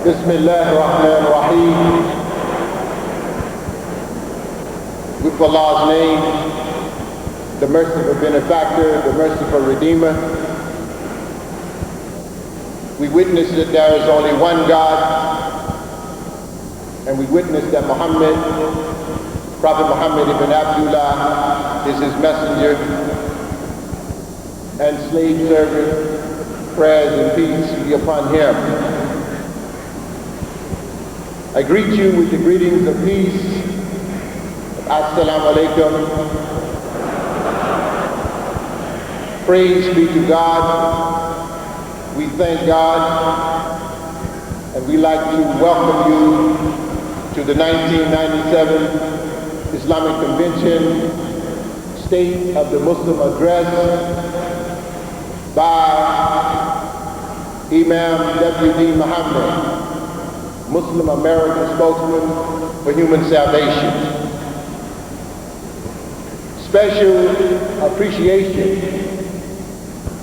Bismillah ar-Rahman ar-Rahim. With Allah's name, the merciful benefactor, the merciful redeemer. We witness that there is only one God, and we witness that Muhammad, Prophet Muhammad ibn Abdullah, is his messenger and slave servant. Prayers and peace be upon him. I greet you with the greetings of peace. Assalamu alaikum. Praise be to God. We thank God, and we like to welcome you to the 1997 Islamic Convention State of the Muslim Address by Imam W.D. Mohammed, Muslim American spokesman for human salvation. Special appreciation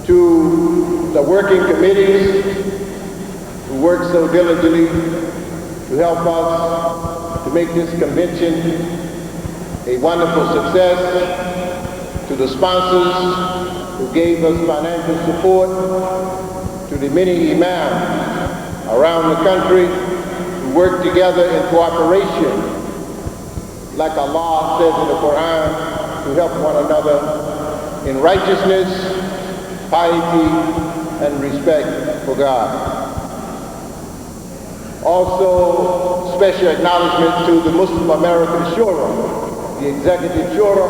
to the working committees who work so diligently to help us to make this convention a wonderful success, to the sponsors who gave us financial support, to the many imams around the country who work together in cooperation, like Allah says in the Quran, to help one another in righteousness, piety, and respect for God. Also, special acknowledgement to the Muslim American Shura, the Executive Shura,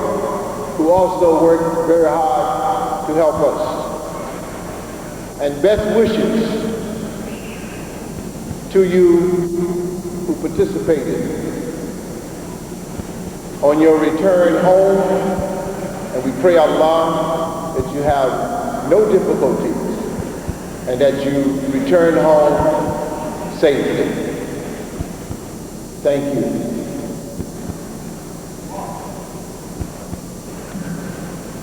who also worked very hard to help us. And best wishes to you who participated on your return home, and we pray Allah that you have no difficulties and that you return home safely. Thank you.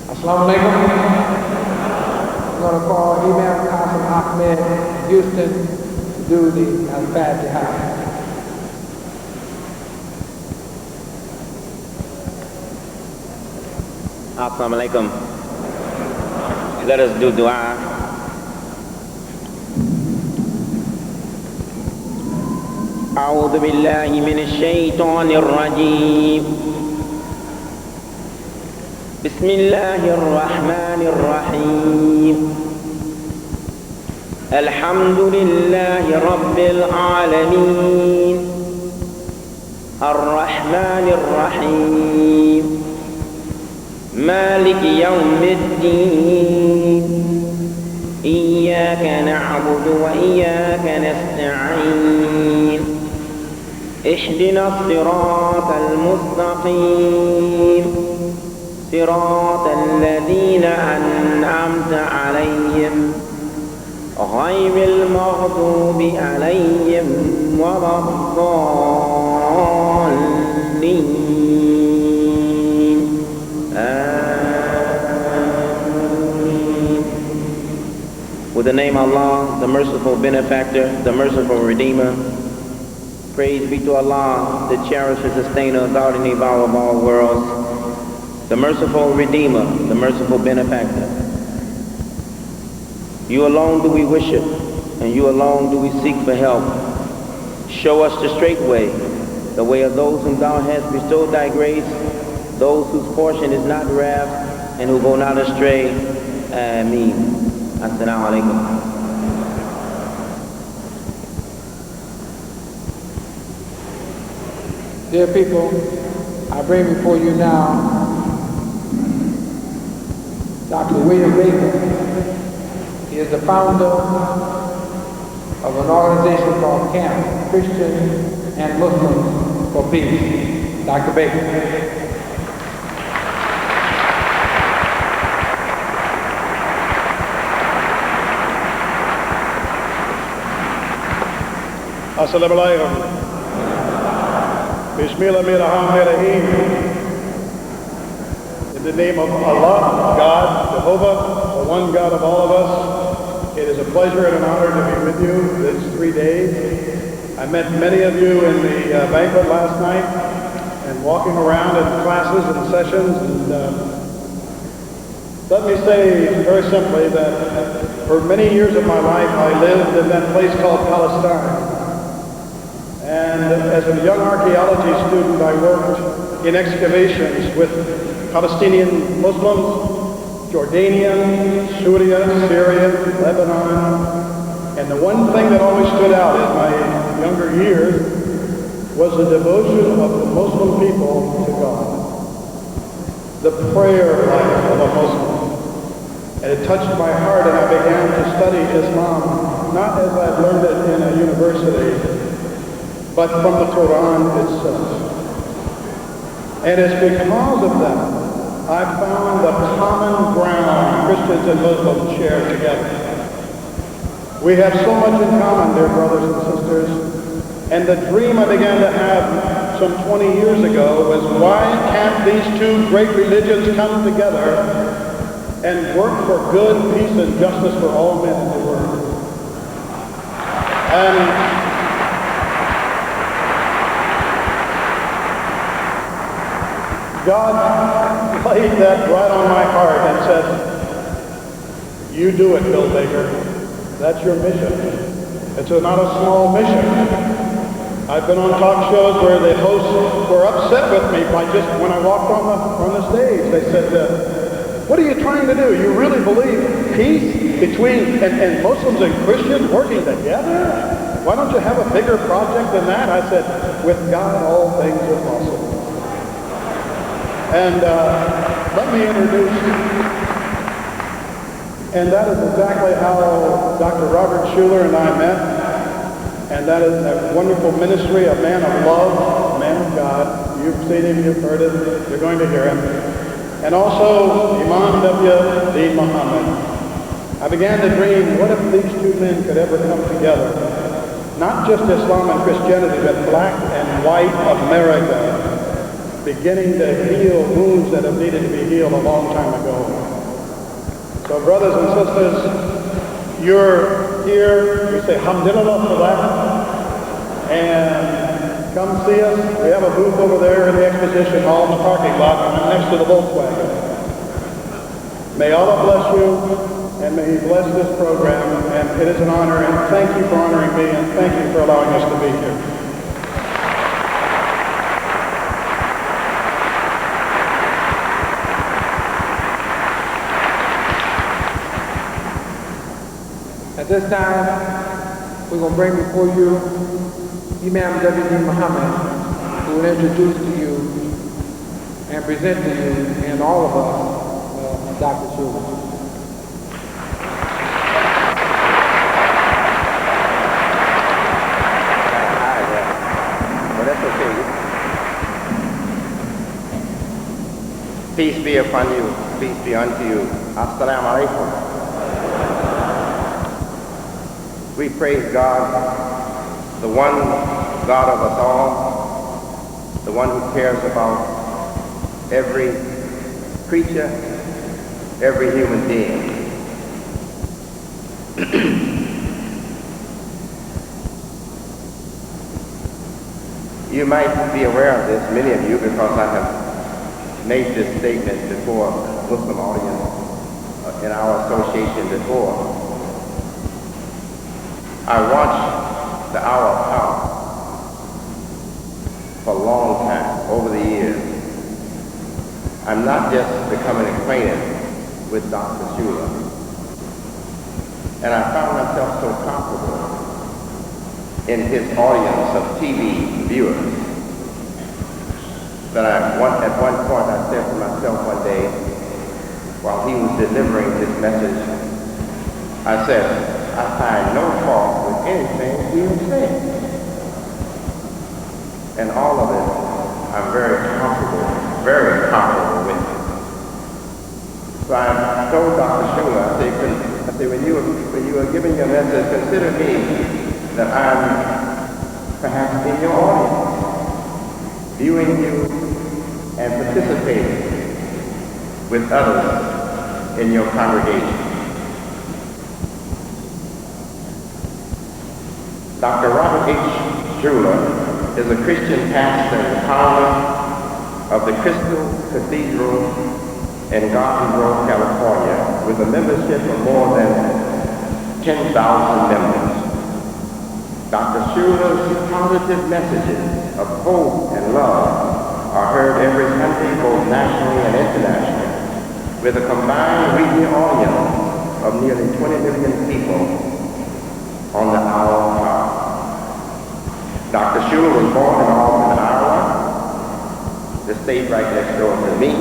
Assalamu alaikum. I'm going to call Imam Qasim Ahmed Houston to do the Al-Fatiha. Assalamu alaikum. Let us do dua. أعوذ بالله من الشيطان الرجيم. بسم الله الرحمن الرحيم. الحمد لله رب العالمين الرحمن الرحيم مالك يوم الدين إياك نعبد وإياك نستعين اهدنا الصراط المستقيم صراط الذين أنعمت عليهم غير المغضوب عليهم ولا الضالين. آمين. With the name Allah, the merciful benefactor, the merciful redeemer. Praise be to Allah, the cherisher, sustainer, guardian, devourer of all worlds, the merciful redeemer, the merciful benefactor. You alone do we worship, and you alone do we seek for help. Show us the straight way, the way of those whom thou hast bestowed thy grace, those whose portion is not wrath, and who go not astray. Ameen. Assalamu alaikum. Dear people, I bring before you now Dr. William Baker. He is the founder of an organization called Camp Christians and Muslims for Peace. Dr. Baker. Assalamu alaikum. Bismillahirrahmanirrahim. In the name of Allah, God, Jehovah, the one God of all of us, it is a pleasure and an honor to be with you these 3 days. I met many of you in the banquet last night and walking around in classes and sessions. And let me say very simply that for many years of my life I lived in that place called Palestine. And as a young archaeology student, I worked in excavations with Palestinian Muslims, Jordanian, Syria, Lebanon. And the one thing that always stood out in my younger years was the devotion of the Muslim people to God. The prayer life of a Muslim. And it touched my heart, and I began to study Islam, not as I'd learned it in a university, but from the Quran itself. And it's because of that I found the common ground Christians and Muslims share together. We have so much in common, dear brothers and sisters, and the dream I began to have some 20 years ago was, why can't these two great religions come together and work for good, peace, and justice for all men in the world? And God laid that right on my heart and said, you do it, Bill Baker. That's your mission. It's not a small mission. I've been on talk shows where the hosts were upset with me by just when I walked on the stage. They said, what are you trying to do? You really believe peace between and Muslims and Christians working together? Why don't you have a bigger project than that? I said, with God, all things are possible. And let me introduce you. And that is exactly how Dr. Robert Schuller and I met. And that is a wonderful ministry, a man of love, a man of God. You've seen him, you've heard it, you're going to hear him. And also Imam W. Mohammed. I began to dream, what if these two men could ever come together? Not just Islam and Christianity, but black and white America, beginning to heal wounds that have needed to be healed a long time ago. So brothers and sisters, you're here. We say alhamdulillah for that. And come see us. We have a booth over there in the exposition hall in the parking lot. I'm next to the Volkswagen. May Allah bless you, and may He bless this program. And it is an honor, and thank you for honoring me, and thank you for allowing us to be here. At this time, we're going to bring before you Imam W. Mohammed, who will introduce to you and present to you and all of us Dr. Schuller. Well, that's okay. Peace be upon you. Peace be unto you. Assalamu alaikum. We praise God, the one God of us all, the one who cares about every creature, every human being. You might be aware of this, many of you, because I have made this statement before a Muslim audience in our association before. I watched the Hour of Power for a long time, over the years. I'm not just becoming acquainted with Dr. Shula, and I found myself so comfortable in his audience of TV viewers that at one point I said to myself one day, while he was delivering this message, I said, I find no fault with anything he was saying. And all of it, I'm very comfortable with. So I told Dr. Shula, I said, when you are giving your message, consider me that I'm perhaps in your audience, viewing you and participating with others in your congregation. Dr. Robert H. Shula is a Christian pastor and founder of the Crystal Cathedral in Garden Grove, California, with a membership of more than 10,000 members. Dr. Shula's positive messages of hope and love are heard every Sunday, both nationally and internationally, with a combined weekly audience of nearly 20 million people on the Hour of Power. Dr. Shula was born in Albany, Iowa, the state right next door to me,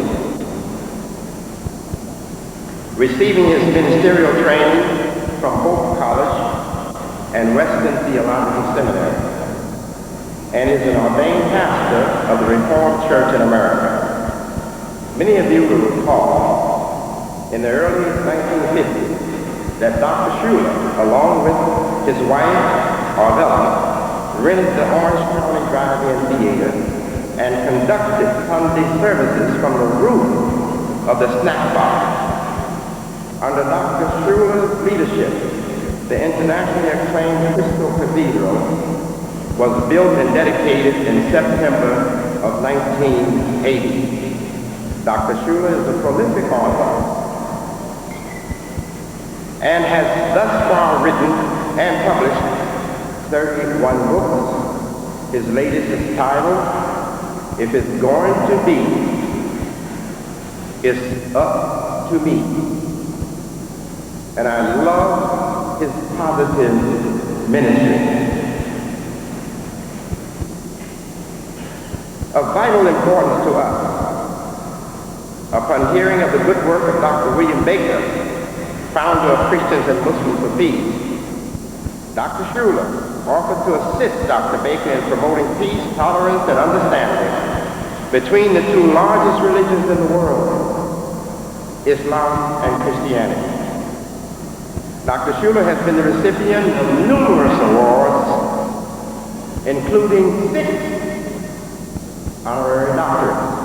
receiving his ministerial training from Hope College and Western Theological Seminary, and is an ordained pastor of the Reformed Church in America. Many of you will recall in the early 1950s that Dr. Shula, along with his wife, Arvella, rented the Orange County Drive-In Theater and conducted Sunday services from the roof of the snack bar. Under Dr. Shula's leadership, the internationally acclaimed Crystal Cathedral was built and dedicated in September of 1980. Dr. Shula is a prolific author and has thus far written and published 31 books. His latest is titled, If It's Going to Be, It's Up to Me. And I love his positive ministry. Of vital importance to us, upon hearing of the good work of Dr. William Baker, founder of Christians and Muslims for Peace, Dr. Shula offered to assist Dr. Baker in promoting peace, tolerance, and understanding between the two largest religions in the world, Islam and Christianity. Dr. Shula has been the recipient of numerous awards, including 6 honorary doctorates.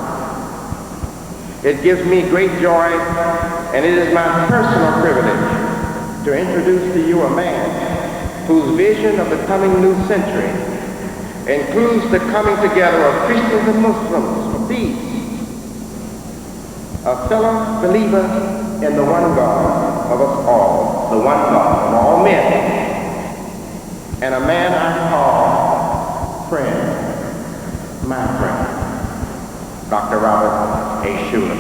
It gives me great joy, and it is my personal privilege to introduce to you a man whose vision of the coming new century includes the coming together of Christians and Muslims for peace, a fellow believer in the one God of us all, the one God of all men, and a man I call friend, my friend, Dr. Robert A. Shula.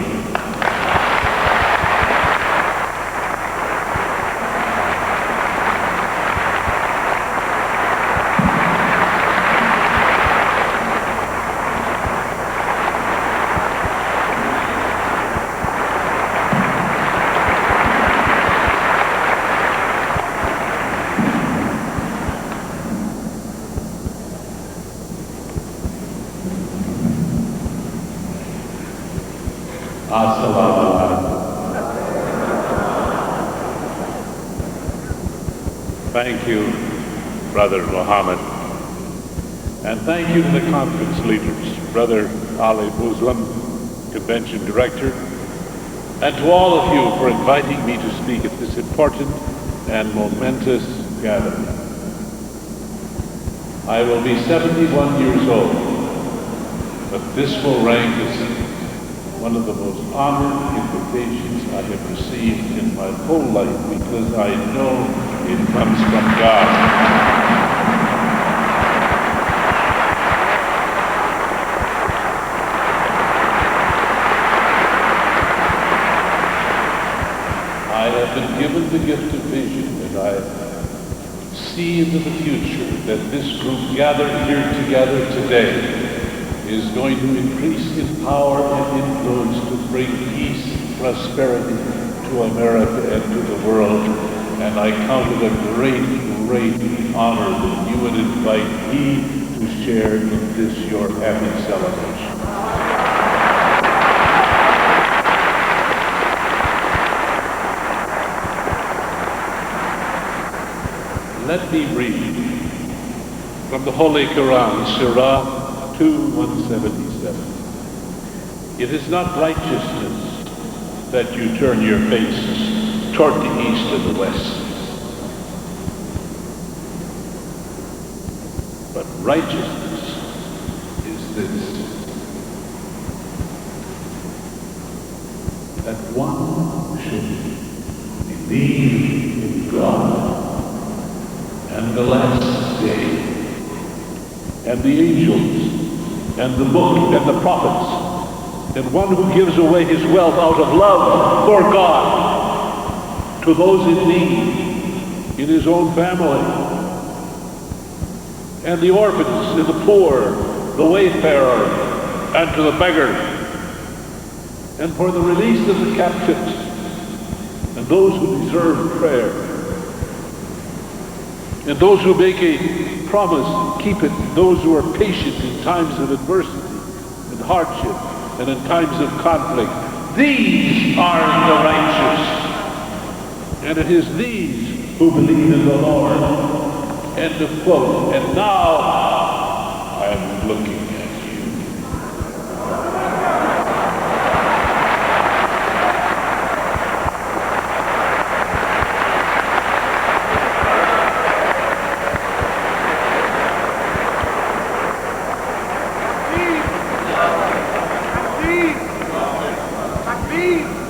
Thank you, Brother Mohammed, and thank you to the conference leaders, Brother Ali Muslim, Convention Director, and to all of you for inviting me to speak at this important and momentous gathering. I will be 71 years old, but this will rank as one of the most honored invitations I have received in my whole life, because I know it comes from God. I have been given the gift of vision, and I see into the future that this group gathered here together today is going to increase in power and influence to bring peace, prosperity to America and to the world. And I count it a great, great honor that you would invite me to share in this your happy celebration. Let me read from the Holy Quran, Surah 2:177. It is not righteousness that you turn your faces toward the east and the west, but righteousness is this, that one should believe in God and the last day, and the angels, and the book, and the prophets, and one who gives away his wealth out of love for God to those in need in his own family, and the orphans, and the poor, the wayfarer, and to the beggar, and for the release of the captives, and those who deserve prayer, and those who make a promise, keep it, those who are patient in times of adversity and hardship and in times of conflict. These are the righteous. And it is these who believe in the Lord. End of quote. And now I'm looking at you.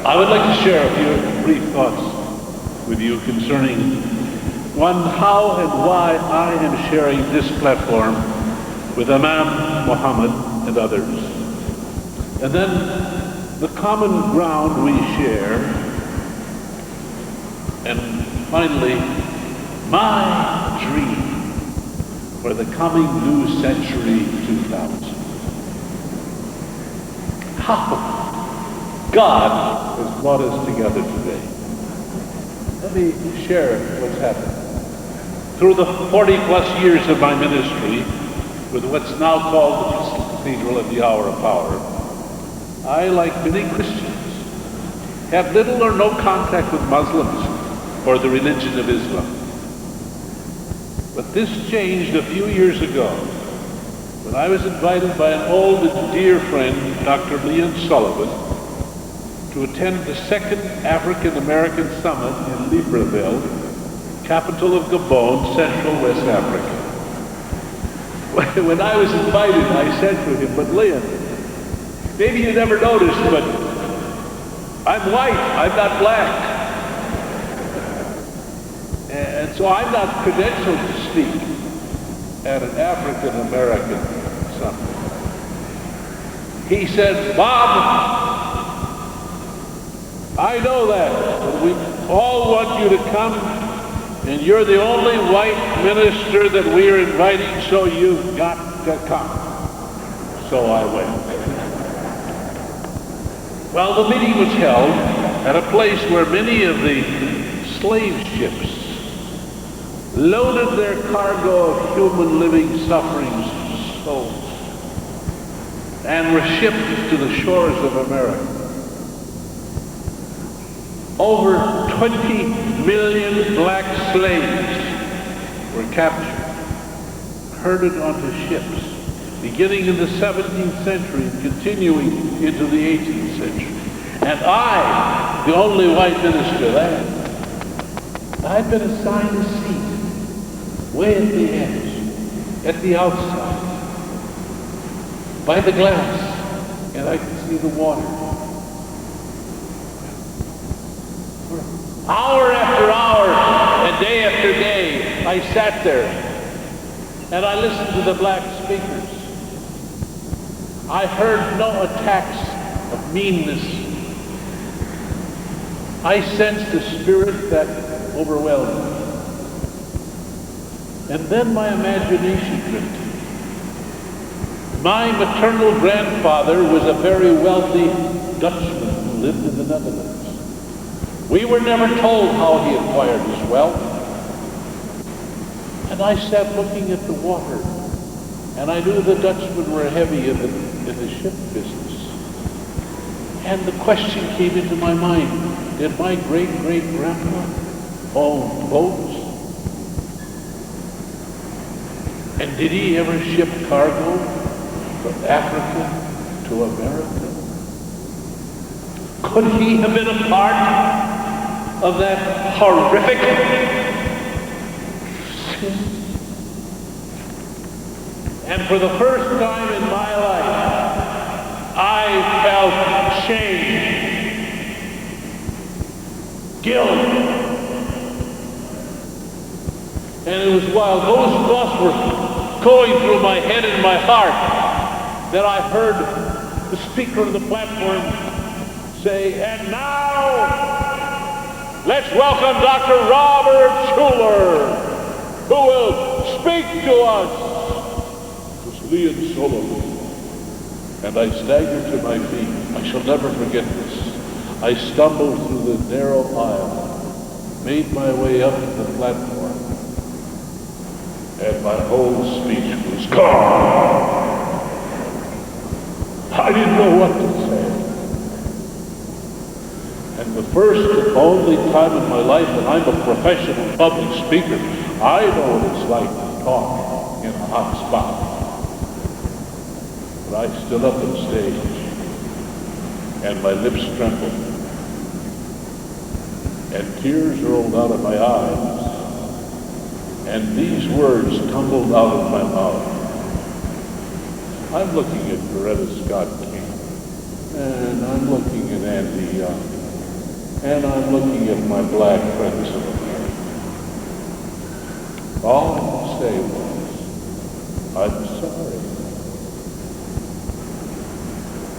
I would like to share a few brief thoughts with you concerning, one, how and why I am sharing this platform with Imam Mohammed and others. And then the common ground we share. And finally, my dream for the coming new century 2000. How God has brought us together today. Let me share what's happened. Through the 40-plus years of my ministry with what's now called the Peaceful Cathedral at the Hour of Power, I, like many Christians, have little or no contact with Muslims or the religion of Islam. But this changed a few years ago when I was invited by an old and dear friend, Dr. Leon Sullivan, to attend the second African-American Summit in Libreville, capital of Gabon, Central West Africa. When I was invited, I said to him, "But Leon, maybe you never noticed, but I'm white, I'm not black. And so I'm not credentialed to speak at an African-American summit." He said, "Bob, I know that, but we all want you to come, and you're the only white minister that we're inviting, so you've got to come." So I went. Well, the meeting was held at a place where many of the slave ships loaded their cargo of human living sufferings souls and were shipped to the shores of America. Over 20 million black slaves were captured, herded onto ships, beginning in the 17th century and continuing into the 18th century. And I, the only white minister there, I'd been assigned a seat way at the edge, at the outside, by the glass, and I could see the water. For hour after hour and day after day, I sat there and I listened to the black speakers. I heard no attacks of meanness. I sensed a spirit that overwhelmed me. And then my imagination drifted. My maternal grandfather was a very wealthy Dutchman who lived in the Netherlands. We were never told how he acquired his wealth. And I sat looking at the water, and I knew the Dutchmen were heavy in the ship business. And the question came into my mind, did my great-great-grandpa own boats? And did he ever ship cargo from Africa to America? Could he have been a part of that horrific sin? And for the first time in my life, I felt shame, guilt. And it was while those thoughts were going through my head and my heart that I heard the speaker on the platform say, "And now, let's welcome Dr. Robert Schuller, who will speak to us." It was Lee and Solomon. And I staggered to my feet. I shall never forget this. I stumbled through the narrow aisle, made my way up to the platform, and my whole speech was gone. I didn't know what to say. And the first and only time in my life, and I'm a professional public speaker, I know what it's like to talk in a hot spot. But I stood up on stage, and my lips trembled, and tears rolled out of my eyes, and these words tumbled out of my mouth. I'm looking at Coretta Scott King, and I'm looking at Andy Young, and I'm looking at my black friends of America. All I could say was, I'm sorry.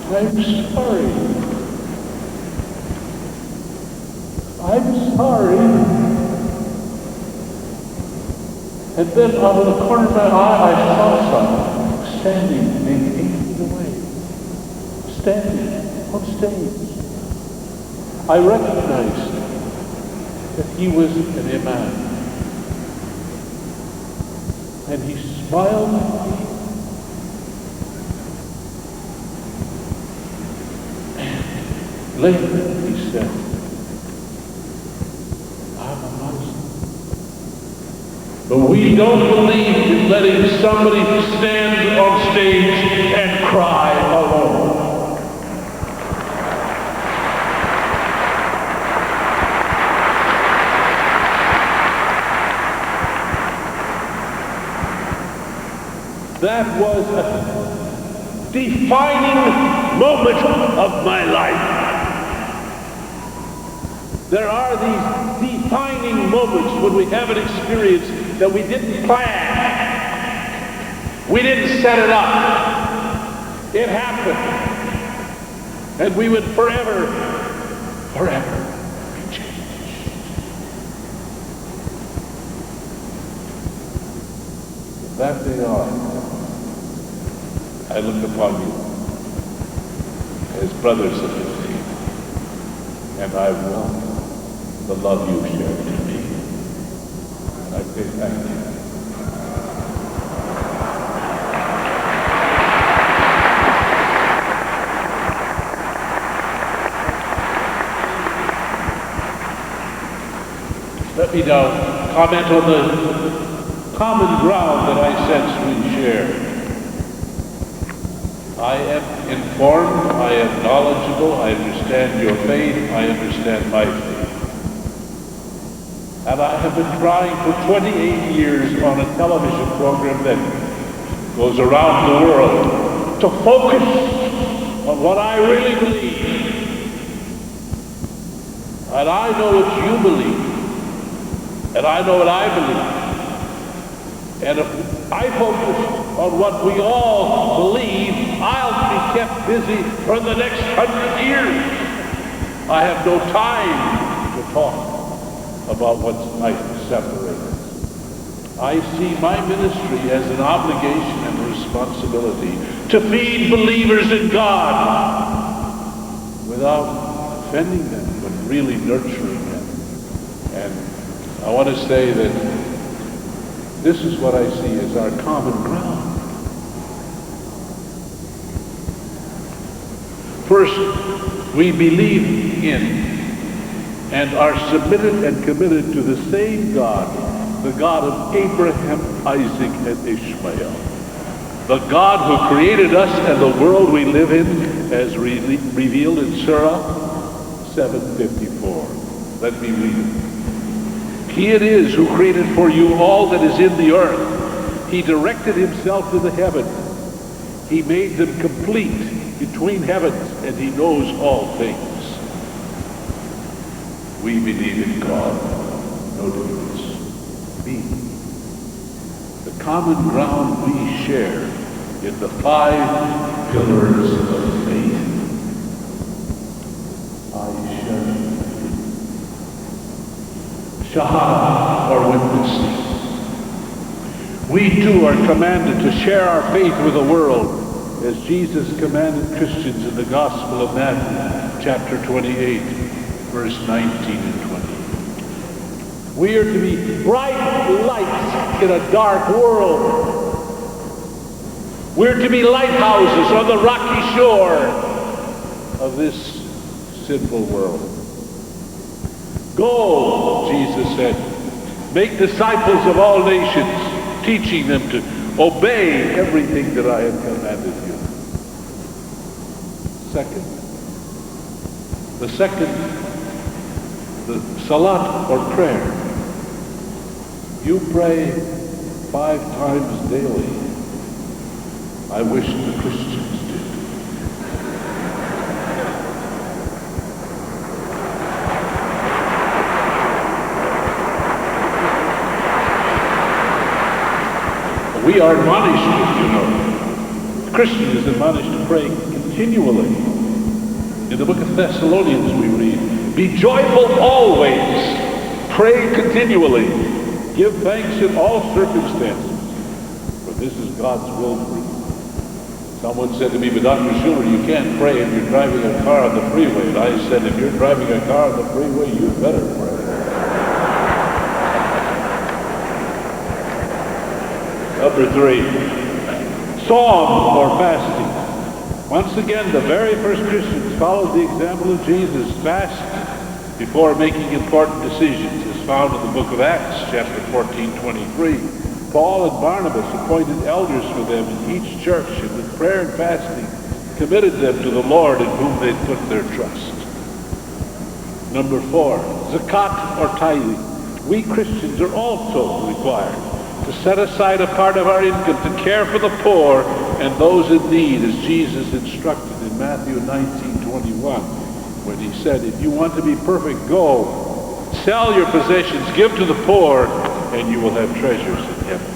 I'm sorry. I'm sorry. And then out of the corner of my eye, I saw someone standing maybe 8 feet away. Standing on stage. I recognized that he was an imam. And he smiled at me. And later he said, I'm a Muslim. But we don't believe in letting somebody stand on stage and cry alone. That was a defining moment of my life. There are these defining moments when we have an experience that we didn't plan. We didn't set it up. It happened. And we would forever be changed. From that day on, I look upon you as brothers of the faith, and I welcome the love you shared to me. And I say thank you. Let me now comment on the common ground that I sense we share. I am informed, I am knowledgeable, I understand your faith, I understand my faith. And I have been trying for 28 years on a television program that goes around the world to focus on what I really believe. And I know what you believe. And I know what I believe. And if I focus on what we all believe, I'll be kept busy for the next 100 years. I have no time to talk about what might separate us. I see my ministry as an obligation and a responsibility to feed believers in God without offending them, but really nurturing them. And I want to say that this is what I see as our common ground. First, we believe in and are submitted and committed to the same God, the God of Abraham, Isaac, and Ishmael. The God who created us and the world we live in, as revealed in Surah 7:54. Let me read it. He it is who created for you all that is in the earth. He directed himself to the heavens. He made them complete between heavens, and he knows all things. We believe in God. No difference. Me. The common ground we share in the 5 pillars of faith. I share Shahada, or witnessing. We too are commanded to share our faith with the world, as Jesus commanded Christians in the Gospel of Matthew, chapter 28, verse 19 and 20. We are to be bright lights in a dark world. We're to be lighthouses on the rocky shore of this sinful world. Go, Jesus said, make disciples of all nations, teaching them to obey everything that I have commanded you. The salat or prayer. You pray 5 times daily. I wish the Christians did. We are admonished, the Christian is admonished to pray continually. In the book of Thessalonians we read, be joyful always, pray continually, give thanks in all circumstances, for this is God's will for you. Someone said to me, but Dr. Schuller, you can't pray if you're driving a car on the freeway. And I said, if you're driving a car on the freeway, you better pray. Number 3, psalm or fasting. Once again, the very first Christians followed the example of Jesus. Fast before making important decisions is found in the book of Acts, chapter 14:23. Paul and Barnabas appointed elders for them in each church, and with prayer and fasting committed them to the Lord in whom they put their trust. Number 4, zakat or tithing. We Christians are also required to set aside a part of our income to care for the poor and those in need, as Jesus instructed in Matthew 19:21, when he said, if you want to be perfect, go, sell your possessions, give to the poor, and you will have treasures in heaven.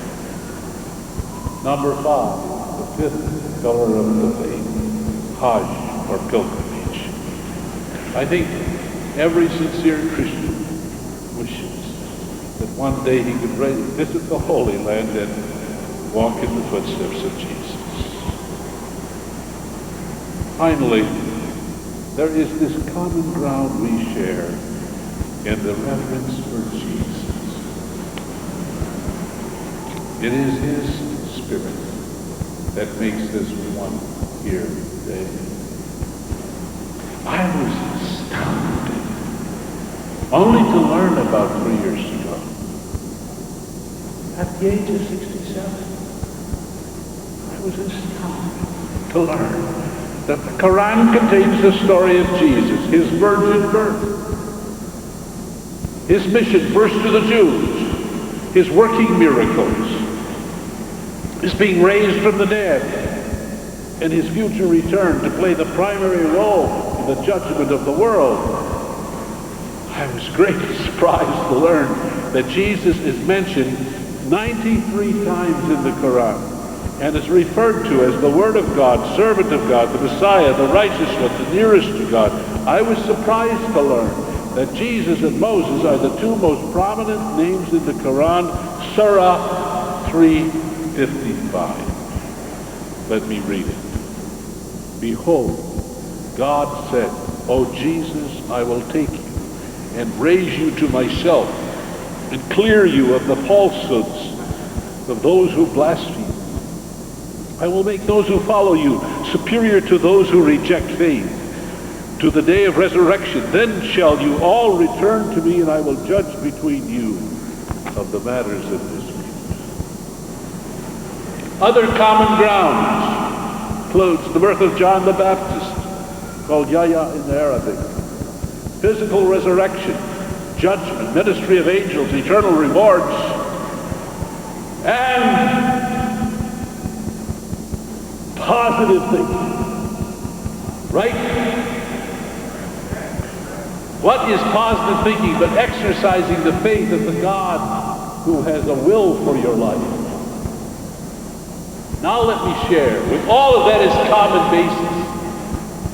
Number 5, the 5th pillar of the faith, Hajj or pilgrimage. I think every sincere Christian wishes that one day he could visit the Holy Land and walk in the footsteps of Jesus. Finally, there is this common ground we share in the reverence for Jesus. It is his Spirit that makes this one here today. I was astounded only to learn about 3 years ago, at the age of 67, I was astounded to learn that the Quran contains the story of Jesus, his virgin birth, his mission first to the Jews, his working miracles, his being raised from the dead, and his future return to play the primary role in the judgment of the world. I was greatly surprised to learn that Jesus is mentioned 93 times in the Quran and is referred to as the Word of God, servant of God, the Messiah, the righteous one, the nearest to God. I was surprised to learn that Jesus and Moses are the two most prominent names in the Quran, Surah 355. Let me read it. Behold, God said, O Jesus, I will take you and raise you to myself and clear you of the falsehoods of those who blaspheme. I will make those who follow you superior to those who reject faith, to the day of resurrection. Then shall you all return to me, and I will judge between you of the matters of dispute. Other common grounds includes the birth of John the Baptist, called Yahya in Arabic, physical resurrection, judgment, ministry of angels, eternal rewards, and positive thinking. Right? What is positive thinking but exercising the faith of the God who has a will for your life? Now let me share. With all of that as common basis,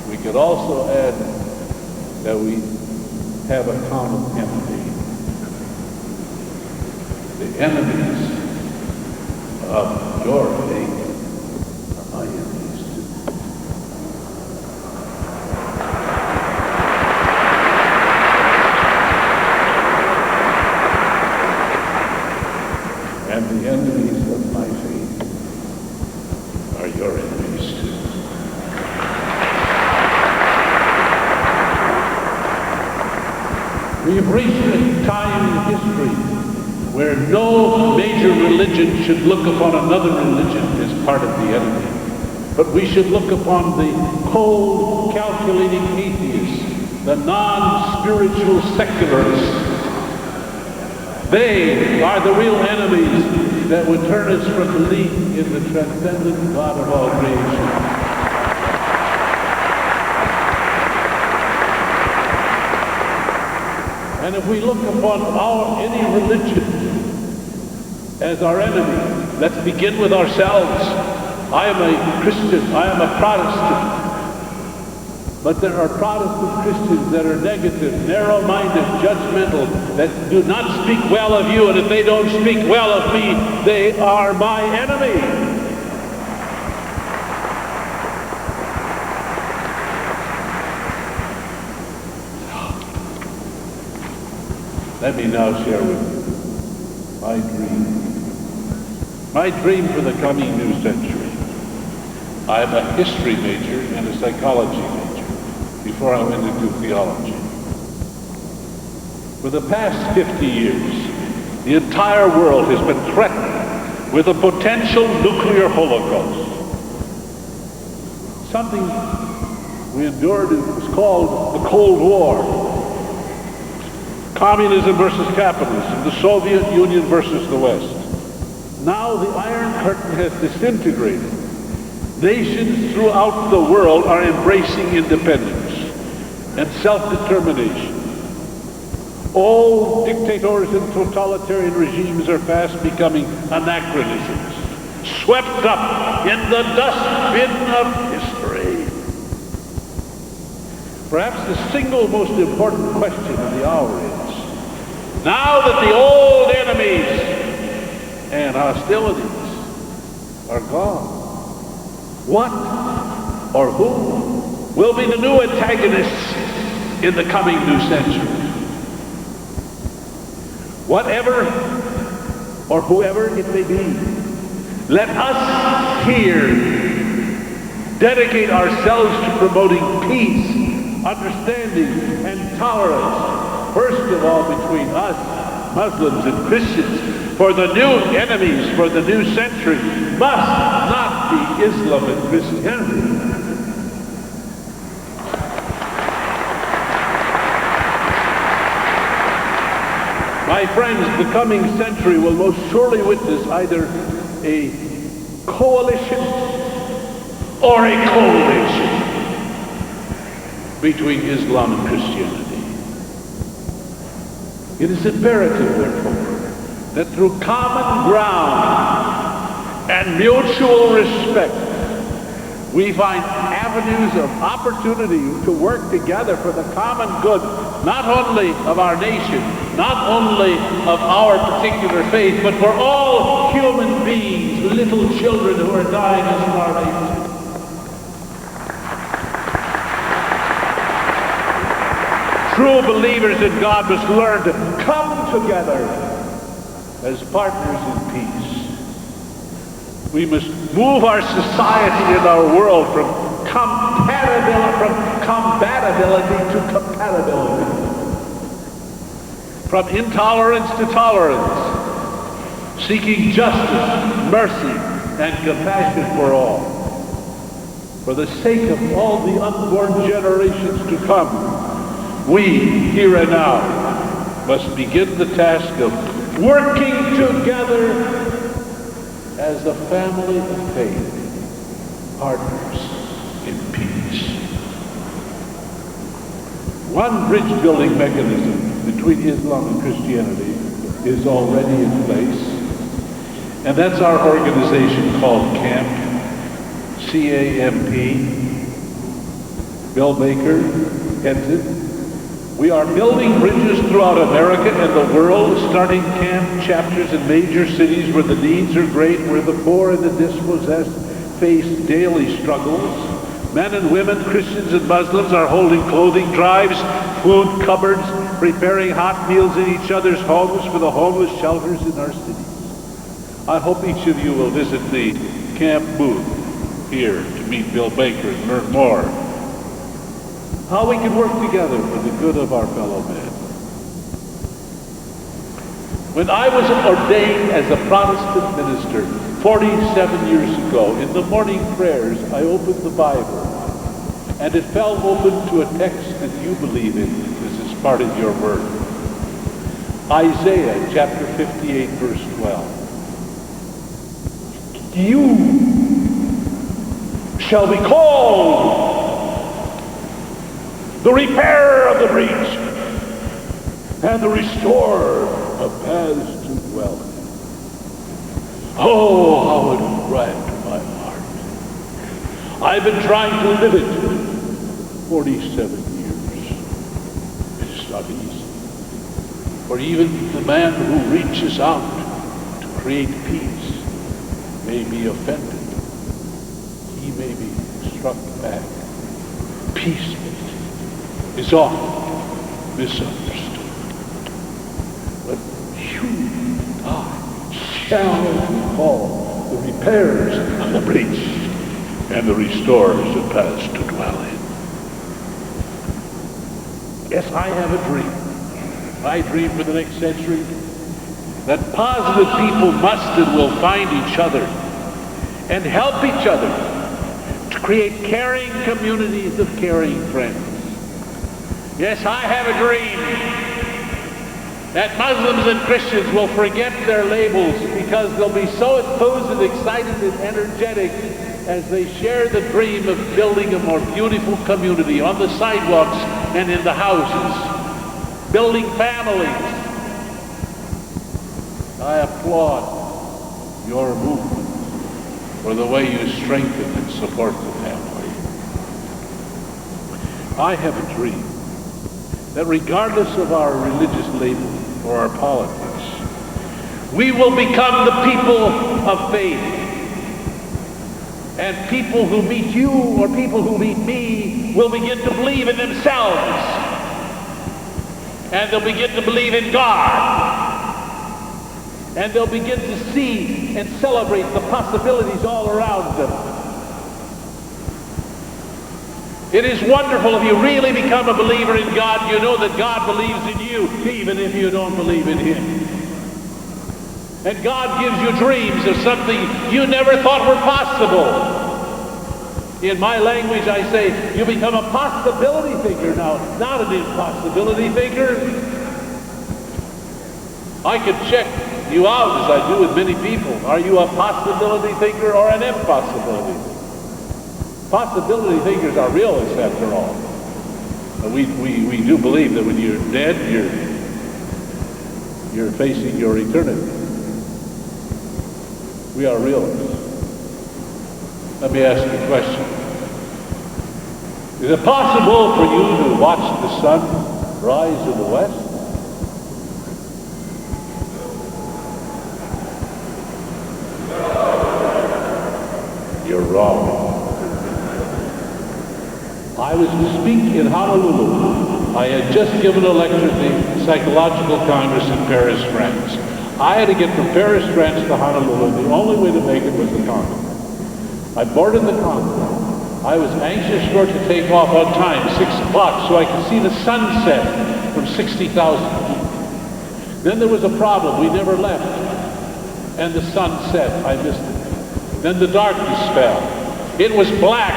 we could also add that we have a common enemy. The enemies of your faith are my enemies too. And the enemies of my faith are your enemies too. We've reached a time in history where no major religion should look upon another religion as part of the enemy. But we should look upon the cold, calculating atheists, the non-spiritual secularists. They are the real enemies that would turn us from belief in the transcendent God of all creation. And if we look upon any religion as our enemy, let's begin with ourselves. I am a Christian, I am a Protestant. But there are Protestant Christians that are negative, narrow-minded, judgmental, that do not speak well of you, and if they don't speak well of me, they are my enemy. Let me now share with you my dream. My dream for the coming new century. I am a history major and a psychology major before I went into theology. For the past 50 years, the entire world has been threatened with a potential nuclear holocaust. Something we endured was called the Cold War. Communism versus capitalism, the Soviet Union versus the West. Now the Iron Curtain has disintegrated. Nations throughout the world are embracing independence and self-determination. All dictators and totalitarian regimes are fast becoming anachronisms, swept up in the dustbin of history. Perhaps the single most important question of the hour is, now that the old enemies and hostilities are gone, what or who will be the new antagonists in the coming new century? Whatever or whoever it may be, let us here dedicate ourselves to promoting peace, understanding, and tolerance, first of all between us, Muslims and Christians, for the new enemies for the new century must not be Islam and Christianity. My friends, the coming century will most surely witness either a coalition or a coalition between Islam and Christianity. It is imperative, therefore, that through common ground and mutual respect, we find avenues of opportunity to work together for the common good, not only of our nation, not only of our particular faith, but for all human beings, little children who are dying of starvation. True believers in God must learn to come together as partners in peace. We must move our society and our world from compatibility to compatibility, from intolerance to tolerance, seeking justice, mercy, and compassion for all. For the sake of all the unborn generations to come, we, here and now, must begin the task of working together as a family of faith, partners in peace. One bridge-building mechanism between Islam and Christianity is already in place, and that's our organization called CAMP, C-A-M-P. Bill Baker heads it. We are building bridges throughout America and the world, starting camp chapters in major cities where the needs are great, where the poor and the dispossessed face daily struggles. Men and women, Christians and Muslims, are holding clothing drives, food cupboards, preparing hot meals in each other's homes for the homeless shelters in our cities. I hope each of you will visit the camp booth here to meet Bill Baker and learn more how we can work together for the good of our fellow men. When I was ordained as a Protestant minister 47 years ago, in the morning prayers, I opened the Bible, and it fell open to a text that you believe in. This is part of your word. Isaiah chapter 58, verse 12. You shall be called the repairer of the breach, and the restorer of paths to dwell in. Oh, how it grabbed my heart. I've been trying to live it 47 years. It's not easy. For even the man who reaches out to create peace may be offended. He may be struck back. Peace is often misunderstood. But you and I shall be called the repairers of the breach and the restorers of paths to dwell in. Yes, I have a dream. My dream for the next century, that positive people must and will find each other and help each other to create caring communities of caring friends. Yes, I have a dream that Muslims and Christians will forget their labels because they'll be so enthused and excited and energetic as they share the dream of building a more beautiful community on the sidewalks and in the houses, building families. I applaud your movement for the way you strengthen and support the family. I have a dream that regardless of our religious label or our politics, we will become the people of faith. And people who meet you or people who meet me will begin to believe in themselves. And they'll begin to believe in God. And they'll begin to see and celebrate the possibilities all around them. It is wonderful if you really become a believer in God. You know that God believes in you, even if you don't believe in Him. And God gives you dreams of something you never thought were possible. In my language, I say, you become a possibility thinker now, not an impossibility thinker. I could check you out as I do with many people. Are you a possibility thinker or an impossibility thinker? Possibility thinkers are realists after all. We do believe that when you're dead, you're facing your eternity. We are realists. Let me ask you a question. Is it possible for you to watch the sun rise in the west? You're wrong. I was to speak in Honolulu. I had just given a lecture at the Psychological Congress in Paris, France. I had to get from Paris, France to Honolulu. The only way to make it was the Concord. I boarded the Concord. I was anxious for it to take off on time, 6 o'clock, so I could see the sunset from 60,000 feet. Then there was a problem. We never left. And the sun set. I missed it. Then the darkness fell. It was black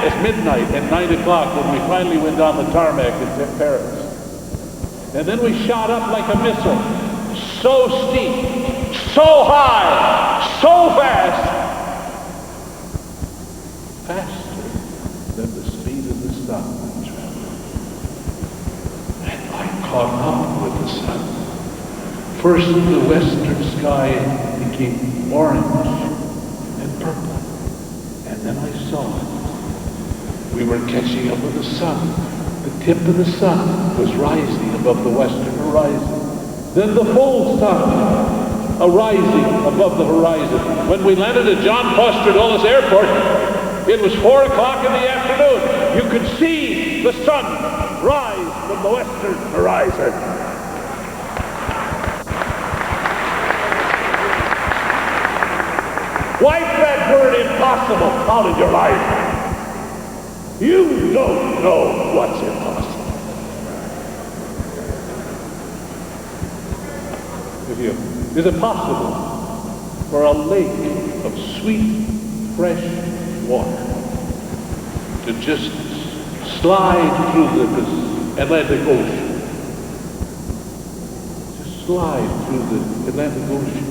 as midnight at 9 o'clock when we finally went down the tarmac in Paris. And then we shot up like a missile. So steep, so high, so fast. Faster than the speed of the sun traveled. And I caught up with the sun. First the western sky became orange and purple. And then I saw it. We were catching up with the sun. The tip of the sun was rising above the western horizon. Then the full sun arising above the horizon. When we landed at John Foster Dulles Airport, it was 4 o'clock in the afternoon. You could see the sun rise from the western horizon. Wipe that word impossible out of your life. You don't know what's impossible. Is it possible for a lake of sweet, fresh water to just slide through the Atlantic Ocean? Just slide through the Atlantic Ocean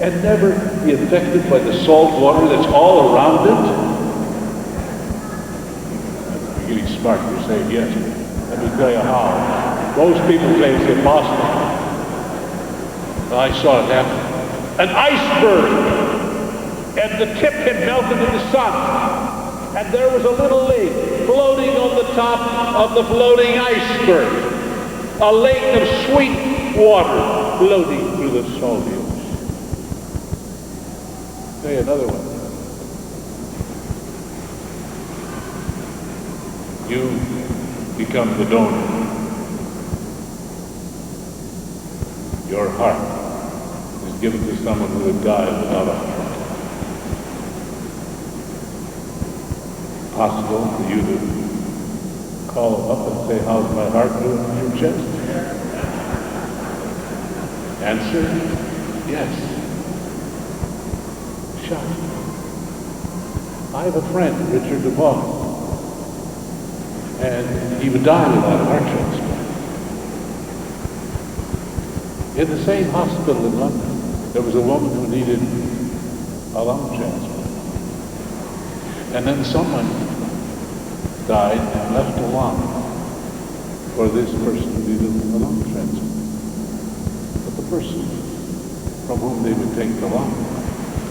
and never be affected by the salt water that's all around it? You're getting smart. You're saying yes. Let me tell you how. Most people say it's impossible. I saw it happen. An iceberg, and the tip had melted in the sun, and there was a little lake floating on the top of the floating iceberg. A lake of sweet water floating through the salty ocean. Say another one. You become the donor. Your heart is given to someone who would die without a heart. Possible for you to call up and say, how's my heart doing in your chest? Answer, yes. Shut. I have a friend, Richard DeVos, and he would die without a heart transplant. In the same hospital in London, there was a woman who needed a lung transplant. And then someone died and left a lung for this person who needed a lung transplant. But the person from whom they would take the lung,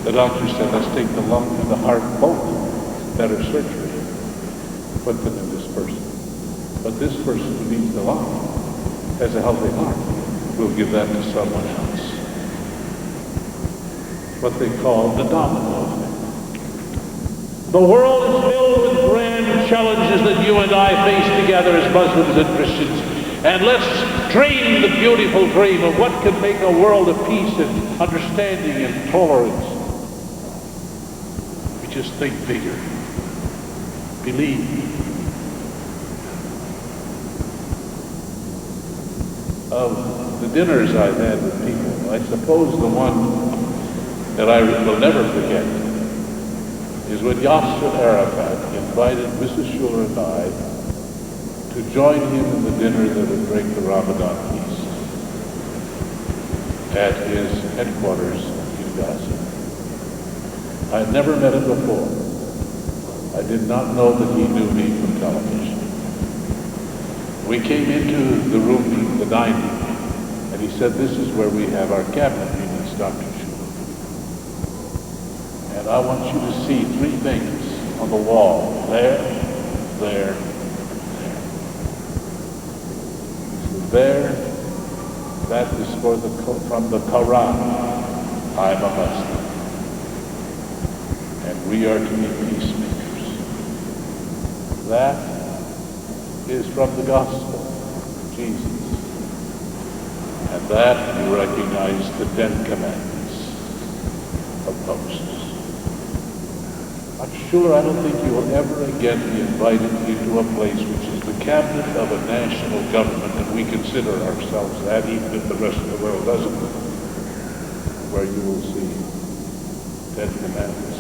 the doctor said, let's take the lung and the heart both. Better surgery. Put them in this person. But this person who needs the lung has a healthy heart. We'll give that to someone else. What they call the domino effect. The world is filled with grand challenges that you and I face together as Muslims and Christians. And let's dream the beautiful dream of what can make a world of peace and understanding and tolerance. We just think bigger. Believe. Of the dinners I've had with people, I suppose the one that I will never forget is when Yasser Arafat invited Mrs. Schuller and I to join him in the dinner that would break the Ramadan feast. at his headquarters in Gaza. I had never met him before. I did not know that he knew me from television. We came into the room, the dining, and he said, "This is where we have our cabinet meetings, Dr. Schuler. And I want you to see three things on the wall, there, there, there." So there, that is from the Quran. I'm a Muslim. And we are to be peacemakers. That is from the gospel, Jesus. And that you recognize the 10 Commandments of Moses. Dr. Schuler, I don't think you will ever again be invited into a place which is the cabinet of a national government, and we consider ourselves that, even if the rest of the world doesn't, where you will see 10 Commandments,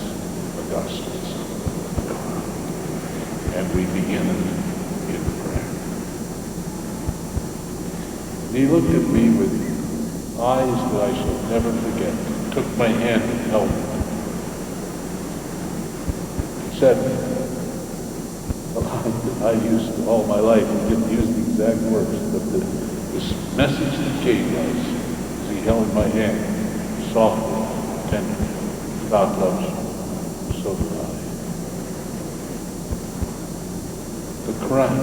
Augustus. And we begin it in prayer. He looked at me with eyes that I shall never forget, took my hand and held it. He said, I used all my life, he didn't use the exact words, but this message that came was, as he held my hand, softly, tenderly, God loves you, so do I. The Quran,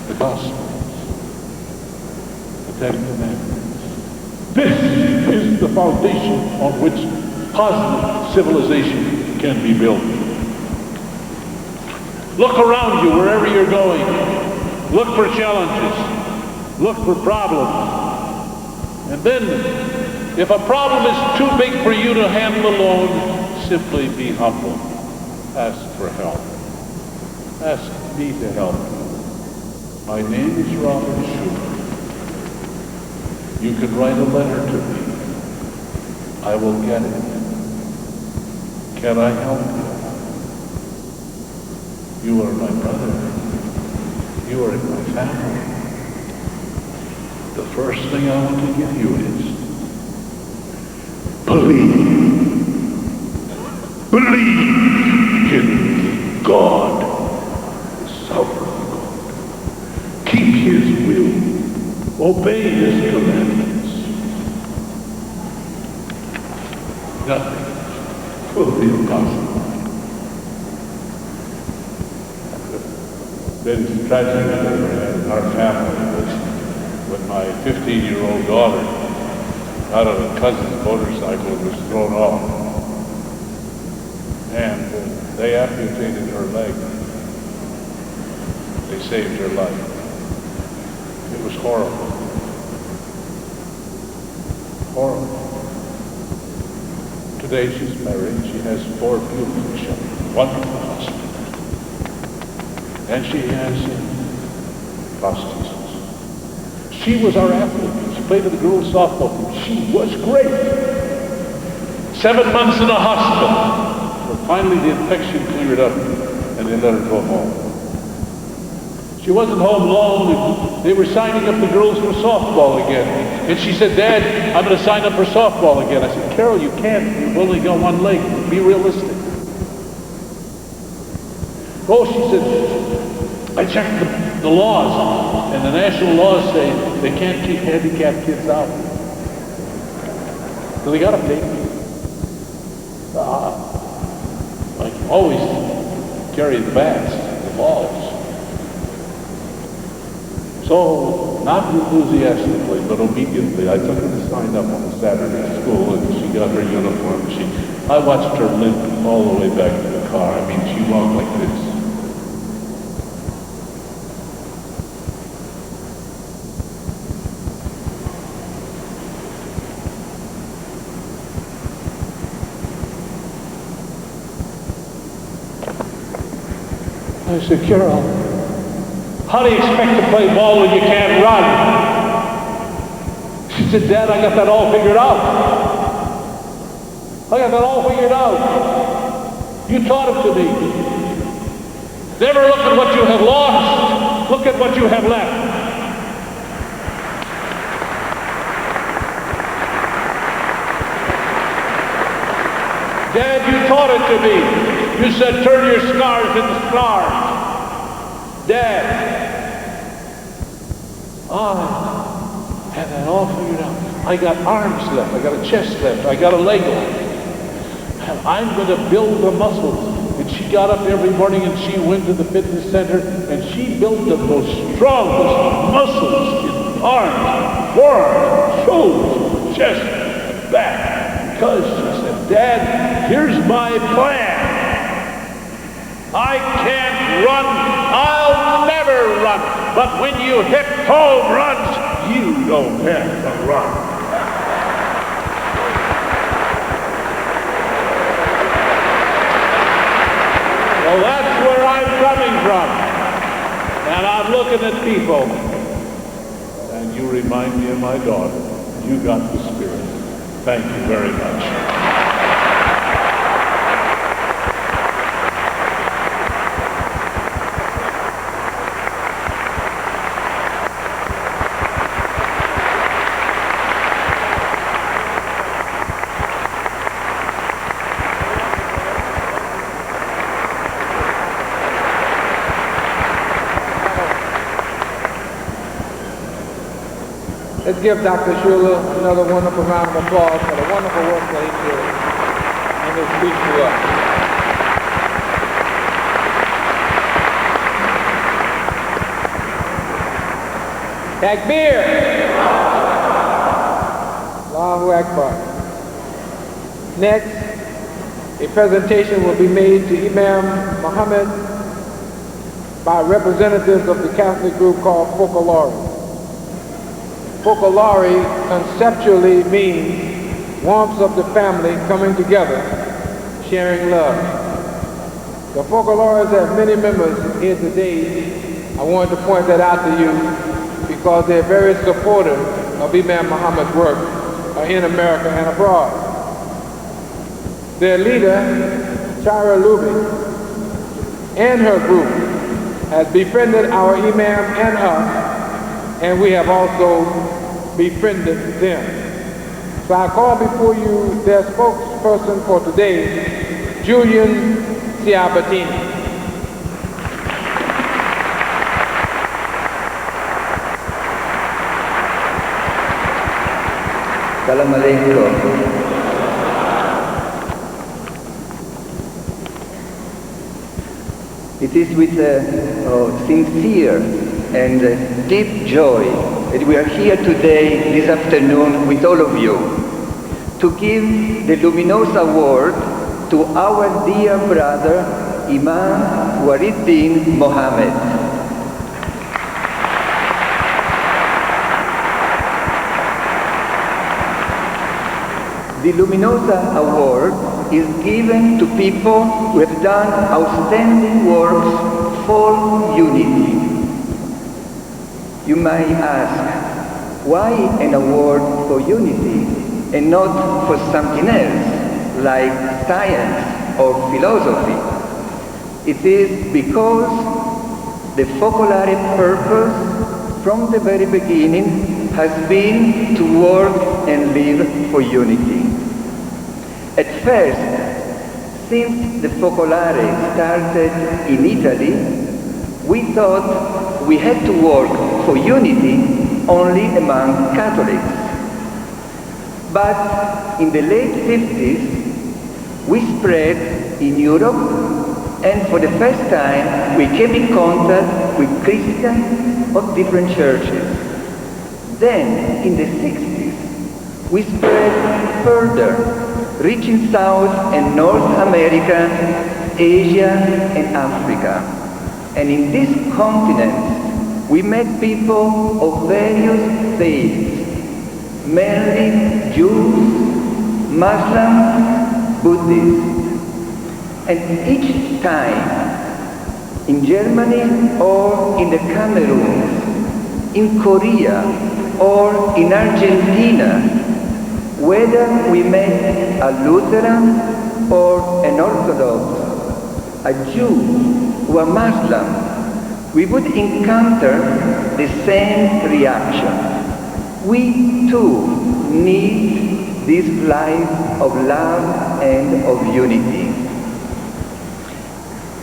the Gospels, the 10 Commandments. This is the foundation on which positive civilization can be built. Look around you wherever you're going. Look for challenges. Look for problems. And then, if a problem is too big for you to handle alone, simply be humble. Ask for help. Ask me to help you. My name is Robert Schuler. You can write a letter to me. I will get it. Can I help you? You are my brother. You are in my family. The first thing I want to give you is believe. Believe in God, the sovereign God. Keep his will. Obey his commandments. Nothing will be impossible. Been tragic in our family was when my 15-year-old daughter got on a cousin's motorcycle and was thrown off. And they amputated her leg. They saved her life. It was horrible. Horrible. Today she's married. She has 4 beautiful children. Wonderful husband. And she has prostheses. She was our athlete. She played in the girls' softball team. She was great. 7 months in a hospital. But finally the infection cleared up and they let her go home. She wasn't home long. They were signing up the girls for softball again. And she said, "Dad, I'm going to sign up for softball again." I said, "Carol, you can't. You've only got one leg. Be realistic." Oh, she said, "I checked the laws, and the national laws say they can't keep handicapped kids out. So they got to pay me." I can always carry the bats, the balls. So, not enthusiastically, but obediently, I took her to sign up on a Saturday school, and she got her uniform. I watched her limp all the way back to the car. I mean, she walked like this. I said, "Carol, how do you expect to play ball when you can't run?" She said, "Dad, I got that all figured out. I got that all figured out. You taught it to me. Never look at what you have lost. Look at what you have left." you taught it to me. You said, turn your scars into stars. Dad, I had that all figured out. I got arms left, I got a chest left, I got a leg left. And I'm going to build the muscles. And she got up every morning and she went to the fitness center and she built the most strongest muscles in arms, forearms, shoulders, chest, and back. Because she said, Dad, here's my plan. I can't run, I'll never run. But when you hit home runs, you don't have to run. Well, that's where I'm coming from. And I'm looking at people. And you remind me of my daughter. You got the spirit. Thank you very much. Let's give Dr. Schuler another wonderful round of applause for the wonderful work that he did in his speech to us. Takbir! Allahu Akbar. Next, a presentation will be made to Imam Mohammed by representatives of the Catholic group called Focolari. Focolari conceptually means warmth of the family coming together, sharing love. The Focolaris have many members here today. I wanted to point that out to you because they're very supportive of Imam Muhammad's work in America and abroad. Their leader, Shara Luby, and her group has befriended our Imam and us, and we have also befriended them. So I call before you their spokesperson for today, Julian Ciabattini. Salam alaikum. It is with sincere and deep joy that we are here today, this afternoon, with all of you, to give the Luminosa Award to our dear brother, Imam Warid Mohammed. The Luminosa Award is given to people who have done outstanding works for unity. You might ask, why an award for unity and not for something else, like science or philosophy? It is because the Focolare purpose from the very beginning has been to work and live for unity. At first, since the Focolare started in Italy, we thought we had to work for unity only among Catholics. But in the late 50s, we spread in Europe, and for the first time, we came in contact with Christians of different churches. Then, in the 60s, we spread further, reaching South and North America, Asia, and Africa. And in these continents, we met people of various faiths, mainly Jews, Muslims, Buddhists. And each time, in Germany or in the Cameroon, in Korea or in Argentina, whether we met a Lutheran or an Orthodox, a Jew or a Muslim, we would encounter the same reaction. We too need this life of love and of unity.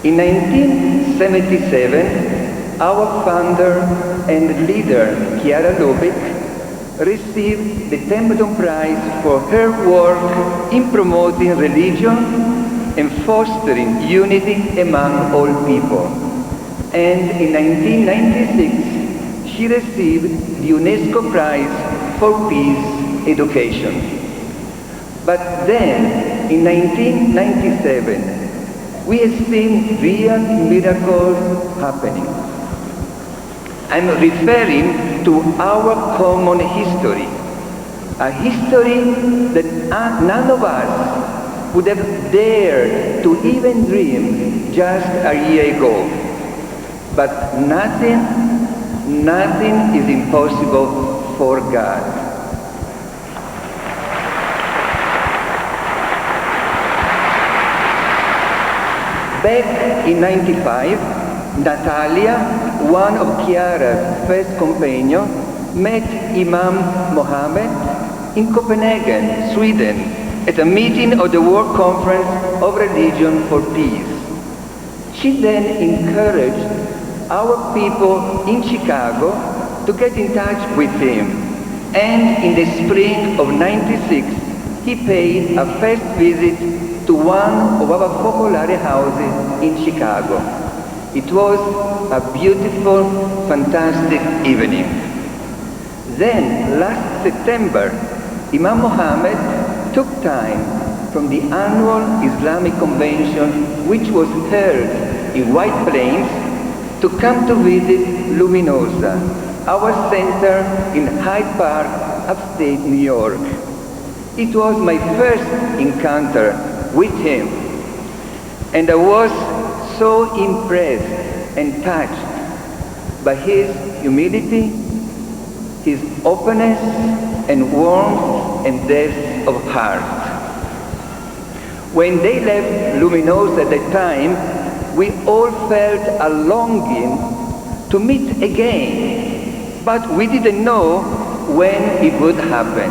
In 1977, our founder and leader, Chiara Lubich, received the Templeton Prize for her work in promoting religion and fostering unity among all people. And in 1996, she received the UNESCO Prize for Peace Education. But then, in 1997, we have seen real miracles happening. I'm referring to our common history, a history that none of us would have dared to even dream just a year ago. But nothing is impossible for God. Back in '95, Natalia, one of Chiara's first companions, met Imam Mohammed in Copenhagen, Sweden, at a meeting of the World Conference of Religion for Peace. She then encouraged our people in Chicago to get in touch with him. And in the spring of '96, he paid a first visit to one of our Focolare houses in Chicago. It was a beautiful, fantastic evening. Then, last September, Imam Mohammed took time from the annual Islamic Convention, which was held in White Plains, to come to visit Luminosa, our center in Hyde Park, upstate New York. It was my first encounter with him, and I was so impressed and touched by his humility, his openness and warmth and depth of heart. When they left Luminosa at that time, we all felt a longing to meet again, but we didn't know when it would happen.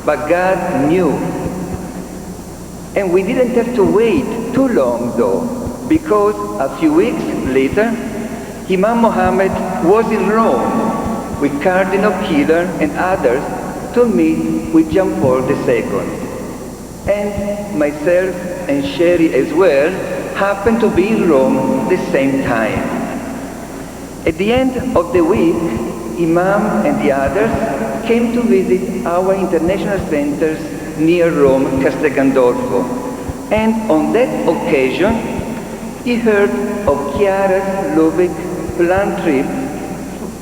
But God knew. And we didn't have to wait too long though, because a few weeks later, Imam Mohammed was in Rome with Cardinal Keeler and others to meet with John Paul II. And myself and Sherry as well happened to be in Rome the same time. At the end of the week, Imam and the others came to visit our international centers near Rome, Castel Gandolfo. And on that occasion, he heard of Chiara's Lubich planned trip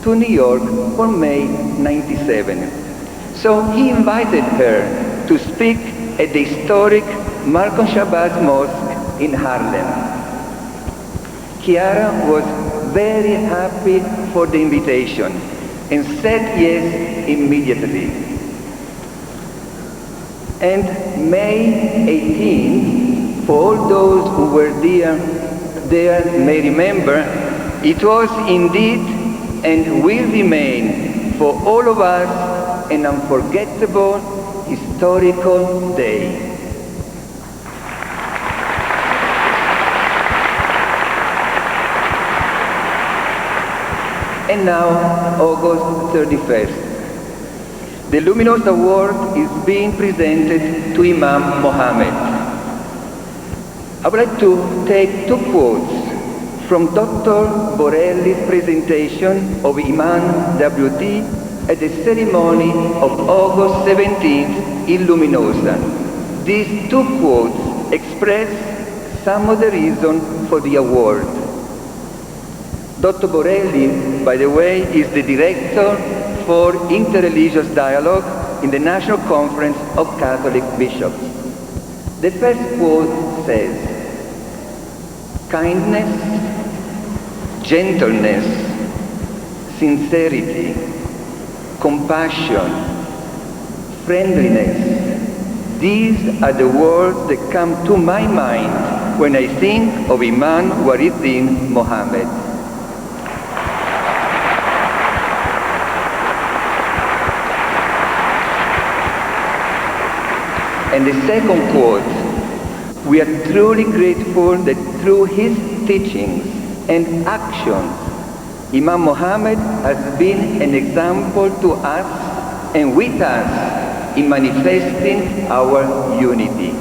to New York for May '97. So he invited her to speak at the historic Malcolm Shabazz Mosque in Harlem. Chiara was very happy for the invitation and said yes immediately. And May 18, for all those who were there may remember, it was indeed and will remain for all of us an unforgettable historical day. And now, August 31st. The Luminous Award is being presented to Imam Mohammed. I would like to take two quotes from Dr. Borelli's presentation of Imam WT at the ceremony of August 17th in Luminosa. These two quotes express some of the reason for the award. Dr. Borelli, by the way, is the director for interreligious dialogue in the National Conference of Catholic Bishops. The first quote says, "Kindness, gentleness, sincerity, compassion, friendliness, these are the words that come to my mind when I think of Imam Waridin Mohammed." And the second quote, we are truly grateful that through his teachings and actions, Imam Mohammed has been an example to us and with us in manifesting our unity.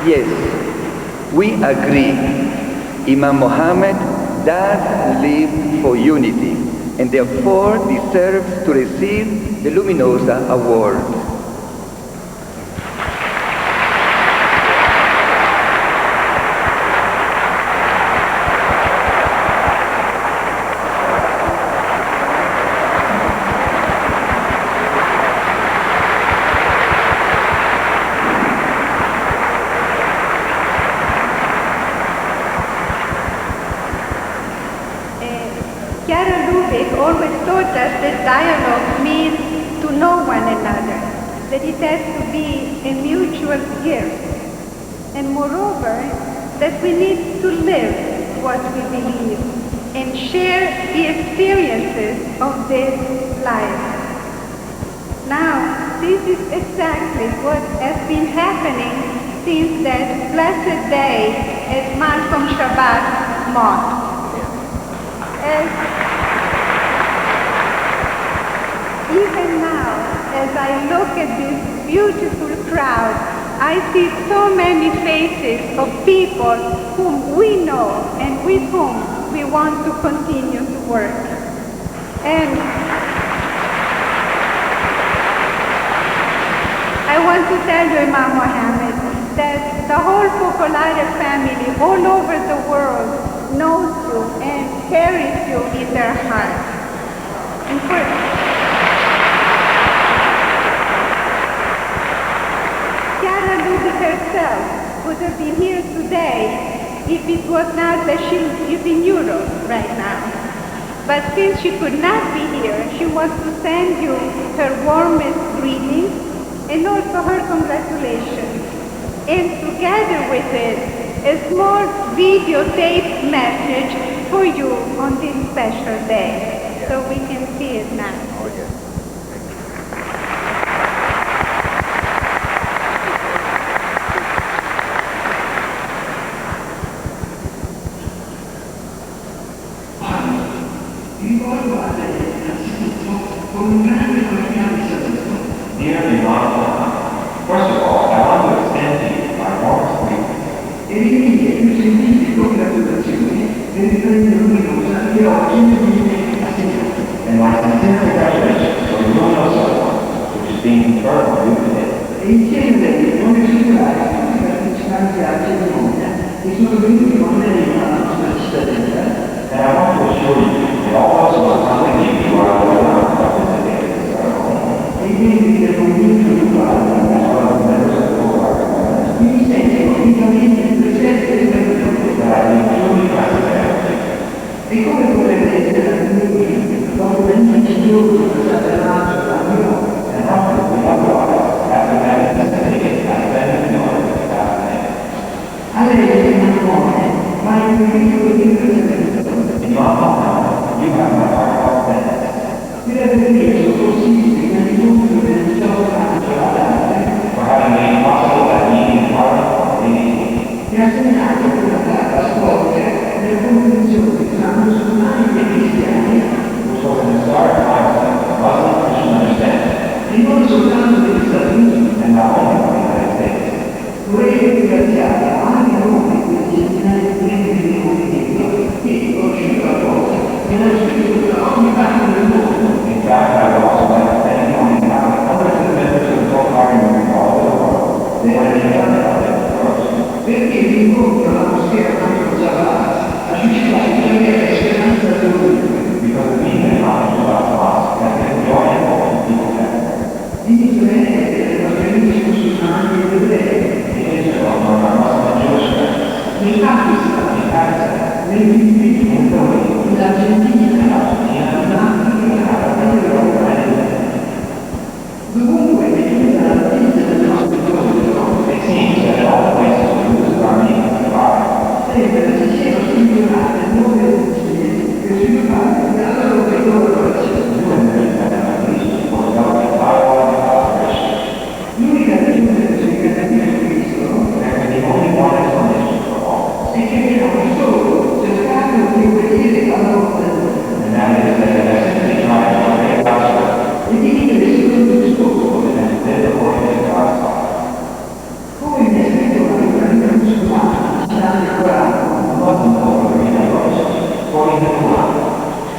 Yes, we agree. Imam Mohammed does live for unity and therefore deserves to receive the Luminosa Award. Always taught us that dialogue means to know one another, that it has to be a mutual gift, and moreover, that we need to live what we believe and share the experiences of this life. Now, this is exactly what has been happening since that blessed day at Malcolm Shabbat Mosque. Even now, as I look at this beautiful crowd, I see so many faces of people whom we know and with whom we want to continue to work. And I want to tell you, Imam Mohammed, that the whole Focolare family all over the world knows you and carries you in their hearts. And herself would have been here today if it was not that she is in Europe right now. But since she could not be here, she wants to send you her warmest greetings and also her congratulations. And together with it, a small videotaped message for you on this special day. So we can see it now. Oh, yes. Dear Imam, first of all, I want to extend to you my warmest greetings. And my sincere congratulations for the Luminosa Award, which is being conferred on you today. And I want to assure you that all those who are contacting you are well enough to participate in this ceremony. As well as members of the Focolare community. That I think truly fascinating. E come potrebbe essere la comunità dopo 25 giorni passate all'altro dall'Unione? And how could we otherwise after that necessity and spending the money without a name? A lei è un uomo, ma è un figlio di Imam Mohammed, you have my heartfelt thanks. For having made possible that meeting in Harlem for 80 which was an historic milestone for Muslim Christian understanding, and not only for the United States. In fact, I would also like to thank you on behalf of hundreds of members of the Focolare movement all over the world. They have been done that first. Because the meeting in Mohammed Shabbat Mosque has been joy and hope to people everywhere. In Israel, among our Muslim and Jewish friends. In Pakistan. In Italy. In Argentina. In Argentina.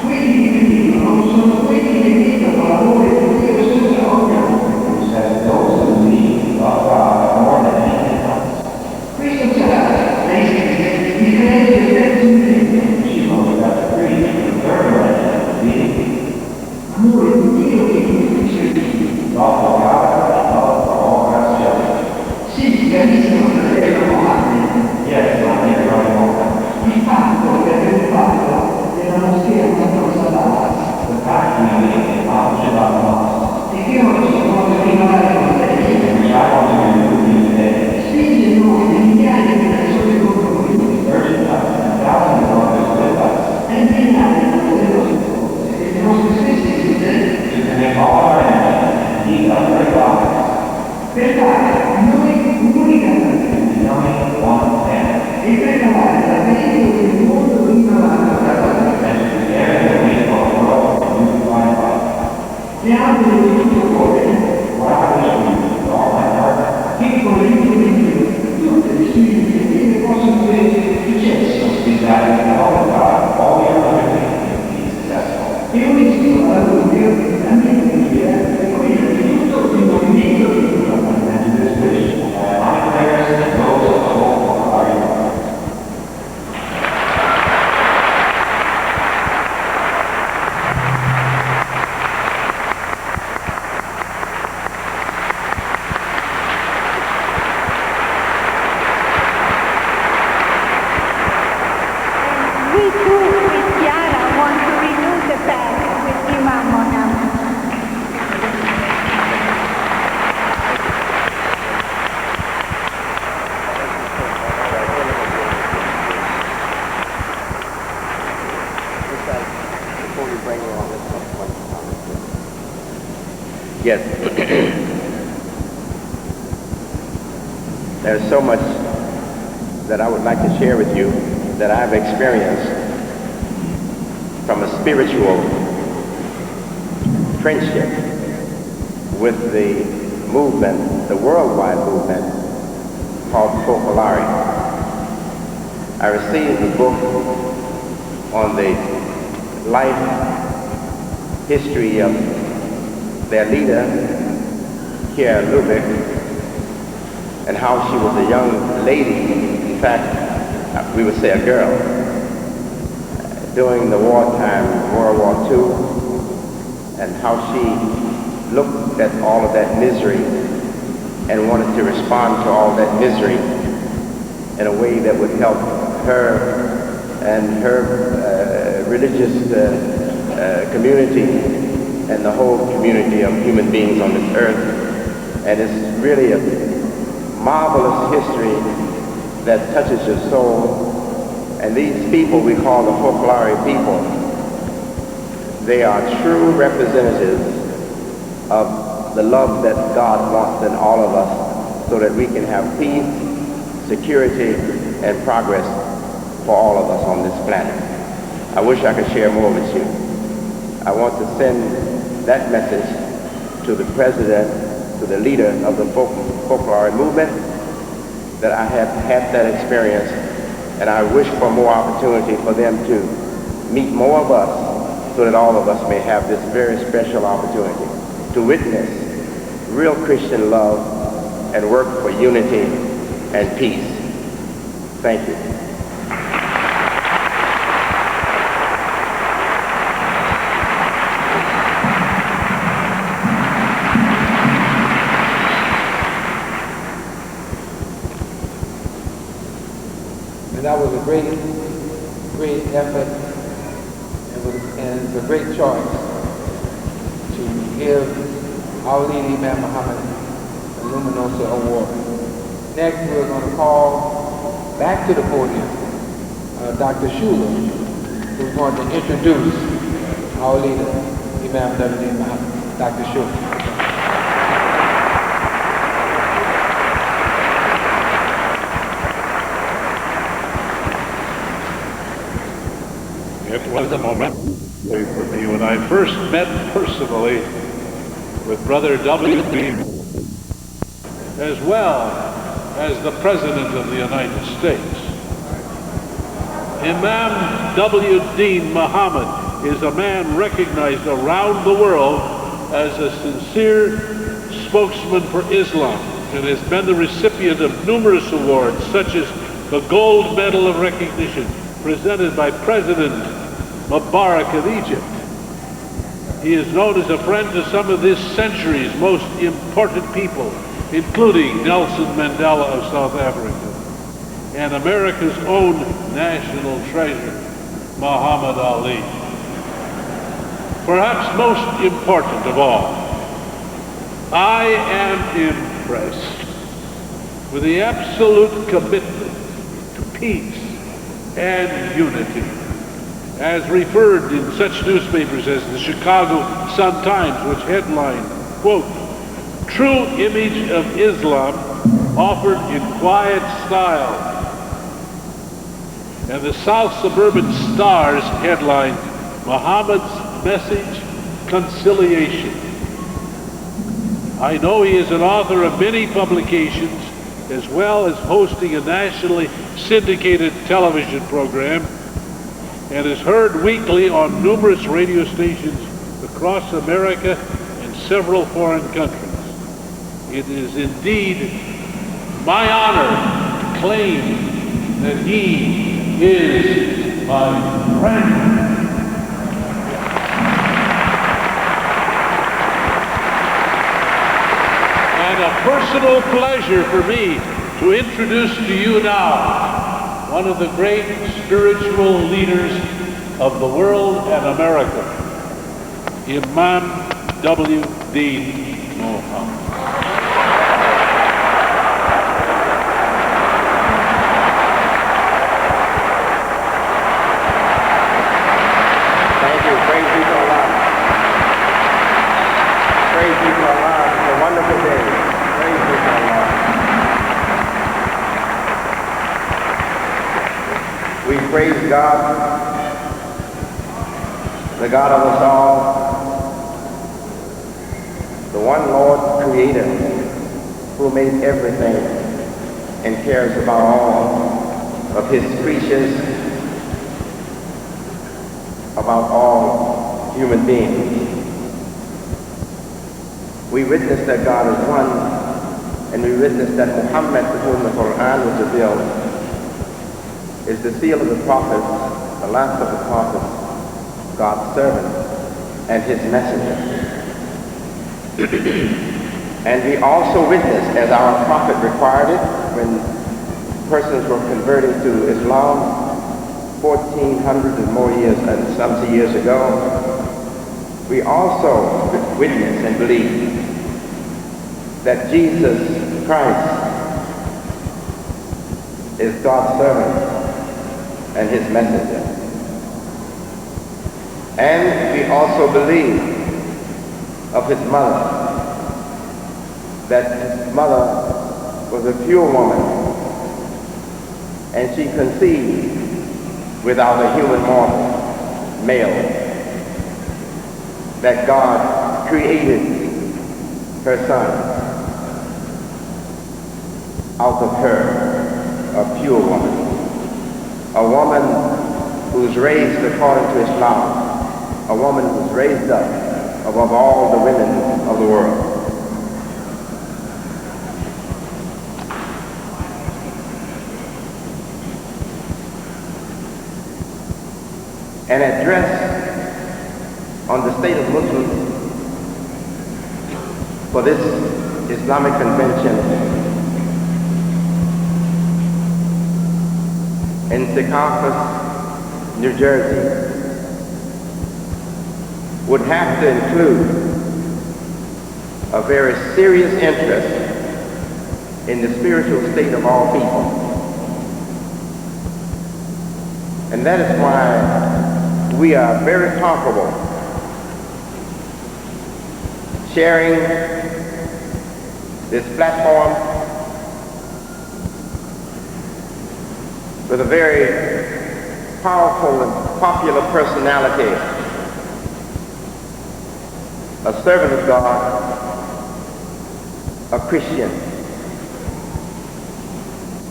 quelli che vivono sono quelli che vivono l'amore di Dio sopra ogni amore. Questo sarà il credo del terzo impegno. Amore di Dio che conduce il Dio. Sì, carissimo fratello Mohammed. Il fatto che abbiamo fatto nella moschea quando Sabat e che oggi voglio rinnovare con lei spinge noi e migliaia di persone con noi a impegnare tutte le nostre forze e le nostre stesse esigenze per fare noi un'unica famiglia e per trovare davvero il mondo rinnovato dalla le auguro di tutto cuore che con l'aiuto di Dio tutte le sue iniziative possano avere successo e uniscono alla Dio la mia famiglia e quella di tutto il movimento di Dio. We too, with Chiara, want to renew the pact with Imam Mohammed. Yes. There's so much that I would like to share with you that I've experienced from a spiritual friendship with the movement, the worldwide movement called Focolare. I received the book on the life history of their leader here in Newark, and how she was a young lady, in fact, we would say a girl, during the wartime, World War II, and how she looked at all of that misery and wanted to respond to all that misery in a way that would help her and her religious community and the whole community of human beings on this earth. And it's really a marvelous history that touches your soul. And these people we call the Focolare people, they are true representatives of the love that God wants in all of us so that we can have peace, security, and progress for all of us on this planet. I wish I could share more with you. I want to send that message to the president, to the leader of the Focolare movement, that I have had that experience, and I wish for more opportunity for them to meet more of us so that all of us may have this very special opportunity to witness real Christian love and work for unity and peace. Thank you. And that was a great effort, and it's a great choice to give our leader, Imam Mohammed, the Luminosa Award. Next, we're going to call back to the podium Dr. Schuler, who's going to introduce our leader, Imam W.D. Mohammed. Dr. Schuler. It was a moment for me when I first met personally with Brother W.D. as well as the President of the United States. Imam W. Dean Mohammed is a man recognized around the world as a sincere spokesman for Islam and has been the recipient of numerous awards, such as the Gold Medal of Recognition presented by President Mubarak of Egypt. He is known as a friend to some of this century's most important people, including Nelson Mandela of South Africa and America's own national treasure, Muhammad Ali. Perhaps most important of all, I am impressed with the absolute commitment to peace and unity, as referred in such newspapers as the Chicago Sun-Times, which headlined, quote, "True image of Islam offered in quiet style." And the South Suburban Star's headline, "Muhammad's Message, Conciliation." I know he is an author of many publications, as well as hosting a nationally syndicated television program, and is heard weekly on numerous radio stations across America and several foreign countries. It is indeed my honor to claim that he is my friend. And a personal pleasure for me to introduce to you now one of the great spiritual leaders of the world and America, Imam W. Dean Mohammed. Thank you. Praise be to Allah. Praise be to Allah. It's a wonderful day. Praise be to Allah. We praise God, the God of us all, the one Lord Creator who made everything and cares about all of his creatures, about all human beings. We witness that God is one, and we witness that Muhammad, to whom the Quran was revealed, is the seal of the prophets, the last of the prophets, God's servant, and his messenger. And we also witness, as our prophet required it, when persons were converting to Islam 1,400 and more years, and some years ago, we also witness and believe that Jesus Christ is God's servant and his messenger. And we also believe of his mother, that his mother was a pure woman, and she conceived without a human mortal, male, that God created her son out of her, a pure woman, a woman who's raised according to Islam, a woman who's raised up above all the women of the world. An address on the state of Muslims for this Islamic convention in Secaucus, New Jersey, would have to include a very serious interest in the spiritual state of all people. And that is why we are very comfortable sharing this platform with a very powerful and popular personality, a servant of God, a Christian,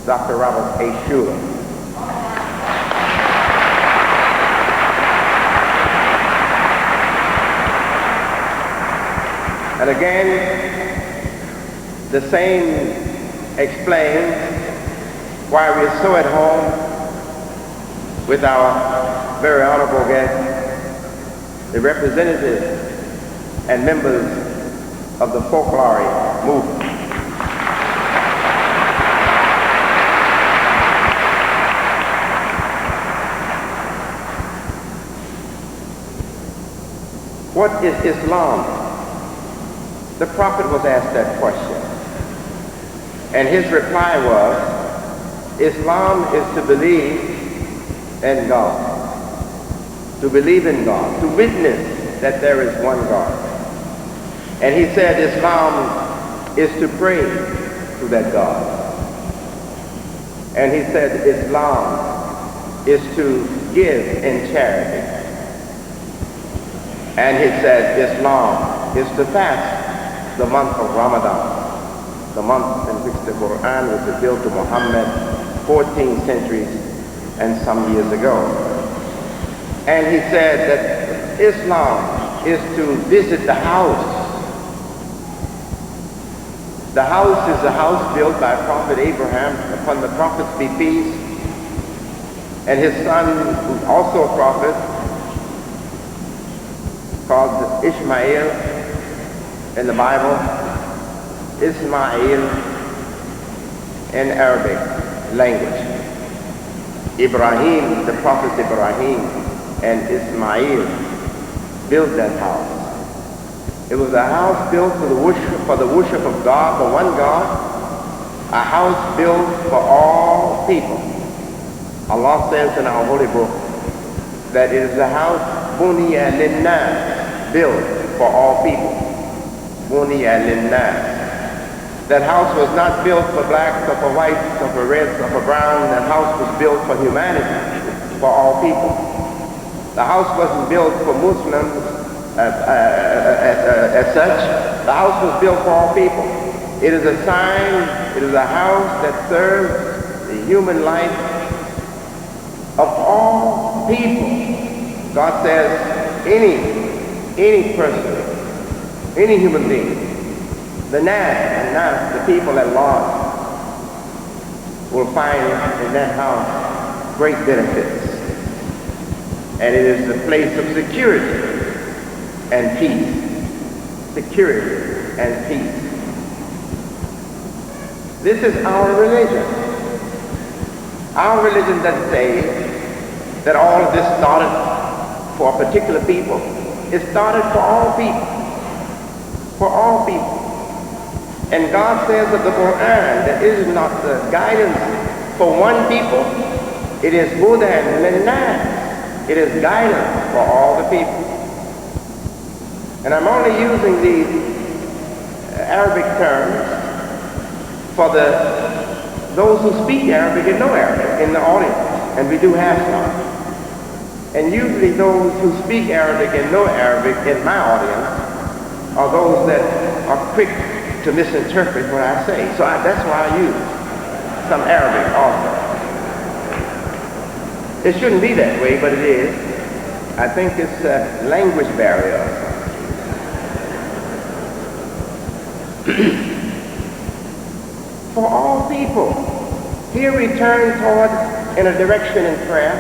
Dr. Robert A. Schuller. And again, the same explains why we're so at home with our very honorable guests, the representatives and members of the folklore movement. What is Islam? The prophet was asked that question. And his reply was, Islam is to believe in God. To believe in God. To witness that there is one God. And he said Islam is to pray to that God. And he said Islam is to give in charity. And he said Islam is to fast the month of Ramadan, the month in which the Quran was revealed to Mohammed 14 centuries and some years ago. And he said that Islam is to visit the house. The house is the house built by Prophet Abraham upon the prophets be peace, and his son, who's also a prophet, called Ishmael in the Bible, Ismail in Arabic language. Ibrahim, the prophet Ibrahim and Ismail built that house. It was a house built for the worship of God, the one God, a house built for all people. Allah says in our holy book that it is a house buniya linnas, built for all people. Buniya linnas. That house was not built for blacks or for whites or for reds or for browns. That house was built for humanity, for all people. The house wasn't built for Muslims as such. The house was built for all people. It is a sign, it is a house that serves the human life of all people. God says any person, any human being, the nas, the people at large, will find in that house great benefits. And it is a place of security and peace. Security and peace. This is our religion. Our religion doesn't say that all of this started for a particular people. It started for all people. For all people. And God says of the Quran that it is not the guidance for one people. It is Hudan linnas. It is guidance for all the people. And I'm only using these Arabic terms for those who speak Arabic and know Arabic in the audience, and we do have some. And usually those who speak Arabic and know Arabic in my audience are those that are quick to misinterpret what I say. So that's why I use some Arabic also. It shouldn't be that way, but it is. I think it's a language barrier. For all people, here we turn toward in a direction in prayer,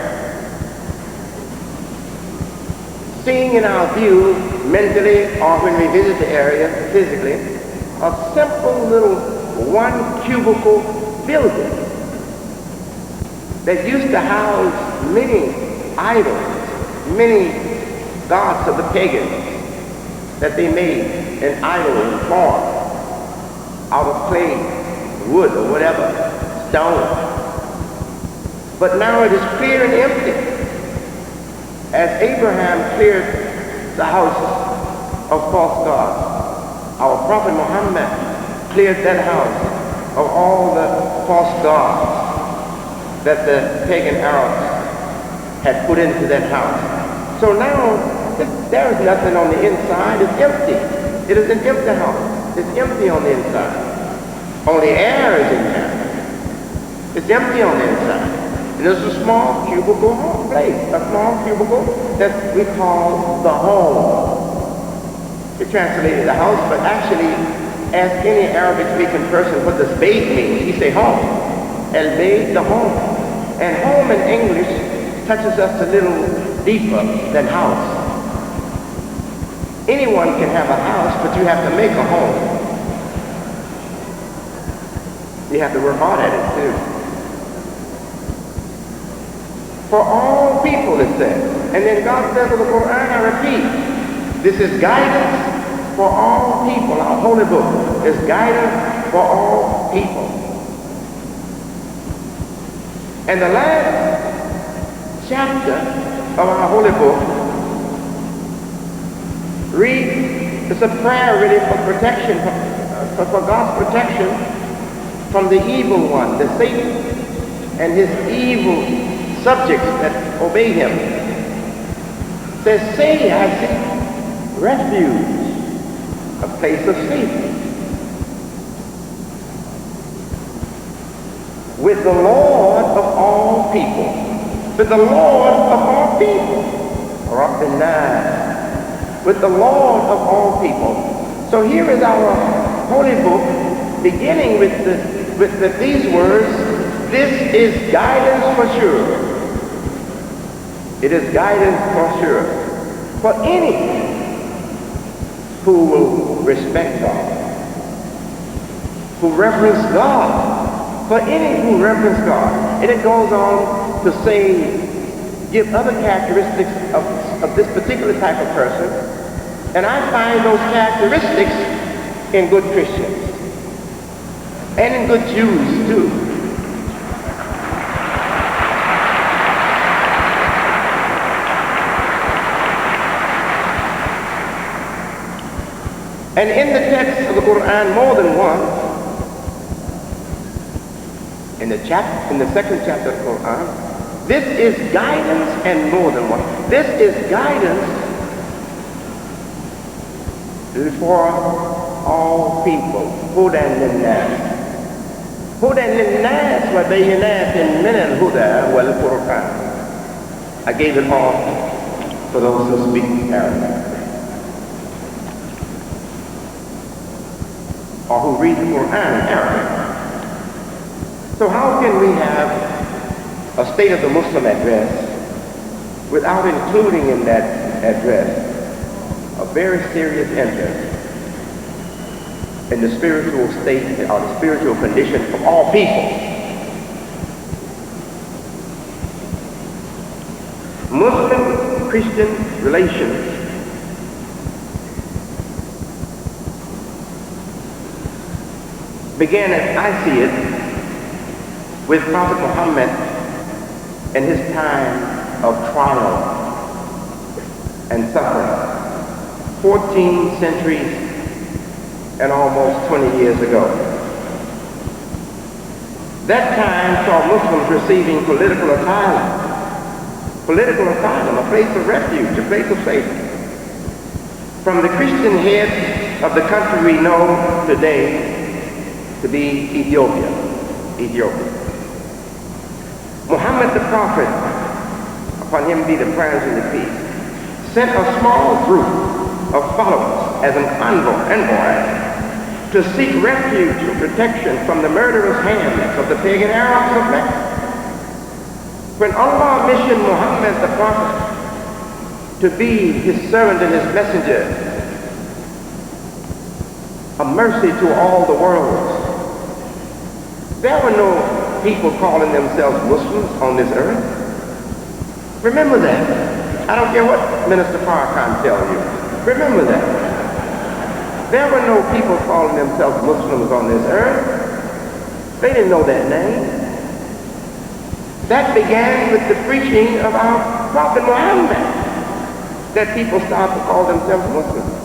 seeing in our view mentally or when we visit the area physically, a simple little one cubicle building that used to house many idols, many gods of the pagans that they made in idol form out of clay, wood, or whatever, stone. But now it is clear and empty. As Abraham cleared the house of false gods, our prophet Mohammed cleared that house of all the false gods that the pagan Arabs had put into that house. So now there is nothing on the inside. It's empty. It is an empty house. It's empty on the inside. Only air is in there. It's empty on the inside. And there's a small cubicle place, a small cubicle that we call the home. It translated the house, but actually, ask any Arabic-speaking person what does bayt mean. He say home. El-bayt, the home. And home in English touches us a little deeper than house. Anyone can have a house, but you have to make a home. You have to work hard at it too. For all people, it says. And then God says in the Quran, I repeat, this is guidance for all people. Our holy book is guidance for all people. And the last chapter of our holy book reads, it's a prayer really for protection, for God's protection from the evil one, the Satan, and his evil subjects that obey him. It says, say, I seek refuge, a place of safety, with the Lord of all people. With the Lord of all people. With the Lord of all people. So here is our holy book, beginning with these words. This is guidance for sure. It is guidance for sure. For any who will respect God, who reverence God, for any who reverence God. And it goes on to say, give other characteristics of this particular type of person. And I find those characteristics in good Christians and in good Jews too. And in the text of the Quran, more than one, in the second chapter of the Quran, this is guidance and more than one. This is guidance for all people. Hudan lin-nas. Hudan lin-nas wa bayyinatin min al-huda wal Qur'an. I gave it all for those who speak Arabic, or who read the Quran in Arabic. So how can we have a State of the Muslim address without including in that address a very serious interest in the spiritual state or the spiritual condition of all people? Muslim-Christian relations began, as I see it, with Prophet Mohammed and his time of trial and suffering, 14 centuries and almost 20 years ago. That time saw Muslims receiving political asylum, a place of refuge, a place of safety, from the Christian head of the country we know today to be Ethiopia. Muhammad the Prophet, upon him be the prayers and the peace, sent a small group of followers as an envoy to seek refuge and protection from the murderous hands of the pagan Arabs of Mecca. When Allah missioned Muhammad the Prophet to be his servant and his messenger, a mercy to all the world, there were no people calling themselves Muslims on this earth. Remember that. I don't care what Minister Farrakhan tells you. Remember that. There were no people calling themselves Muslims on this earth. They didn't know that name. That began with the preaching of our Prophet Muhammad, that people started to call themselves Muslims.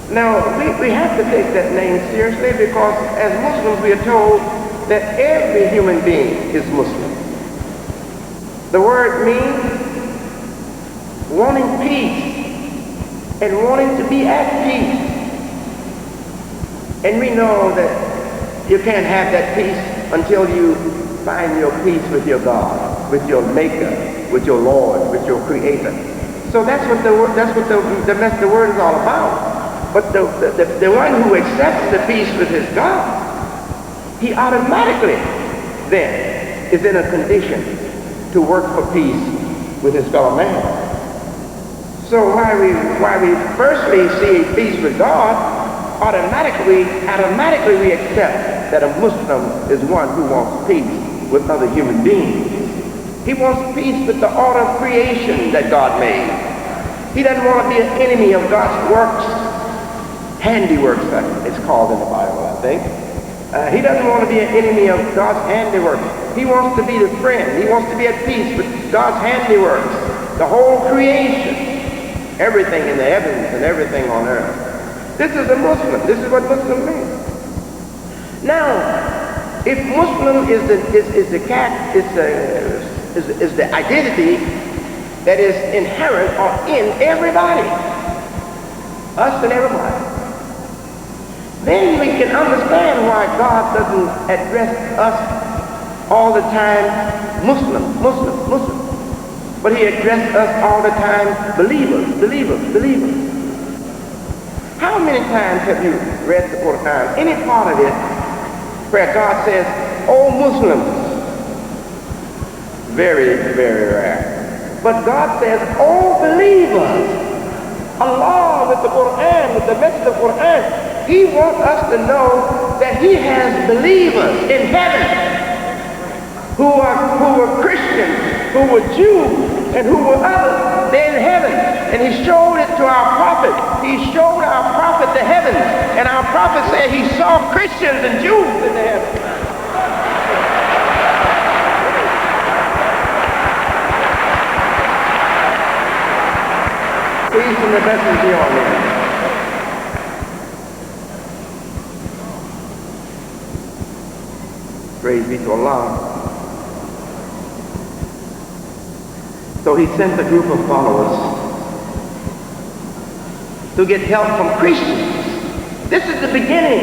Now, we have to take that name seriously, because as Muslims we are told that every human being is Muslim. The word means wanting peace and wanting to be at peace. And we know that you can't have that peace until you find your peace with your God, with your Maker, with your Lord, with your Creator. So that's what the word is all about. But the one who accepts the peace with his God, he automatically then is in a condition to work for peace with his fellow man. So while we firstly see peace with God, automatically we accept that a Muslim is one who wants peace with other human beings. He wants peace with the order of creation that God made. He doesn't want to be an enemy of God's works, handiworks, it's called in the Bible, I think. He doesn't want to be an enemy of God's handiwork. He wants to be the friend. He wants to be at peace with God's handiworks, the whole creation, everything in the heavens and everything on earth. This is a Muslim. This is what Muslim means. Now, if Muslim is the identity that is inherent or in everybody, us and everybody, then we can understand why God doesn't address us all the time Muslim, Muslim, Muslim. But he addressed us all the time believers, believers, believers. How many times have you read the Quran, any part of it, where God says, "Oh Muslims"? Very, very rare. But God says, "Oh believers." Allah with the Quran, with the message of the Quran, he wants us to know that he has believers in heaven who were Christians, who were Jews, and who were others. They're in heaven. And he showed it to our prophet. He showed our prophet the heavens. And our prophet said he saw Christians and Jews in the heavens. Peace and the blessings be on them. Praise be to Allah. So he sent a group of followers to get help from Christians. This is the beginning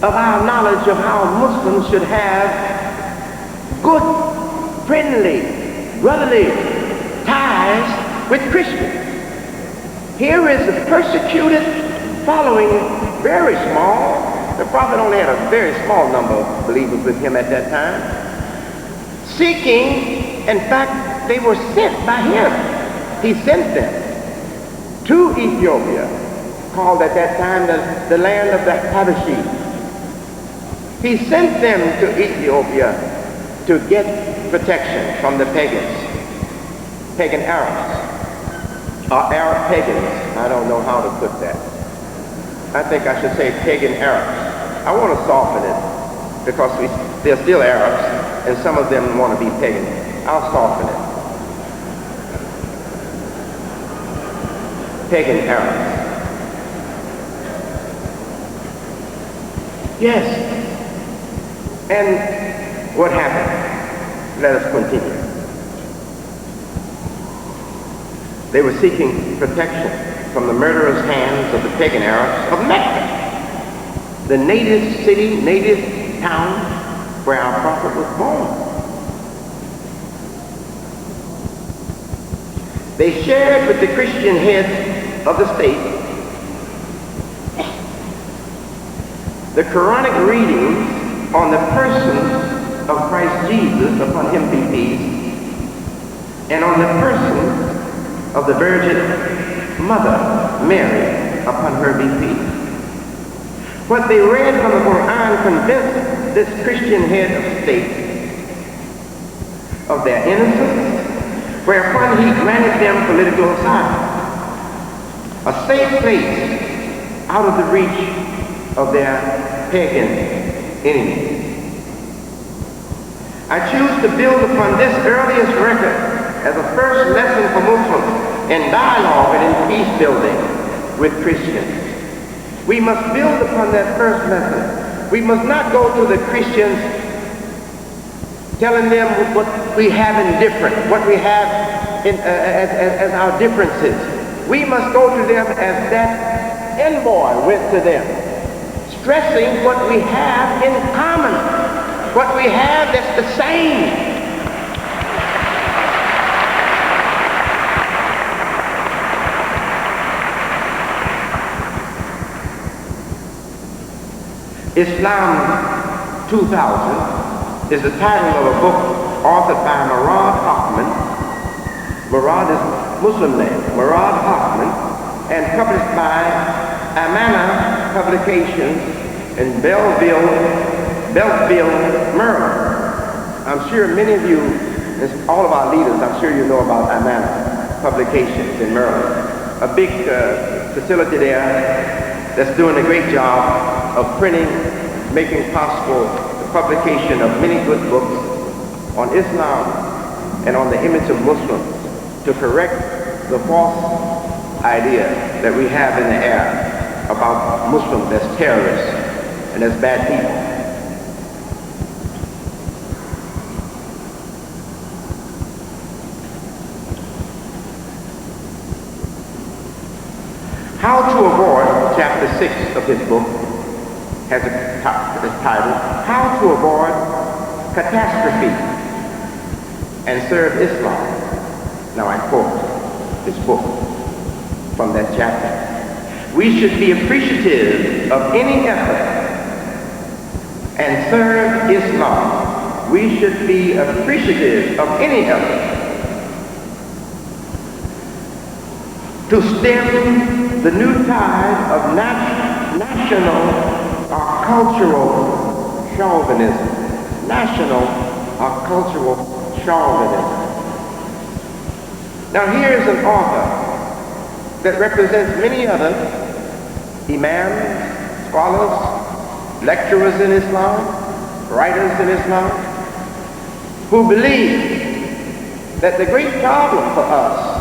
of our knowledge of how Muslims should have good, friendly, brotherly ties with Christians. Here is the persecuted following, very small. The prophet only had a very small number of believers with him at that time. Seeking, in fact, they were sent by him. He sent them to Ethiopia, called at that time the land of the Habashi. He sent them to Ethiopia to get protection from the pagans. Pagan Arabs, or Arab pagans. I don't know how to put that. I think I should say pagan Arabs. I want to soften it because they're still Arabs and some of them want to be pagan. I'll soften it. Pagan Arabs. Yes. And what happened? Let us continue. They were seeking protection from the murderous hands of the pagan Arabs of Mecca, the native city, native town where our prophet was born. They shared with the Christian heads of the state the Quranic readings on the person of Christ Jesus, upon him be peace, and on the person of the Virgin Mother, Mary, upon her be peace. What they read from the Quran convinced this Christian head of state of their innocence, whereupon he granted them political asylum, a safe place out of the reach of their pagan enemies. I choose to build upon this earliest record as a first lesson for Muslims in dialogue and in peace building with Christians. We must build upon that first lesson. We must not go to the Christians telling them what we have in different, what we have in, as our differences. We must go to them as that envoy went to them, stressing what we have in common, what we have that's the same. Islam 2000 is the title of a book authored by Murad Hoffman. Murad is Muslim name, Murad Hoffman, and published by Amana Publications in Belleville, Maryland. I'm sure many of you, all of our leaders, I'm sure you know about Amana Publications in Maryland. A big facility there that's doing a great job of printing, making possible the publication of many good books on Islam and on the image of Muslims to correct the false idea that we have in the air about Muslims as terrorists and as bad people. How to Avoid, chapter 6 of this book has a title, How to Avoid Catastrophe and Serve Islam. Now I quote this book from that chapter. We should be appreciative of any effort and serve Islam. We should be appreciative of any effort to stem the new tide of national or cultural chauvinism. National or cultural chauvinism. Now here is an author that represents many other imams, scholars, lecturers in Islam, writers in Islam, who believe that the great problem for us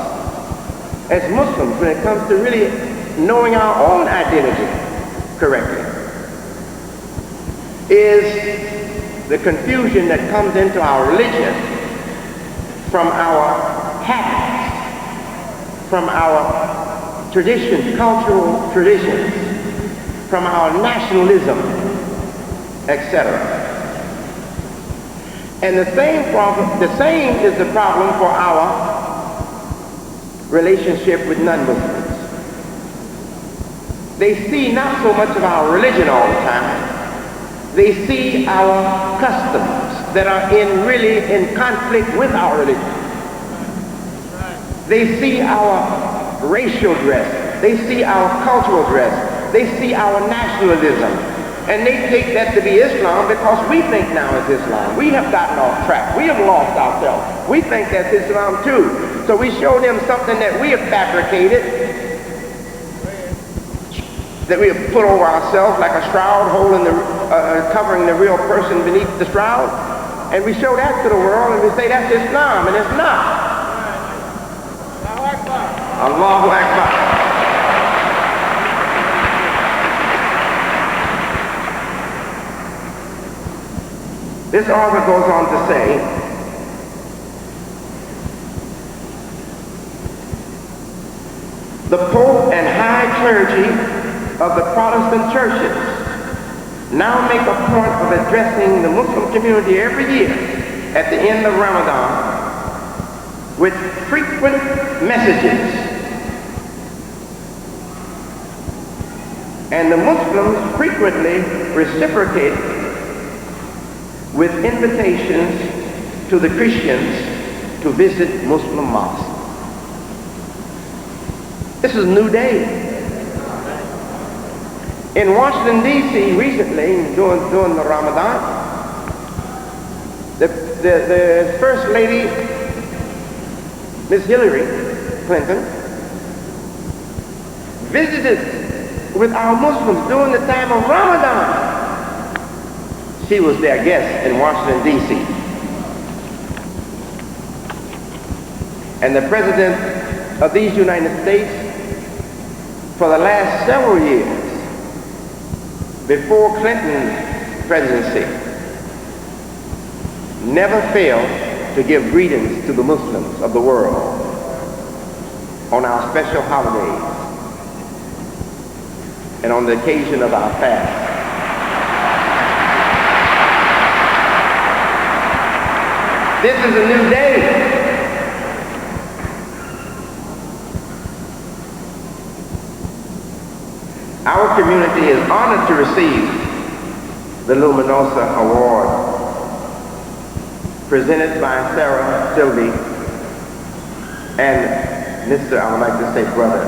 as Muslims when it comes to really knowing our own identity correctly is the confusion that comes into our religion from our habits, from our traditions, cultural traditions, from our nationalism, etc. And the same is the problem for our relationship with non-Muslims. They see not so much of our religion all the time. They see our customs that are really in conflict with our religion. They see our racial dress. They see our cultural dress. They see our nationalism. And they take that to be Islam because we think now it's Islam. We have gotten off track. We have lost ourselves. We think that's Islam too. So we show them something that we have fabricated, that we have put over ourselves like a shroud holding covering the real person beneath the shroud. And we show that to the world and we say that's Islam, and it's not. Allahu Akbar. This author goes on to say, the Pope and High Clergy of the Protestant churches now make a point of addressing the Muslim community every year at the end of Ramadan with frequent messages. And the Muslims frequently reciprocate with invitations to the Christians to visit Muslim mosques. This is a new day. In Washington, D.C. recently, during the Ramadan, the First Lady, Miss Hillary Clinton, visited with our Muslims during the time of Ramadan. She was their guest in Washington, D.C. And the President of these United States, for the last several years, before Clinton's presidency, never failed to give greetings to the Muslims of the world on our special holidays and on the occasion of our fast. This is a new day. Our community is honored to receive the Luminosa Award, presented by Sarah Sylvie and Mr., I would like to say brother,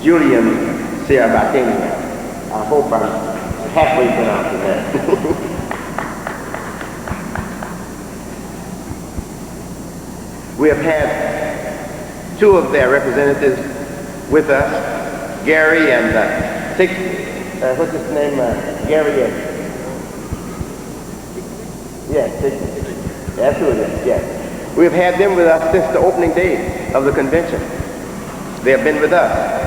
Julian Ciabatini. I hope I'm halfway pronouncing that. We have had two of their representatives with us, Gary and what's his name? Gary and, yes, that's who it is, yes. We have had them with us since the opening day of the convention. They have been with us.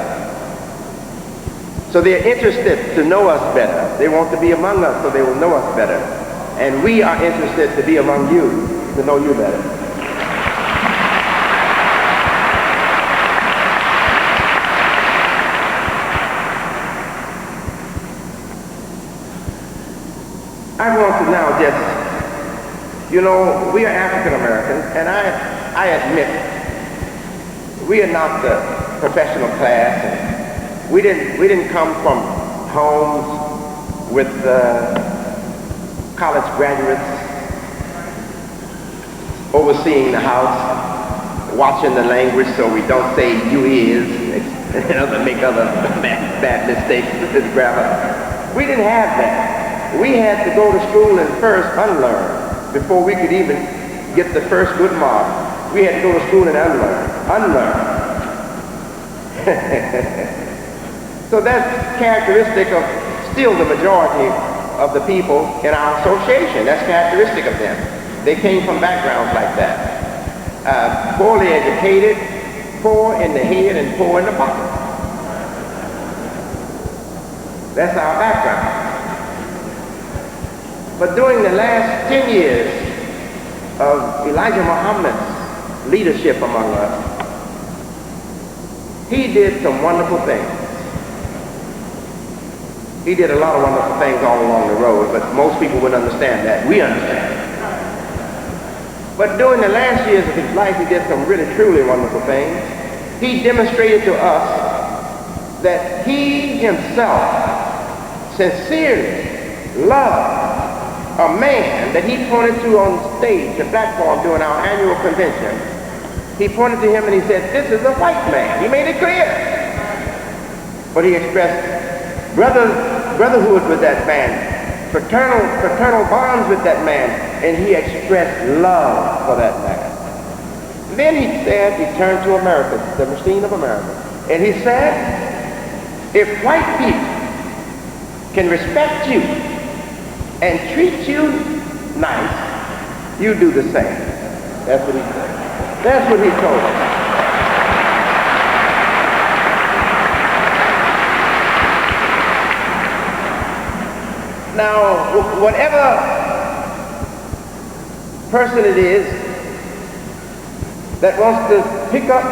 So they are interested to know us better. They want to be among us so they will know us better. And we are interested to be among you, to know you better. I want to now just, you know, we are African Americans, and I admit we are not the professional class, and we didn't come from homes with college graduates overseeing the house, watching the language so we don't say you is and make other bad mistakes with grammar. We didn't have that. We had to go to school and first unlearn before we could even get the first good mark. We had to go to school and unlearn. So that's characteristic of still the majority of the people in our association. That's characteristic of them. They came from backgrounds like that. Poorly educated, poor in the head and poor in the pocket. That's our background. But during the last 10 years of Elijah Muhammad's leadership among us, he did some wonderful things. He did a lot of wonderful things all along the road, but most people wouldn't understand that. We understand. But during the last years of his life, he did some really, truly wonderful things. He demonstrated to us that he himself sincerely loved a man that he pointed to on stage, the platform during our annual convention. He pointed to him and he said, "This is a white man." He made it clear. But he expressed brotherhood with that man, fraternal bonds with that man, and he expressed love for that man. Then he said, he turned to America, the machine of America, and he said, if white people can respect you and treat you nice, you do the same. That's what he said. That's what he told us. Now, whatever person it is that wants to pick up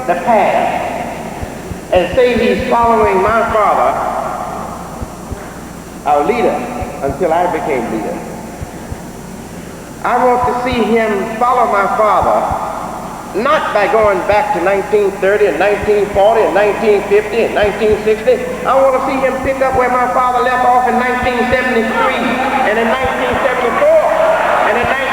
the path and say he's following my father, our leader, until I became leader. I want to see him follow my father, not by going back to 1930 and 1940 and 1950 and 1960. I want to see him pick up where my father left off in 1973 and in 1974 and in 1974.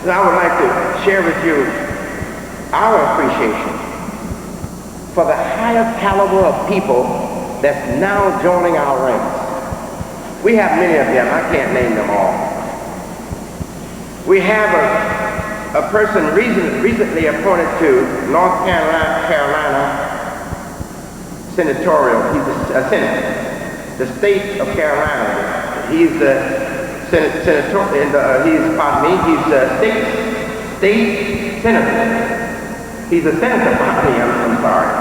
I would like to share with you our appreciation for the higher caliber of people that's now joining our ranks. We have many of them. I can't name them all. We have a person recently appointed to North Carolina senatorial. He's a senator, the state of Carolina. He's the senator, he's a state senator. He's a senator, I'm sorry.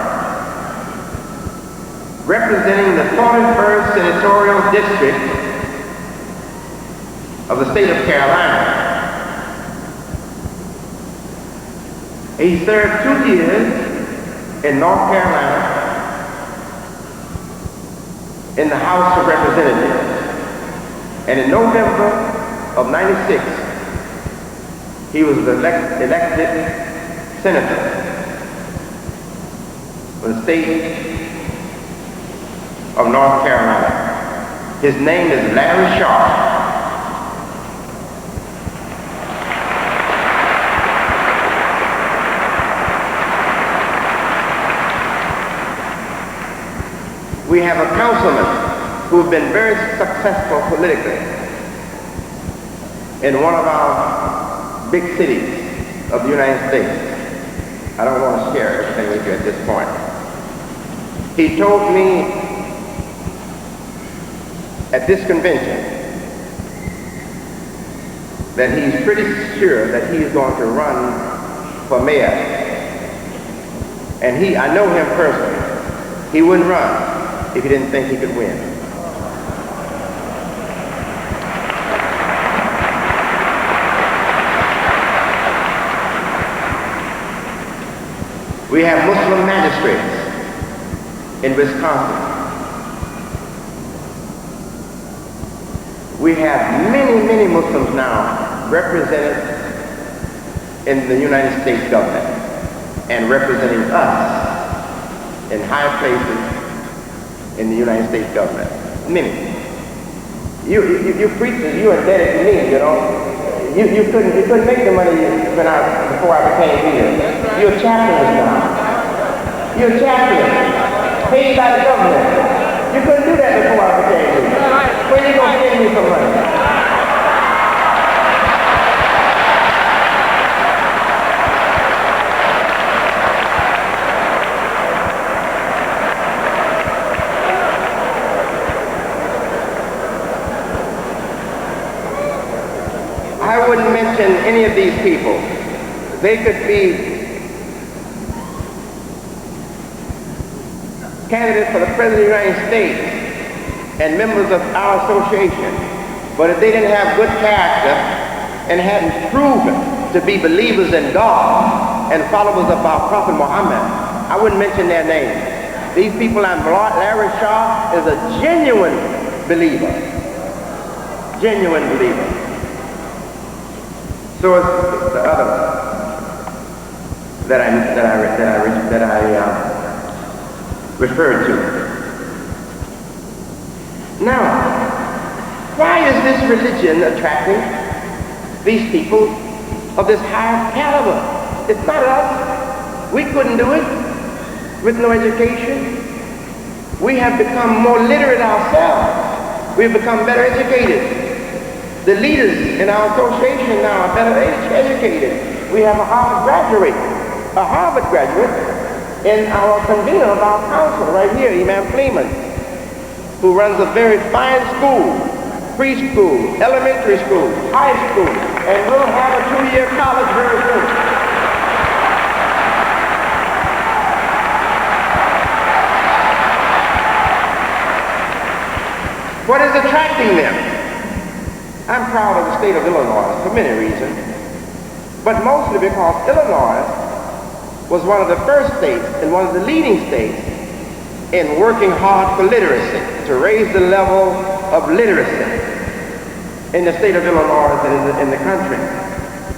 Representing the 41st senatorial district of the state of Carolina. He served 2 years in North Carolina in the House of Representatives. And in November of '96, he was elected senator for the state of North Carolina. His name is Larry Shaw. We have a councilman who has been very successful politically in one of our big cities of the United States. I don't want to share everything with you at this point. He told me at this convention that he's pretty sure that he's going to run for mayor. And I know him personally. He wouldn't run if he didn't think he could win. We have Muslim magistrates in Wisconsin. We have many, many Muslims now represented in the United States government and representing us in high places in the United States government. Many. You preachers, you indebted to me, you know. You couldn't make the money before I became here. You're chaplains now. You're chaplains, paid by the government. You couldn't do that before I became here. When are you going to give me some money? I wouldn't mention any of these people. They could be candidates for the President of the United States and members of our association, but if they didn't have good character and hadn't proven to be believers in God and followers of our Prophet Mohammed, I wouldn't mention their names. These people, Larry Shaw is a genuine believer. Genuine believer. So is the others that I referred to. Now, why is this religion attracting these people of this high caliber? It's not us. We couldn't do it with no education. We have become more literate ourselves. We've become better educated. The leaders in our association now are better educated. We have a Harvard graduate in our convener of our council right here, Imam Fleeman, who runs a very fine school, preschool, elementary school, high school, and will have a 2-year college very soon. What is attracting them? I'm proud of the state of Illinois for many reasons, but mostly because Illinois was one of the first states and one of the leading states in working hard for literacy, to raise the level of literacy in the state of Illinois and in the country,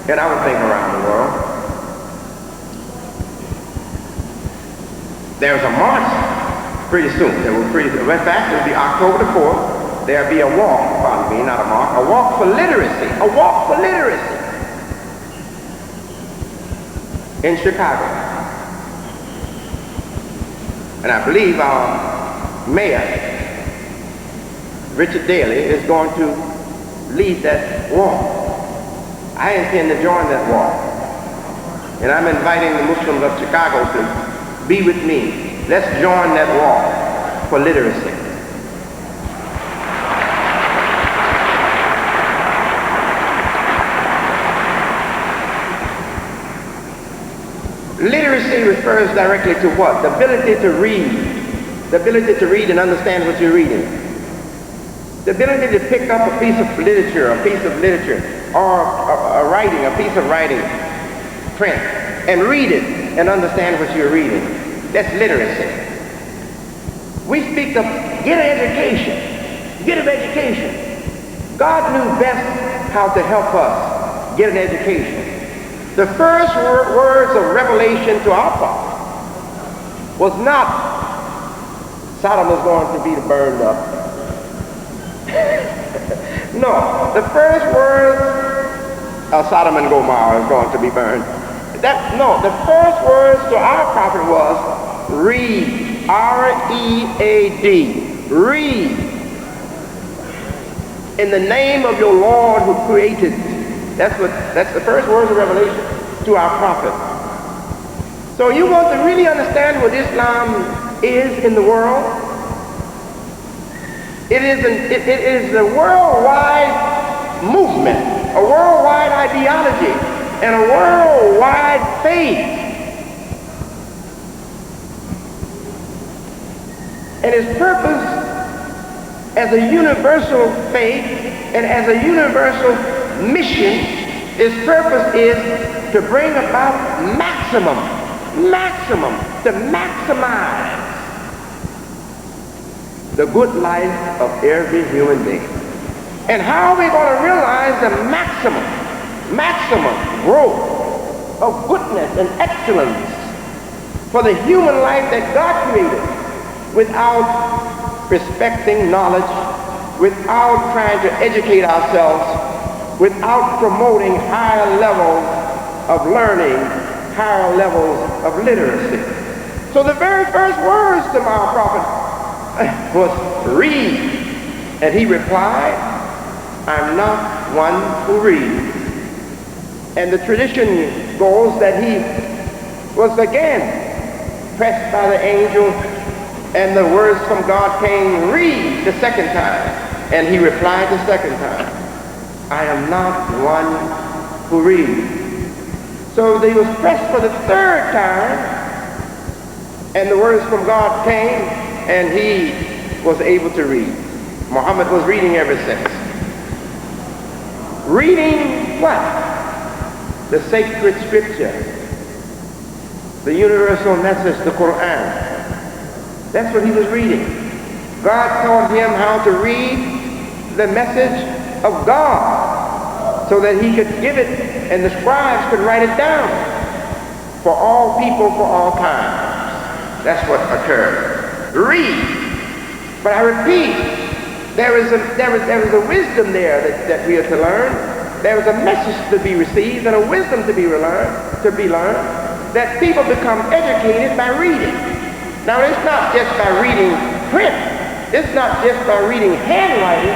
and I would think around the world. There's a march pretty soon. In fact, it will be October the 4th. There'll be a walk, pardon me, not a march, a walk for literacy, in Chicago. And I believe our mayor, Richard Daley, is going to lead that walk. I intend to join that walk. And I'm inviting the Muslims of Chicago to be with me. Let's join that walk for literacy. Literacy refers directly to what? The ability to read. The ability to read and understand what you're reading. The ability to pick up a piece of literature, or a piece of writing, print, and read it and understand what you're reading. That's literacy. We speak of get an education, get an education. God knew best how to help us get an education. The first words of revelation to our prophet was not Sodom was going to be burned up. No, the first words of Sodom and Gomorrah is going to be burned. The first words to our prophet was read, R-E-A-D, read, in the name of your Lord who created. That's the first words of revelation to our prophet. So you want to really understand what Islam is in the world? It is a worldwide movement, a worldwide ideology, and a worldwide faith. And its purpose as a universal faith and as a universal mission, its purpose is to bring about to maximize the good life of every human being. And how are we going to realize the maximum growth of goodness and excellence for the human life that God created without respecting knowledge, without trying to educate ourselves, without promoting higher levels of learning, higher levels of literacy? So the very first words to our prophet was read, and he replied, I'm not one who reads. And the tradition goes that he was again pressed by the angel, and the words from God came, read, the second time. And he replied the second time, I am not one who reads. So they was pressed for the third time, and the words from God came, and he was able to read. Mohammed was reading ever since. Reading what? The sacred scripture, the universal message, the Quran. That's what he was reading. God taught him how to read the message of God so that he could give it and the scribes could write it down for all people, for all times. That's what occurred. Read. But I repeat, there is a wisdom there that we are to learn. There is a message to be received and a wisdom to be learned, that people become educated by reading. Now, it's not just by reading print. It's not just by reading handwriting.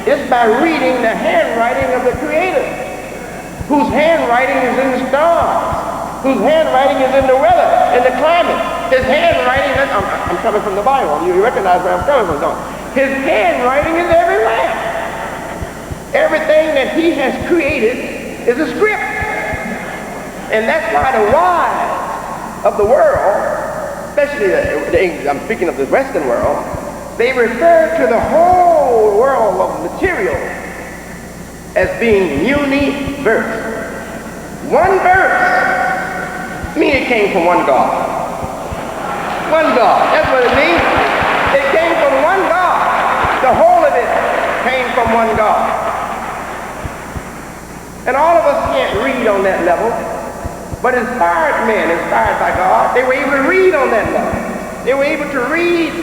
It's by reading the handwriting of the Creator, whose handwriting is in the stars, whose handwriting is in the weather, in the climate. His handwriting, I'm coming from the Bible. You recognize where I'm coming from, don't you? His handwriting is everywhere. Everything that he has created is a script. And that's why the wise of the world, especially I'm speaking of the Western world, they refer to the whole world of material as being universe. One verse means it came from one God. One God. That's what it means. It came from one God. The whole of it came from one God. And all of us can't read on that level, but inspired men, inspired by God, they were able to read on that level. They were able to read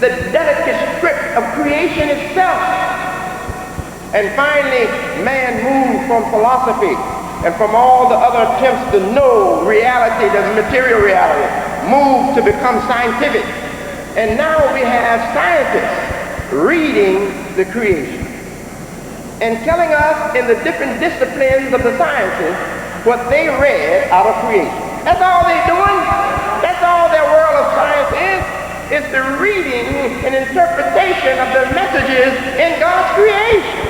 the delicate script of creation itself. And finally, man moved from philosophy and from all the other attempts to know reality, the material reality, moved to become scientific. And now we have scientists reading the creation and telling us in the different disciplines of the sciences what they read out of creation. That's all they're doing. That's all their world of science is. It's the reading and interpretation of the messages in God's creation.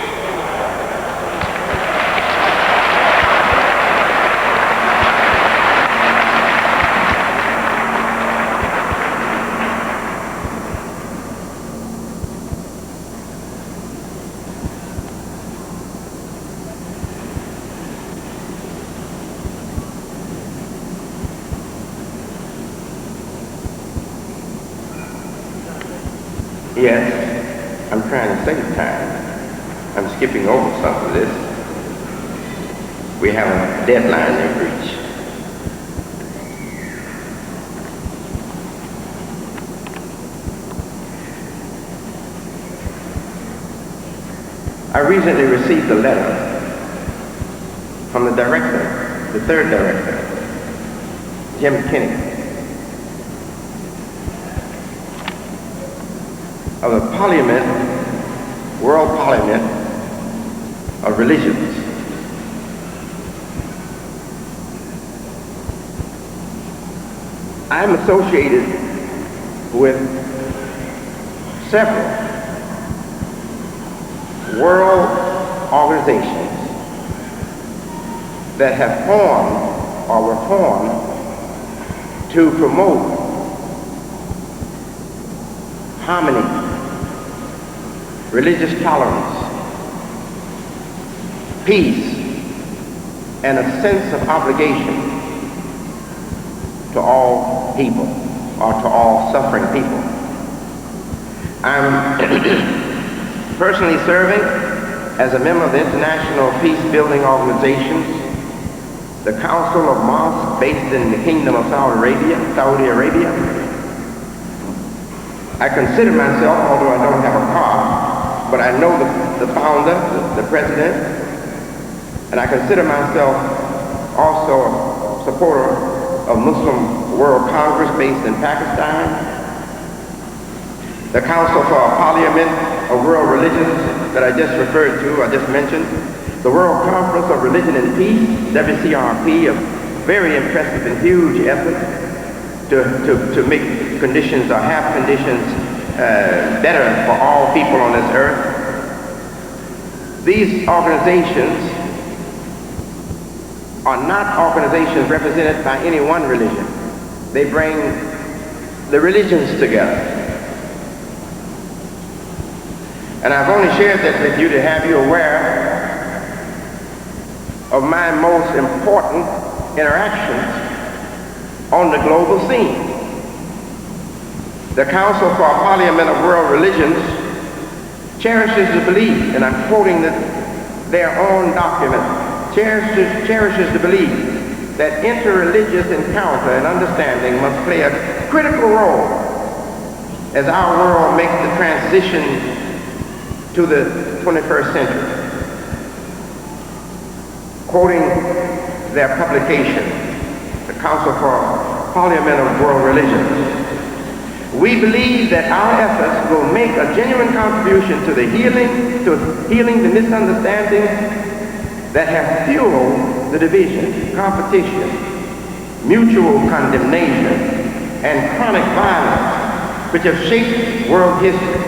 Yes, I'm trying to save time. I'm skipping over some of this. We have a deadline to reach. I recently received a letter from the director, the third director, Jim Kinney, of the Parliament, World Parliament of Religions. I'm associated with several world organizations that have formed or were formed to promote harmony, religious tolerance, peace, and a sense of obligation to all people, or to all suffering people. I'm personally serving as a member of the International Peace Building Organization, the Council of Mosques based in the Kingdom of Saudi Arabia. I consider myself, although I don't have a car, but I know the founder, the president, and I consider myself also a supporter of Muslim World Congress based in Pakistan, the Council for Parliament of World Religions that I just referred to, I just mentioned, the World Conference of Religion and Peace, WCRP, a very impressive and huge effort to make conditions or have conditions better for all people on this earth. These organizations are not organizations represented by any one religion. They bring the religions together. And I've only shared that with you to have you aware of my most important interactions on the global scene. The Council for Parliament of World Religions cherishes the belief, and I'm quoting their own document, cherishes the belief that interreligious encounter and understanding must play a critical role as our world makes the transition to the 21st century. Quoting their publication, the Council for Parliament of World Religions, we believe that our efforts will make a genuine contribution to healing the misunderstanding that have fueled the division, competition, mutual condemnation, and chronic violence which have shaped world history.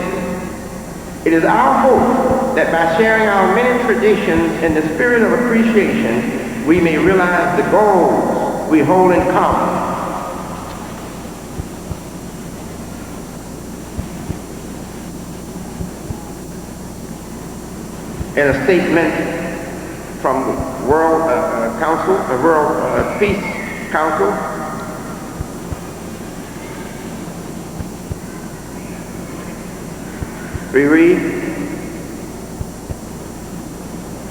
It is our hope that by sharing our many traditions in the spirit of appreciation, we may realize the goals we hold in common. In a statement from the World Council, the World Peace Council, we read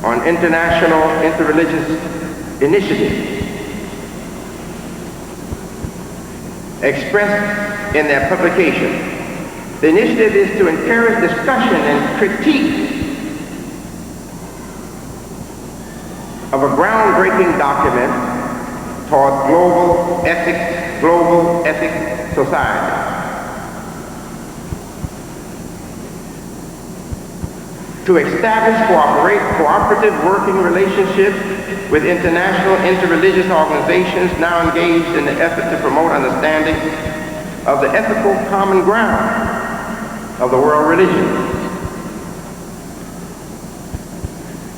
on international interreligious initiatives expressed in their publication. The initiative is to encourage discussion and critique of a groundbreaking document toward global ethics society. To establish cooperative working relationships with international interreligious organizations now engaged in the effort to promote understanding of the ethical common ground of the world religions.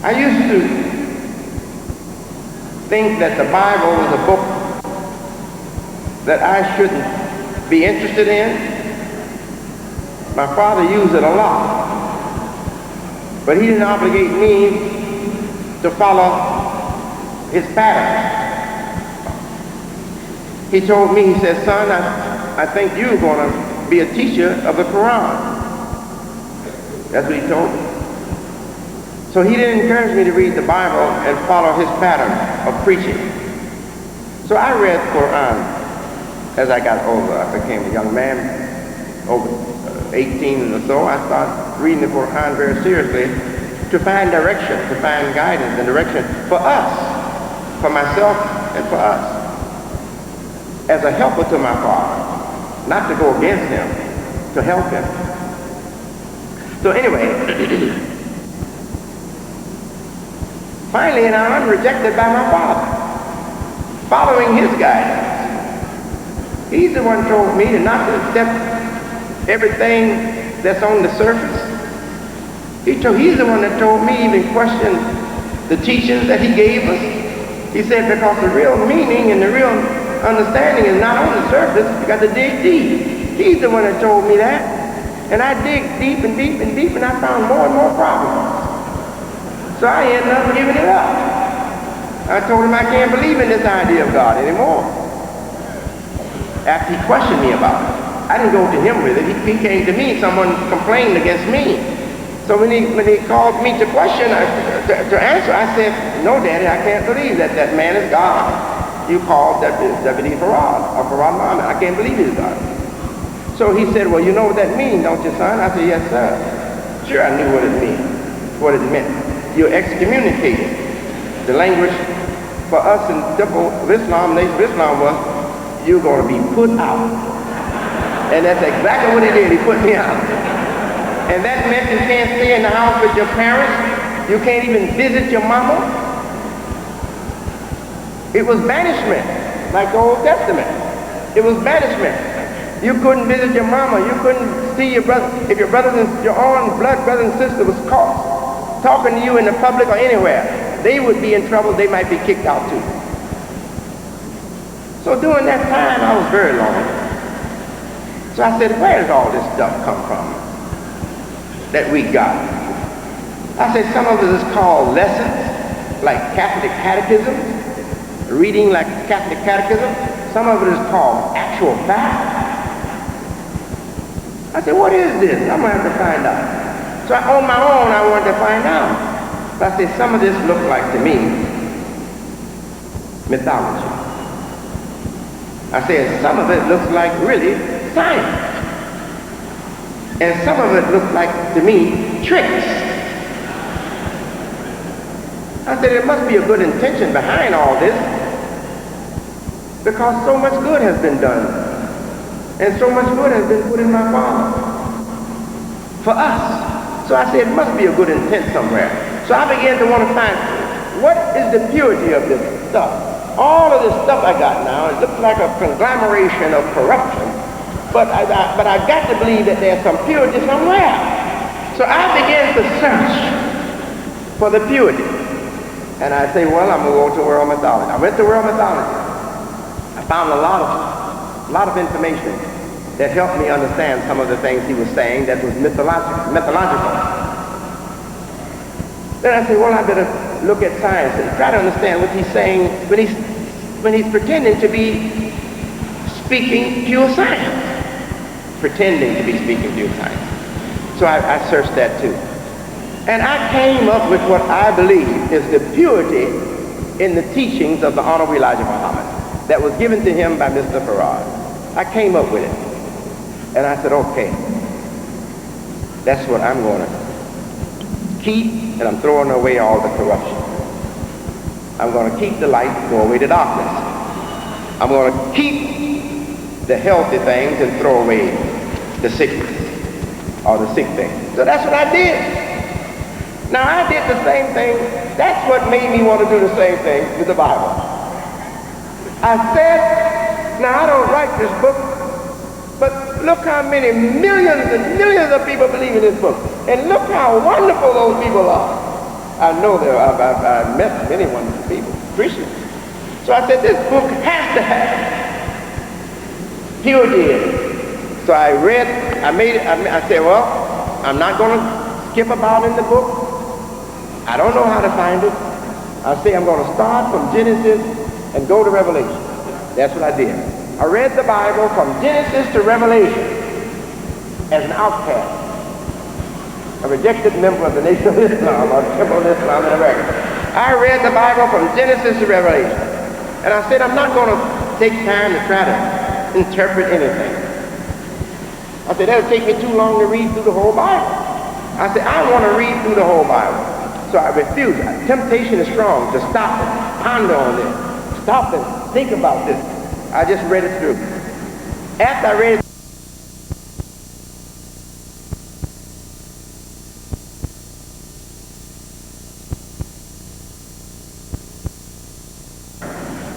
I used to think that the Bible was a book that I shouldn't be interested in. My father used it a lot. But he didn't obligate me to follow his pattern. He told me, he said, son, I think you're going to be a teacher of the Quran. That's what he told me. So he didn't encourage me to read the Bible and follow his pattern of preaching. So I read Quran as I got older. I became a young man, over 18 or so. I started reading the Quran very seriously to find direction, to find guidance and direction for us, for myself and for us, as a helper to my Father, not to go against him, to help him. So anyway, finally now I'm rejected by my Father, following his guidance. He's the one who told me to not to accept everything that's on the surface. He's the one that told me even question the teachings that he gave us. He said, because the real meaning and the real understanding is not on the surface, you got to dig deep. He's the one that told me that. And I dig deep and deep and deep, and I found more and more problems. So I ended up giving it up. I told him I can't believe in this idea of God anymore. After he questioned me about it, I didn't go to him with it. He came to me. Someone complained against me. So when he called me to question, to answer, I said, no, Daddy, I can't believe that that man is God. You called Deputy Farad, or Farad Mohammed. I can't believe he's God. So he said, well, you know what that means, don't you, son? I said, yes, sir. Sure, I knew what it meant. You're excommunicated. The language for us in Temple of Islam, Nation of Islam, was, you're going to be put out. And that's exactly what he did. He put me out. And that meant you can't stay in the house with your parents. You can't even visit your mama. It was banishment, like the Old Testament. It was banishment. You couldn't visit your mama. You couldn't see your brother. If your brothers and your own blood brother and sister was caught talking to you in the public or anywhere, they would be in trouble. They might be kicked out too. So during that time, I was very lonely. So I said, where does all this stuff come from that we got? I said, some of it is called lessons, like Catholic catechism, reading like Catholic catechism. Some of it is called actual fact. I said, what is this? I'm going to have to find out. So on my own, I wanted to find out. But I said, some of this looks like, to me, mythology. I said, some of it looks like really science. And some of it looks like, to me, tricks. I said, there must be a good intention behind all this, because so much good has been done. And so much good has been put in my Father for us. So I said, it must be a good intent somewhere. So I began to want to find, what is the purity of this stuff? All of this stuff I got now, it looks like a conglomeration of corruption. But I got to believe that there's some purity somewhere. So I began to search for the purity. And I say, well, I'm going to go to world mythology. I went to world mythology. I found a lot of information that helped me understand some of the things he was saying that was mythological. Then I said, well, I better look at science and try to understand what he's saying when he's pretending to be speaking pure science. Pretending to be speaking pure science. So I searched that too. And I came up with what I believe is the purity in the teachings of the Honorable Elijah Muhammad that was given to him by Mr. Farad. I came up with it. And I said, okay, that's what I'm going to keep, and I'm throwing away all the corruption. I'm going to keep the light, throw away the darkness. I'm going to keep the healthy things and throw away the sickness or the sick things. So that's what I did. Now I did the same thing. That's what made me want to do the same thing with the Bible. I said, now I don't write this book, but look how many millions and millions of people believe in this book. And look how wonderful those people are. I know I've met many wonderful people, Christians. So I said, this book has to have purity in it. So I read, I said, well, I'm not going to skip about in the book. I don't know how to find it. I say I'm going to start from Genesis and go to Revelation. That's what I did. I read the Bible from Genesis to Revelation as an outcast. a rejected member of the Nation of Islam, or Temple of Islam in America. I read the Bible from Genesis to Revelation. And I said, I'm not going to take time to try to interpret anything. I said, that'll take me too long to read through the whole Bible. I said, I want to read through the whole Bible. So I refused. Temptation is strong to stop and ponder on this. Stop and think about this. I just read it through. After I read it,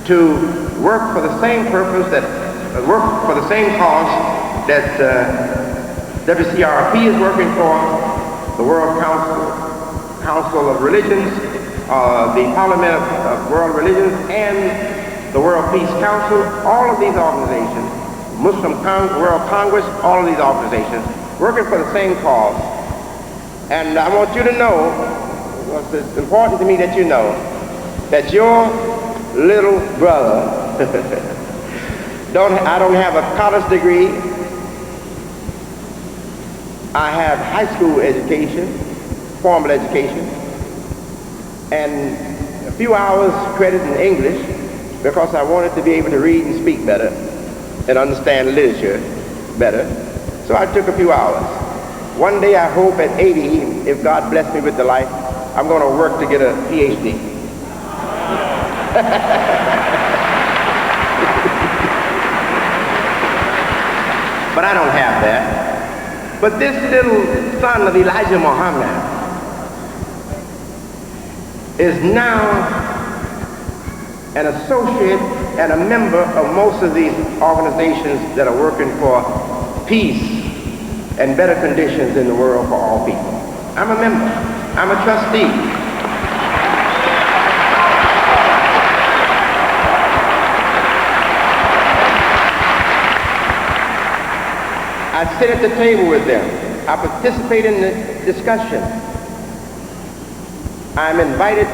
to work for the same purpose work for the same cause that WCRP is working for, the World Council of Religions, the Parliament of World Religions, and the World Peace Council. All of these organizations, World Congress, all of these organizations working for the same cause. And I want you to know, it's important to me that you know, that your little brother, I don't have a college degree. I have high school education, formal education, and a few hours credit in English because I wanted to be able to read and speak better and understand literature better. So I took a few hours. One day I hope at 80, if God bless me with the life, I'm going to work to get a PhD. But I don't have that. But this little son of Elijah Mohammed is now an associate and a member of most of these organizations that are working for peace and better conditions in the world for all people. I'm a member. I'm a trustee. I sit at the table with them. I participate in the discussion. I'm invited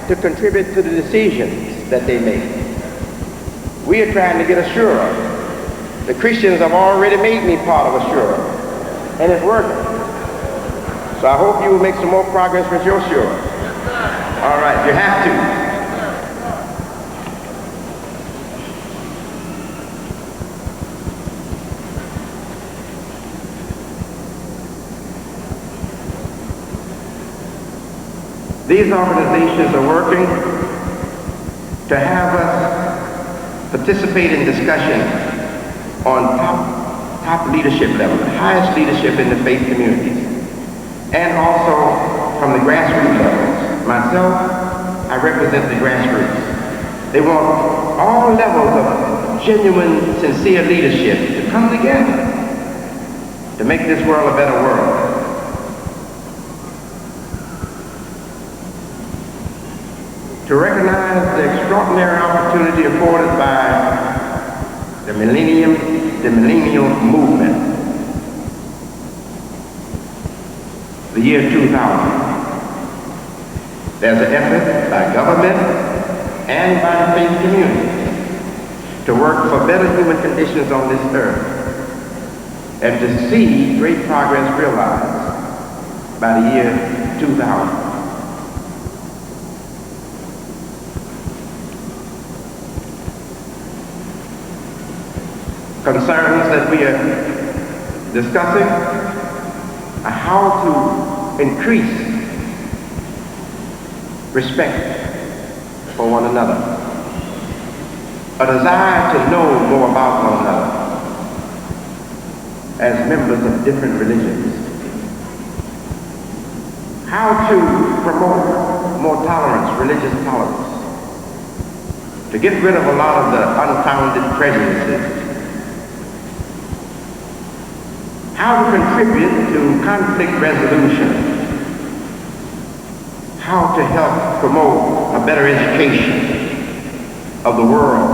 to contribute to the decisions that they make. We are trying to get Assura. The Christians have already made me part of Assura, and it's working. So I hope you will make some more progress with your Assura. All right, you have to. These organizations are working to have us participate in discussion on top leadership level, the highest leadership in the faith communities, and also from the grassroots levels. Myself, I represent the grassroots. They want all levels of genuine, sincere leadership to come together to make this world a better world. To recognize the extraordinary opportunity afforded by the millennial movement, the year 2000. There's an effort by government and by the faith community to work for better human conditions on this earth and to see great progress realized by the year 2000. Concerns that we are discussing are how to increase respect for one another, a desire to know more about one another as members of different religions, how to promote more tolerance, religious tolerance, to get rid of a lot of the unfounded prejudices, how to contribute to conflict resolution, how to help promote a better education of the world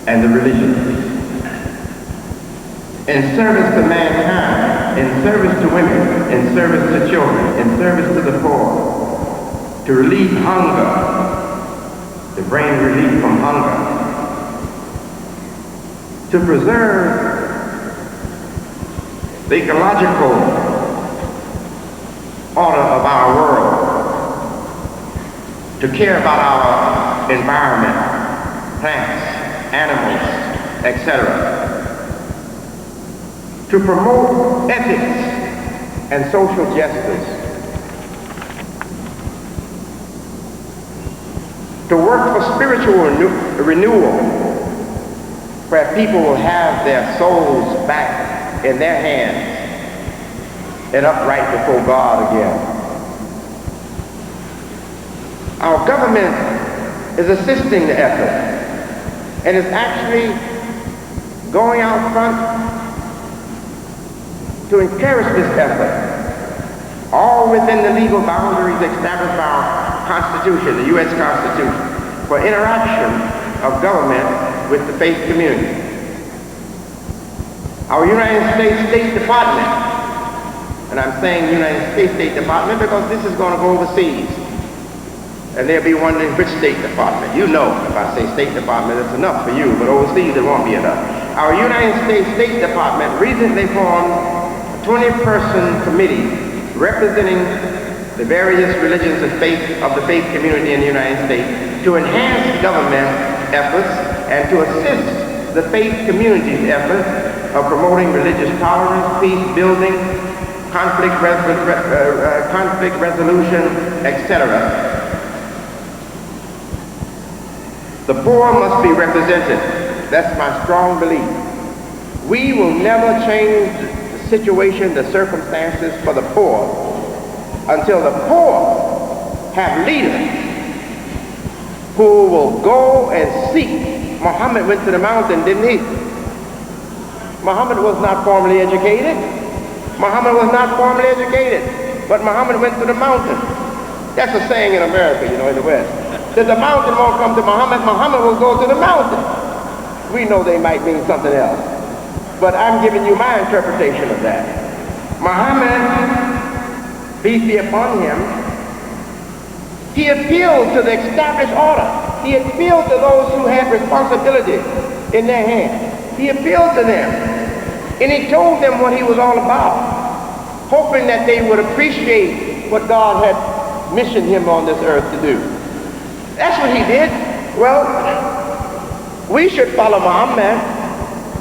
and the religions, in service to mankind, in service to women, in service to children, in service to the poor, to relieve hunger, to bring relief from hunger, to preserve the ecological order of our world, to care about our environment, plants, animals, etc., to promote ethics and social justice, to work for spiritual renewal, where people will have their souls back in their hands and upright before God again. Our government is assisting the effort and is actually going out front to encourage this effort, all within the legal boundaries established by our Constitution, the U.S. Constitution, for interaction of government with the faith community. Our United States State Department, and I'm saying United States State Department because this is going to go overseas, and they'll be wondering which State Department. You know, if I say State Department, it's enough for you, but overseas it won't be enough. Our United States State Department recently formed a 20-person committee representing the various religions and faith of the faith community in the United States to enhance government efforts and to assist the faith community's efforts of promoting religious tolerance, peace building, conflict resolution, etc. The poor must be represented. That's my strong belief. We will never change the situation, the circumstances for the poor until the poor have leaders who will go and seek. Mohammed went to the mountain, didn't he? Muhammad was not formally educated. Muhammad was not formally educated, but Muhammad went to the mountain. That's a saying in America, you know, in the West. That the mountain won't come to Muhammad, Muhammad will go to the mountain. We know they might mean something else, but I'm giving you my interpretation of that. Muhammad, peace be upon him, he appealed to the established order. He appealed to those who had responsibility in their hands. He appealed to them, and he told them what he was all about, hoping that they would appreciate what God had missioned him on this earth to do. That's what he did. Well, we should follow Muhammad,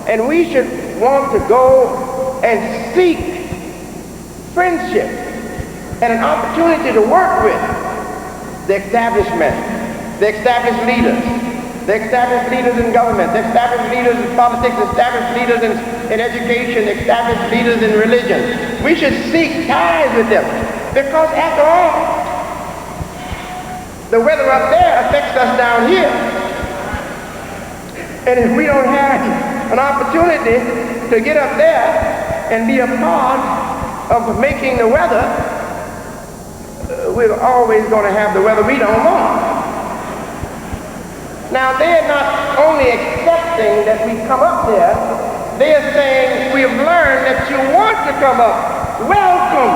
and we should want to go and seek friendship and an opportunity to work with the establishment, the established leaders in government, the established leaders in politics, established leaders in education, established leaders in religion. We should seek ties with them, because after all, the weather up there affects us down here. And if we don't have an opportunity to get up there and be a part of making the weather, we're always going to have the weather we don't want. Now, they're not only accepting that we come up there, they're saying, we've learned that you want to come up. Welcome.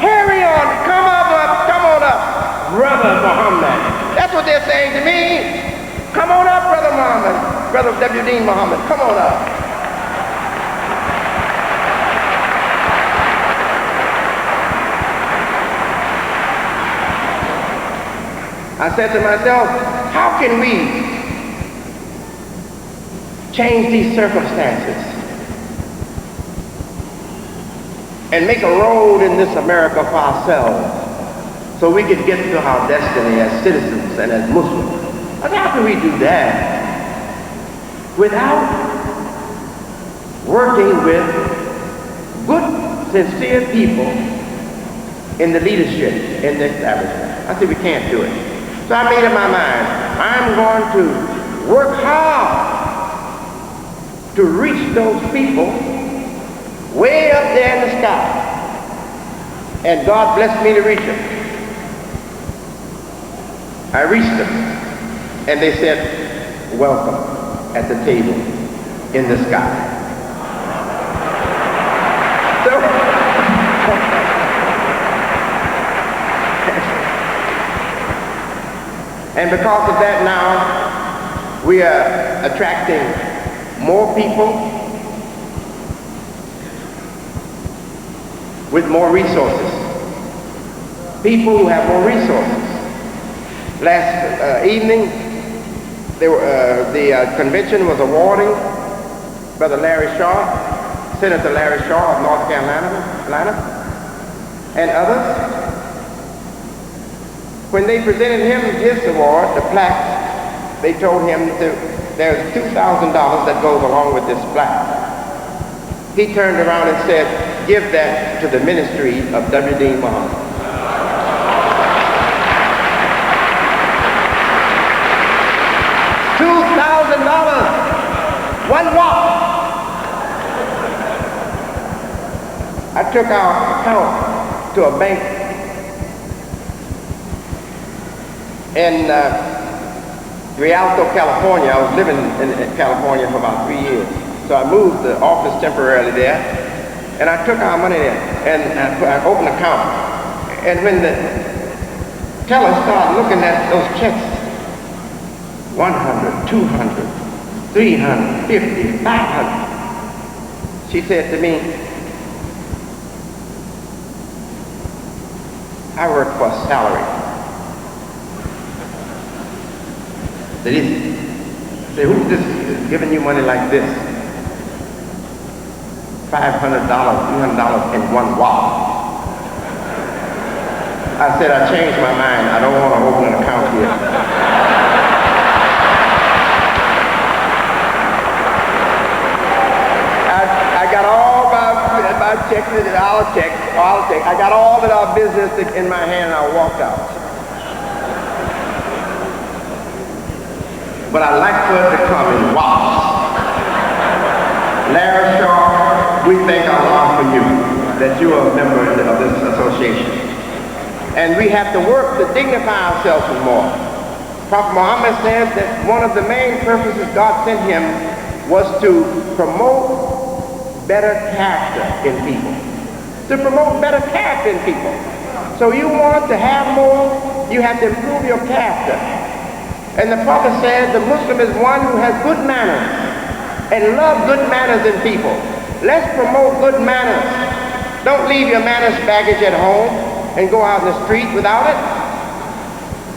Hurry on. Come on up. Brother Muhammad. That's what they're saying to me. Come on up, Brother Muhammad. Brother W.D. Muhammad. Come on up. I said to myself, how can we change these circumstances and make a road in this America for ourselves so we can get to our destiny as citizens and as Muslims? And how can we do that without working with good, sincere people in the leadership, in the establishment? I said we can't do it. So I made up my mind, I'm going to work hard to reach those people way up there in the sky. And God blessed me to reach them. I reached them, and they said, welcome at the table in the sky. So, and because of that now, we are attracting more people with more resources. People who have more resources. Last evening, the convention was awarding Brother Larry Shaw, Senator Larry Shaw of North Carolina, and others. When they presented him his award, the plaque, they told him there's $2,000 that goes along with this plaque. He turned around and said, give that to the ministry of W.D. Mohammed. $2,000, one walk. I took our account to a bank in Rialto, California. I was living in California for about 3 years. So I moved the office temporarily there, and I took our money there, and I opened an account. And when the teller started looking at those checks, 100, 200, 350, 500, she said to me, I work for a salary. That is, I said, who's this giving you money like this? $500, $300 in one walk. I said, I changed my mind. I don't want to open an account here. I got all my checks and our checks. I got all of our business in my hand, and I walked out. But I like for it to come in walks. Larry Shaw, we thank Allah for you, that you are a member of this association. And we have to work to dignify ourselves more. Prophet Muhammad said that one of the main purposes God sent him was to promote better character in people. To promote better character in people. So you want to have more, you have to improve your character. And the Prophet said the Muslim is one who has good manners and love good manners in people. Let's promote good manners. Don't leave your manners baggage at home and go out in the street without it.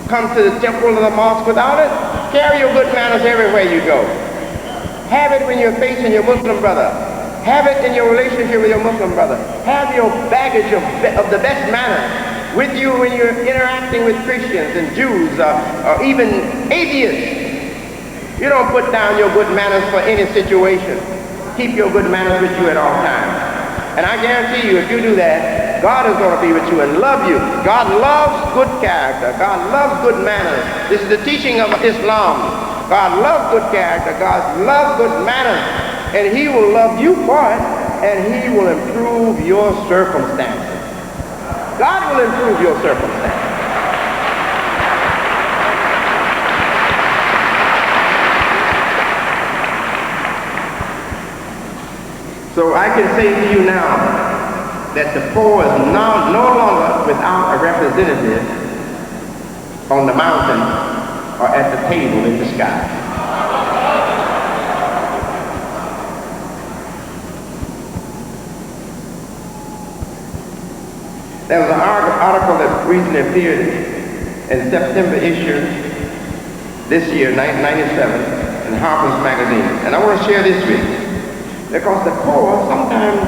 Come to the temple or the mosque without it. Carry your good manners everywhere you go. Have it when you're facing your Muslim brother. Have it in your relationship with your Muslim brother. Have your baggage of the best manners with you when you're interacting with Christians and Jews or even atheists. You don't put down your good manners for any situation. Keep your good manners with you at all times. And I guarantee you, if you do that, God is going to be with you and love you. God loves good character. God loves good manners. This is the teaching of Islam. God loves good character. God loves good manners. And he will love you for it, and he will improve your circumstances. God will improve your circumstances. So I can say to you now that the poor is now no longer without a representative on the mountain or at the table in the sky. There was an article that recently appeared in September issue this year, 1997, in Harper's Magazine. And I want to share this with you. Because the poor, sometimes,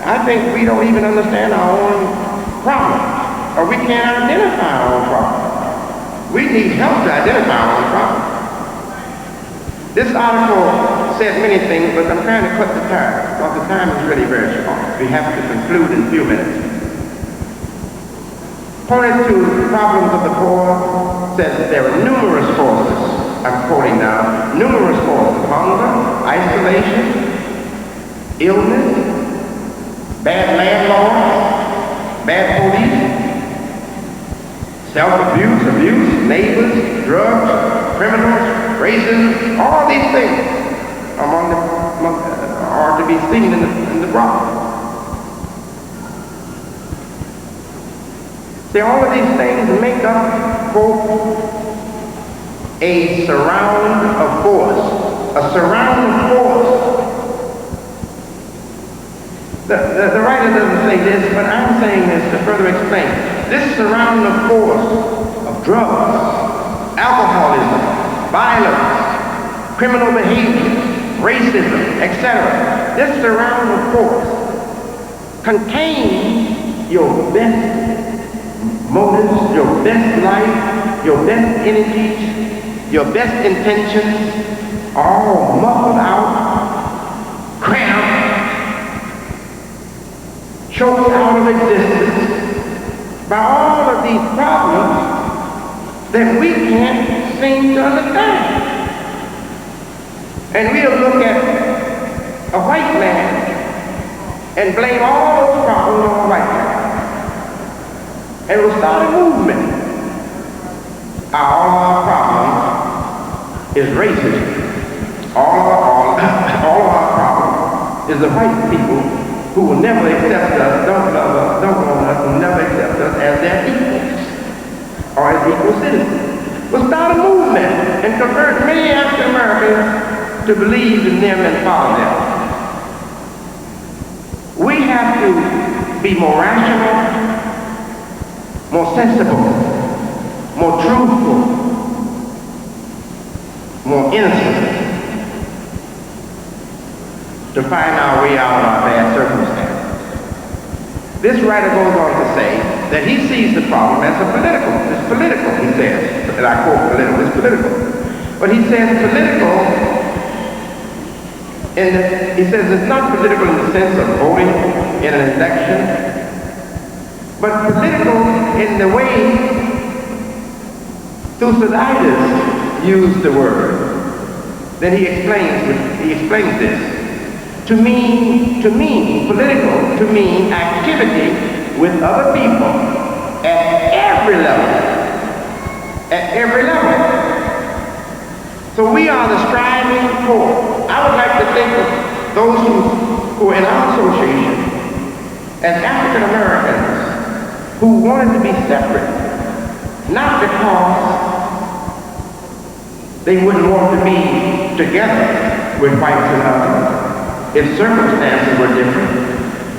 I think we don't even understand our own problems. Or we can't identify our own problems. We need help to identify our own problems. This article said many things, but I'm trying to cut the time, because the time is really very short. We have to conclude in a few minutes. Pointing to the problems of the poor, says that there are numerous causes. I'm quoting now, numerous causes: hunger, isolation, illness, bad landlords, bad police, self-abuse, abuse, neighbors, drugs, criminals, racism, all these things are to be seen in the problem. See, all of these things make up, quote, a surround of force. A surround of force. The writer doesn't say this, but I'm saying this to further explain. This surrounding force of drugs, alcoholism, violence, criminal behavior, racism, etc. This surrounding force contains your best motives, your best life, your best energies, your best intentions, all muffled out, cramped, choked out of existence by all of these problems that we can't seem to understand. And we'll look at a white man and blame all those problems on a white man. And we'll start a movement. All our problems is racism. All of our problems is the white people who will never accept us, don't love us, don't want us, will never accept us as their equals or as equal citizens. We'll start a movement and convert many African Americans to believe in them and follow them. We have to be more rational, more sensible, more truthful, more innocent, to find our way out of our bad circumstances. This writer goes on to say that he sees the problem as it's political, he says, and I quote political, it's political. But he says political, he says it's not political in the sense of voting in an election, but political in the way Thucydides used the word. Then he explains this. To mean political, to mean activity with other people at every level. So we are the striving for. I would like to think of those who are in our association as African Americans who wanted to be separate, not because they wouldn't want to be together with whites and others if circumstances were different,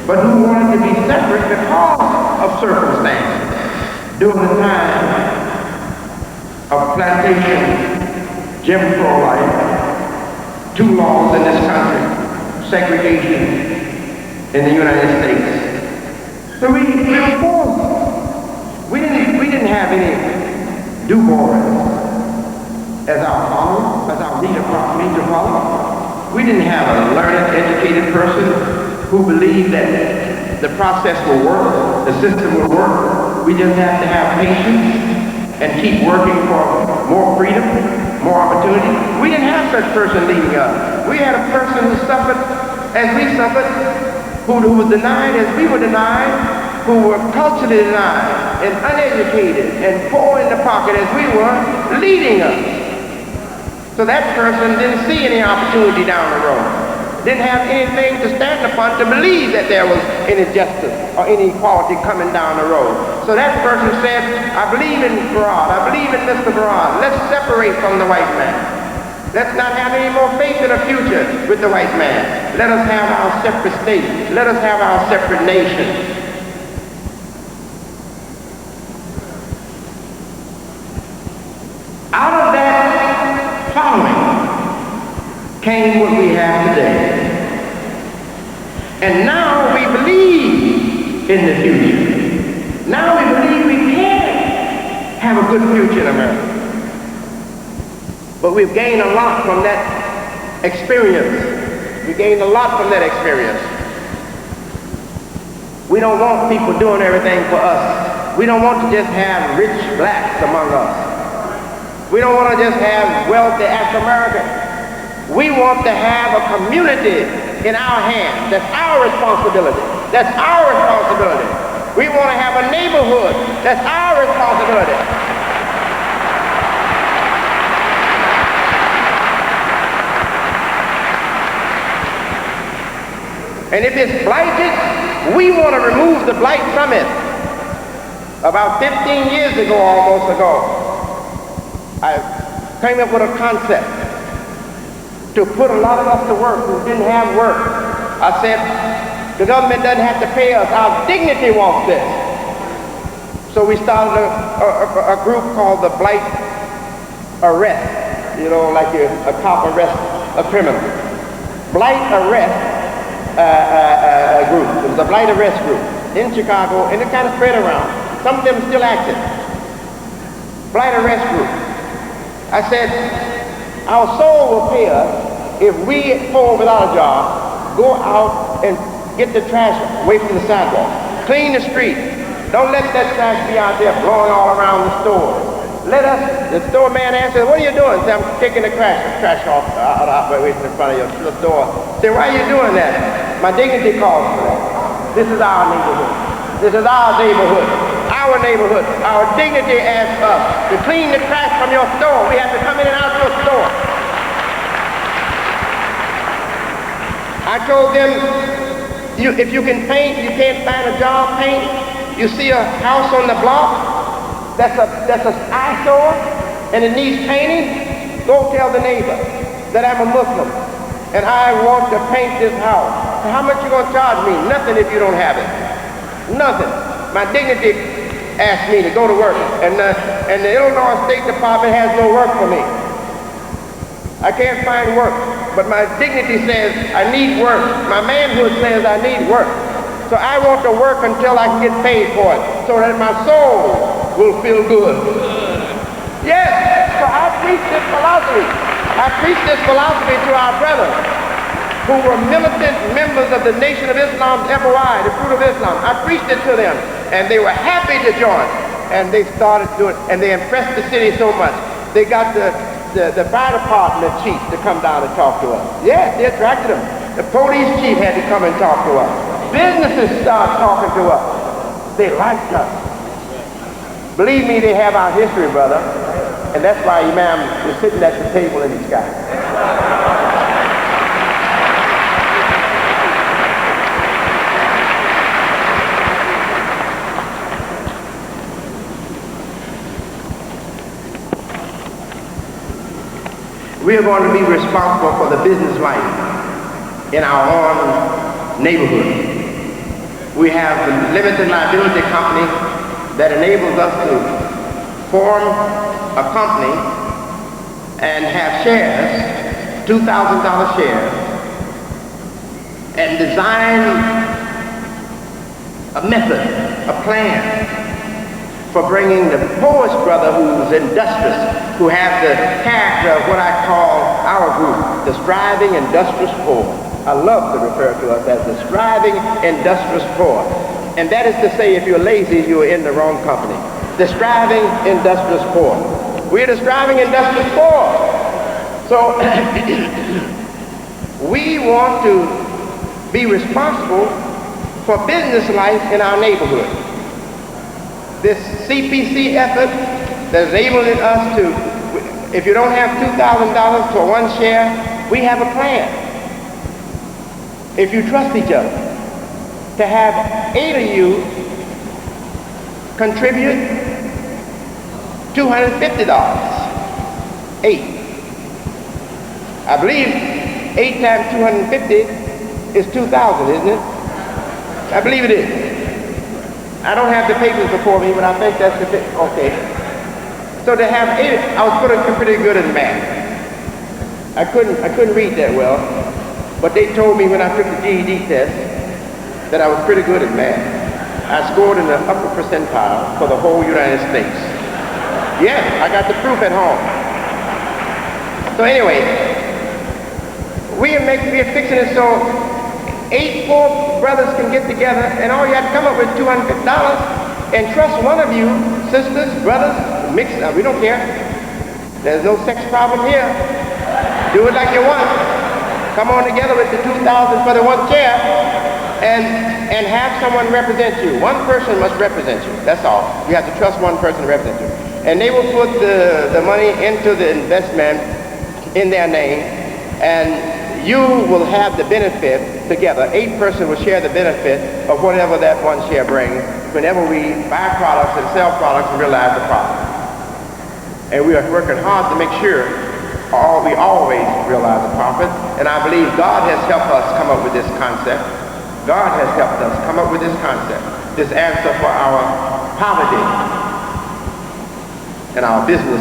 but who wanted to be separate because of circumstances. During the time of plantation, Jim Crow life, two laws in this country, segregation in the United States. So we were forced. We didn't have any Du Bois as our leader follower. We didn't have a learned, educated person who believed that the process will work, the system will work. We just have to have patience and keep working for more freedom, more opportunity. We didn't have such person leading us. We had a person who suffered as we suffered, who was denied as we were denied, who were culturally denied and uneducated and poor in the pocket as we were, leading us. So that person didn't see any opportunity down the road, didn't have anything to stand upon to believe that there was any justice or any equality coming down the road. So that person said, I believe in Farad, I believe in Mr. Farad, let's separate from the white man. Let's not have any more faith in a future with the white man. Let us have our separate state. Let us have our separate nation. Out of that following came what we have today. And now we believe in the future. Now we believe we can have a good future in America. But we've gained a lot from that experience. We gained a lot from that experience. We don't want people doing everything for us. We don't want to just have rich blacks among us. We don't want to just have wealthy African Americans. We want to have a community in our hands. That's our responsibility. That's our responsibility. We want to have a neighborhood. That's our responsibility. And if it's blighted, we want to remove the blight from it. About 15 years ago, almost ago, I came up with a concept to put a lot of us to work who didn't have work. I said, The government doesn't have to pay us. Our dignity wants this. So we started a group called the Blight Arrest. You know, like a cop arrests a criminal. Blight Arrest group. It was a Blight Arrest group in Chicago, and it kind of spread around. Some of them still active. Blight Arrest group. I said, our soul will pay us if we, poor without a job, go out and get the trash away from the sidewalk. Clean the street. Don't let that trash be out there blowing all around the store. Let us, the store man answers, what are you doing? Say, I'm taking the trash off away from the front of your store. Say, why are you doing that? My dignity calls for that. This is our neighborhood. This is our neighborhood. Our neighborhood. Our dignity asks us to clean the trash from your store. We have to come in and out of your store. I told them, if you can paint, you can't find a job, paint. You see a house on the block that's a eyesore and it needs painting, go tell the neighbor that I'm a Muslim and I want to paint this house. How much you gonna charge me? Nothing if you don't have it. Nothing. My dignity asked me to go to work, and the Illinois State Department has no work for me. I can't find work, but my dignity says I need work. My manhood says I need work. So I want to work until I can get paid for it, so that my soul will feel good. Yes, so I preach this philosophy. I preach this philosophy to our brothers who were militant members of the Nation of Islam's FOI, the Fruit of Islam. I preached it to them, and they were happy to join. And they started doing it, and they impressed the city so much. They got the fire department chief to come down and talk to us. Yes, they attracted them. The police chief had to come and talk to us. Businesses started talking to us. They liked us. Believe me, they have our history, brother. And that's why Imam is sitting at the table in the sky. We are going to be responsible for the business life in our own neighborhood. We have the limited liability company that enables us to form a company and have shares, $2,000 shares, and design a method, a plan for bringing the poorest brother who's industrious, who has the character of what I call our group, the striving industrious poor. I love to refer to us as the striving industrious poor. And that is to say, if you're lazy, you're in the wrong company. The striving industrious poor. We're the striving industrious poor. So we want to be responsible for business life in our neighborhood. This CPC effort that is enabling us to, if you don't have $2,000 for one share, we have a plan. If you trust each other, to have 8 of you contribute $250. 8. I believe 8 times 250 is 2,000, isn't it? I believe it is. I don't have the papers before me, but I think that's the okay. So to have 8, I was pretty good in math. I couldn't read that well, but they told me when I took the GED test that I was pretty good at math. I scored in the upper percentile for the whole United States. Yeah, I got the proof at home. So anyway, we're fixing it so 8 poor brothers can get together, and all you have to come up with $250 and trust one of you, sisters, brothers, mix up. We don't care. There's no sex problem here. Do it like you want. Come on together with the $2,000 for the one chair, and have someone represent you. One person must represent you. That's all. You have to trust one person to represent you. And they will put the money into the investment in their name, and you will have the benefit together. 8 persons will share the benefit of whatever that one share brings whenever we buy products and sell products and realize the profit. And we are working hard to make sure we always realize the profit. And I believe God has helped us come up with this concept God has helped us come up with this concept, this answer for our poverty and our business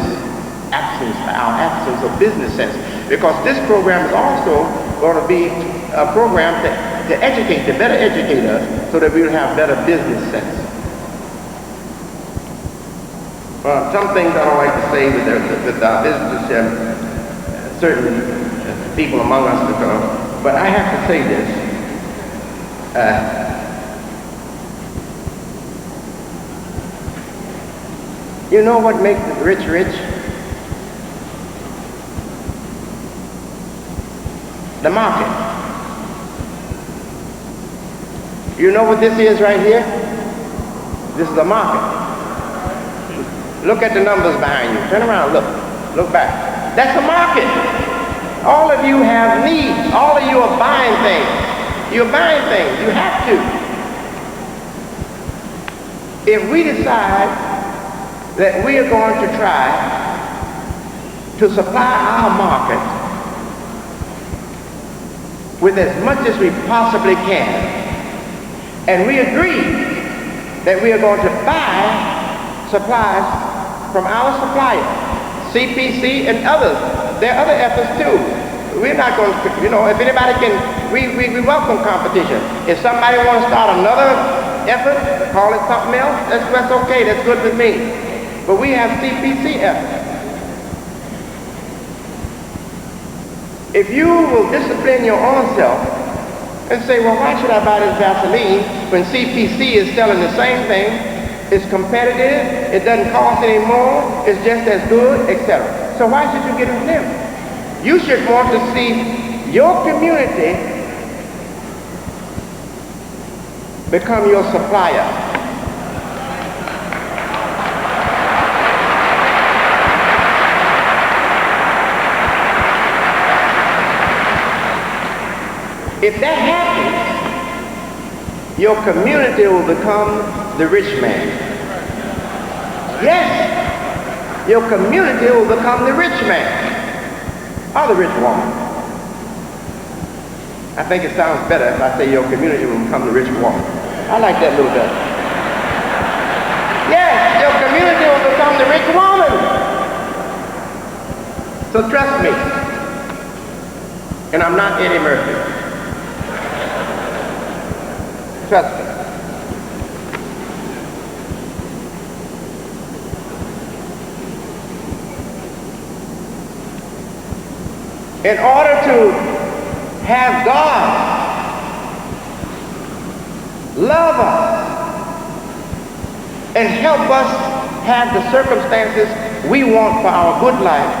absence, our absence of business sense. Because this program is also going to be a program to educate, to better educate us so that we will have better business sense. Some things I don't like to say with our business, certain people among us, but I have to say this. You know what makes the rich rich? The market. You know what this is right here? This is the market. Look at the numbers behind you. Turn around, look back. That's the market. All of you have needs. All of you are buying things. You're buying things. You have to. If we decide that we are going to try to supply our market with as much as we possibly can, and we agree that we are going to buy supplies from our suppliers, CPC and others. There are other efforts too. We're not going to, if anybody can, we welcome competition. If somebody wants to start another effort, call it something else, that's okay, that's good with me. But we have CPC efforts. If you will discipline your own self and say, well, why should I buy this Vaseline when CPC is selling the same thing, it's competitive, it doesn't cost any more, it's just as good, etc. So why should you get with them? You should want to see your community become your supplier. If that happens, your community will become the rich man. Yes, your community will become the rich man or the rich woman. I think it sounds better if I say your community will become the rich woman. I like that a little better. Yes, your community will become the rich woman. So trust me. And I'm not Eddie Murphy. Trust me. In order to have God love us and help us have the circumstances we want for our good life,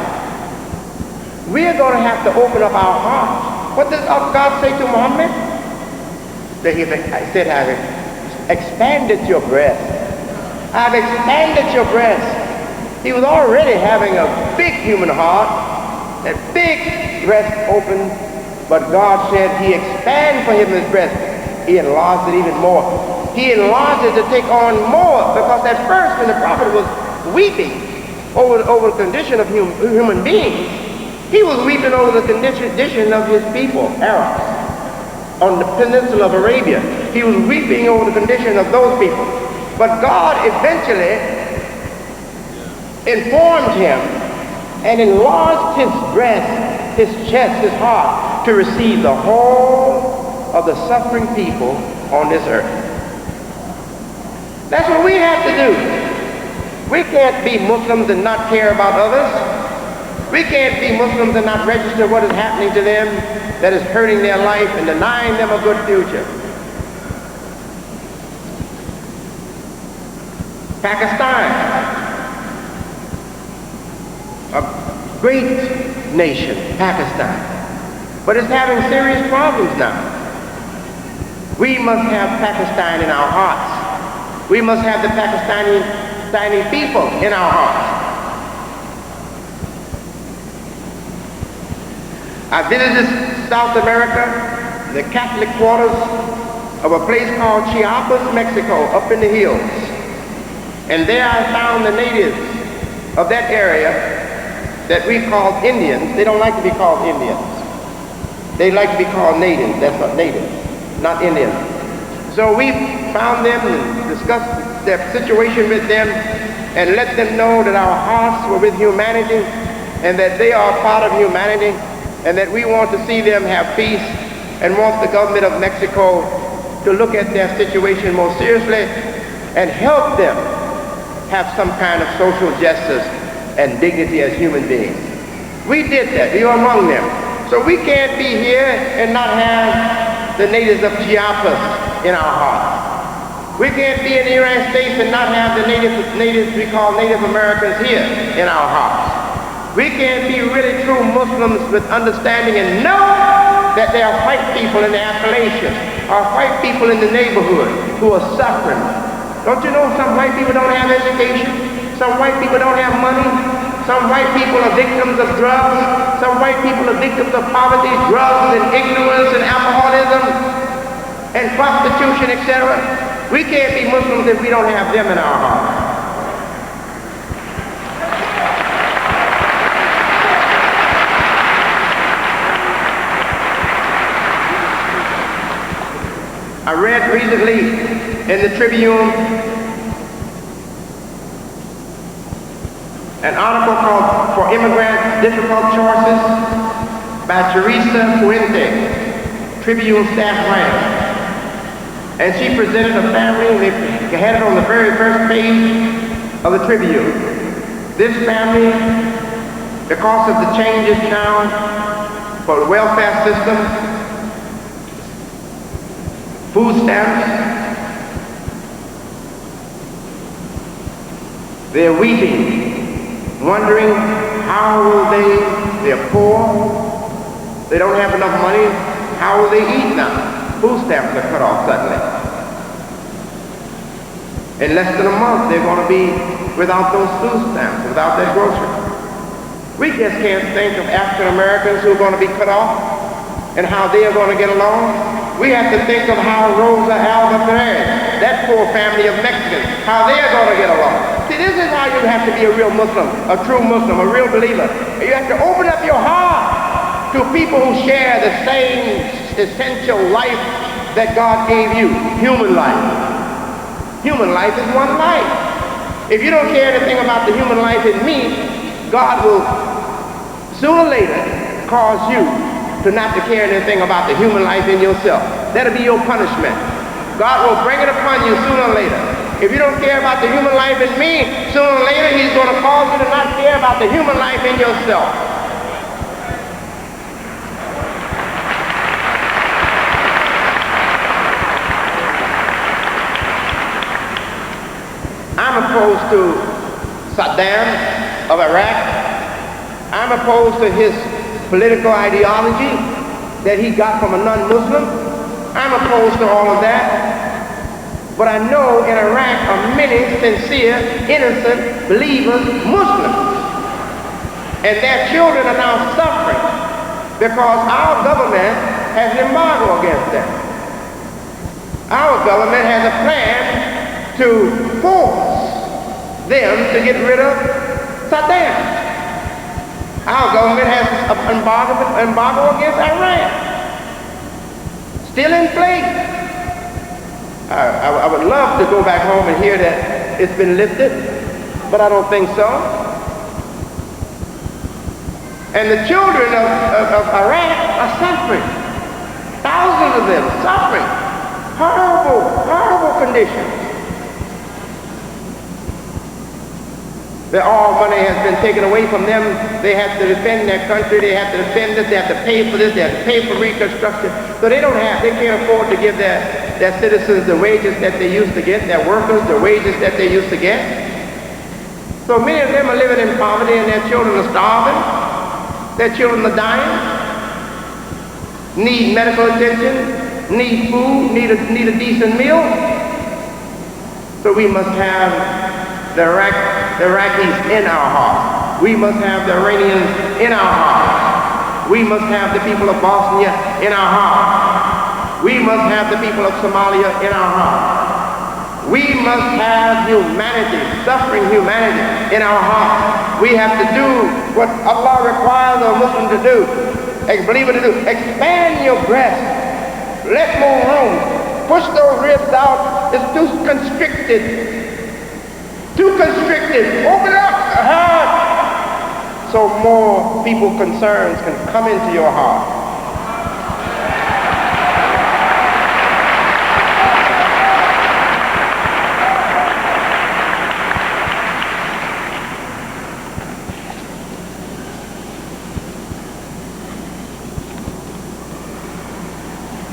we are going to have to open up our hearts. What does God say to Mohammed? I said, I've expanded your breast. I've expanded your breast. He was already having a big human heart, that big breast open, but God said he expanded for him his breast. He enlarged it even more. He enlarged it to take on more, because at first when the prophet was weeping over the condition of human beings, he was weeping over the condition of his people, Arabs, on the peninsula of Arabia. He was weeping over the condition of those people. But God eventually informed him and enlarged his breast, his chest, his heart, to receive the whole of the suffering people on this earth. That's what we have to do. We can't be Muslims and not care about others. We can't be Muslims and not register what is happening to them that is hurting their life and denying them a good future. Pakistan, a great nation, Pakistan, but it's having serious problems now. We must have Pakistan in our hearts. We must have the Pakistani people in our hearts. I visited South America, the Catholic quarters of a place called Chiapas, Mexico, up in the hills. And there I found the natives of that area that we call Indians. They don't like to be called Indians. They like to be called natives. That's what natives, not Indians. So we found them and discussed their situation with them and let them know that our hearts were with humanity and that they are a part of humanity and that we want to see them have peace and want the government of Mexico to look at their situation more seriously and help them have some kind of social justice and dignity as human beings. We did that. We were among them. So we can't be here and not have the natives of Chiapas in our hearts. We can't be in the United States and not have the natives we call Native Americans here in our hearts. We can't be really true Muslims with understanding and know that there are white people in the Appalachians, or white people in the neighborhood who are suffering. Don't you know some white people don't have education? Some white people don't have money. Some white people are victims of drugs. Some white people are victims of poverty, drugs, and ignorance, and alcoholism, and prostitution, etc. We can't be Muslims if we don't have them in our hearts. I read recently in the Tribune an article called For Immigrants, Difficult Choices by Teresa Fuente, Tribune staff writer. And she presented a family, and they had it on the very first page of the Tribune. This family, because of the changes now for the welfare system, food stamps, they're weeping, wondering how will they're poor, they don't have enough money, how will they eat now? Food stamps are cut off suddenly. In less than a month, they're going to be without those food stamps, without that grocery. We just can't think of African Americans who are going to be cut off and how they are going to get along. We have to think of how Rosa Alba Perez, that poor family of Mexicans, how they're going to get along. See, this is how you have to be a real Muslim, a true Muslim, a real believer. You have to open up your heart to people who share the same essential life that God gave you, human life. Human life is one life. If you don't care anything about the human life in me, God will sooner or later cause you to not to care anything about the human life in yourself. That'll be your punishment. God will bring it upon you sooner or later. If you don't care about the human life in me, sooner or later he's going to cause you to not care about the human life in yourself. I'm opposed to Saddam of Iraq. I'm opposed to his political ideology that he got from a non-Muslim. I'm opposed to all of that. But I know in Iraq are many sincere, innocent, believers, Muslims. And their children are now suffering because our government has an embargo against them. Our government has a plan to force them to get rid of Saddam. Our government has an embargo against Iran. Still in place. I would love to go back home and hear that it's been lifted, but I don't think so. And the children of Iraq are suffering. Thousands of them suffering. Horrible, horrible conditions. Their all money has been taken away from them. They have to defend their country. They have to defend this. They have to pay for this. They have to pay for reconstruction. So they can't afford to give their citizens the wages that they used to get, their workers the wages that they used to get. So many of them are living in poverty and their children are starving. Their children are dying, need medical attention, need food, need a decent meal. So we must have the Iraqis in our hearts. We must have the Iranians in our hearts. We must have the people of Bosnia in our hearts. We must have the people of Somalia in our hearts. We must have humanity, suffering humanity in our hearts. We have to do what Allah requires a Muslim to do, a believer to do. Expand your breast. Let more room push those ribs out. It's too constricted. Too constricted. Open up the heart so more people concerns can come into your heart.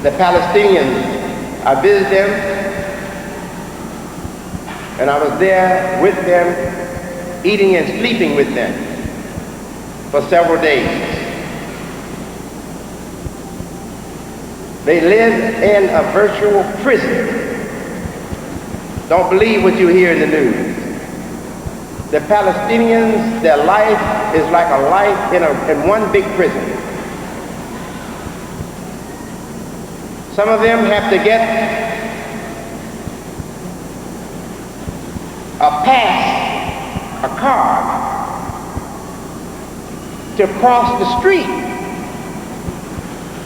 The Palestinians, I visited them, and I was there with them, eating and sleeping with them for several days. They live in a virtual prison. Don't believe what you hear in the news. The Palestinians, their life is like a life in one big prison. Some of them have to get a pass, a card, to cross the street.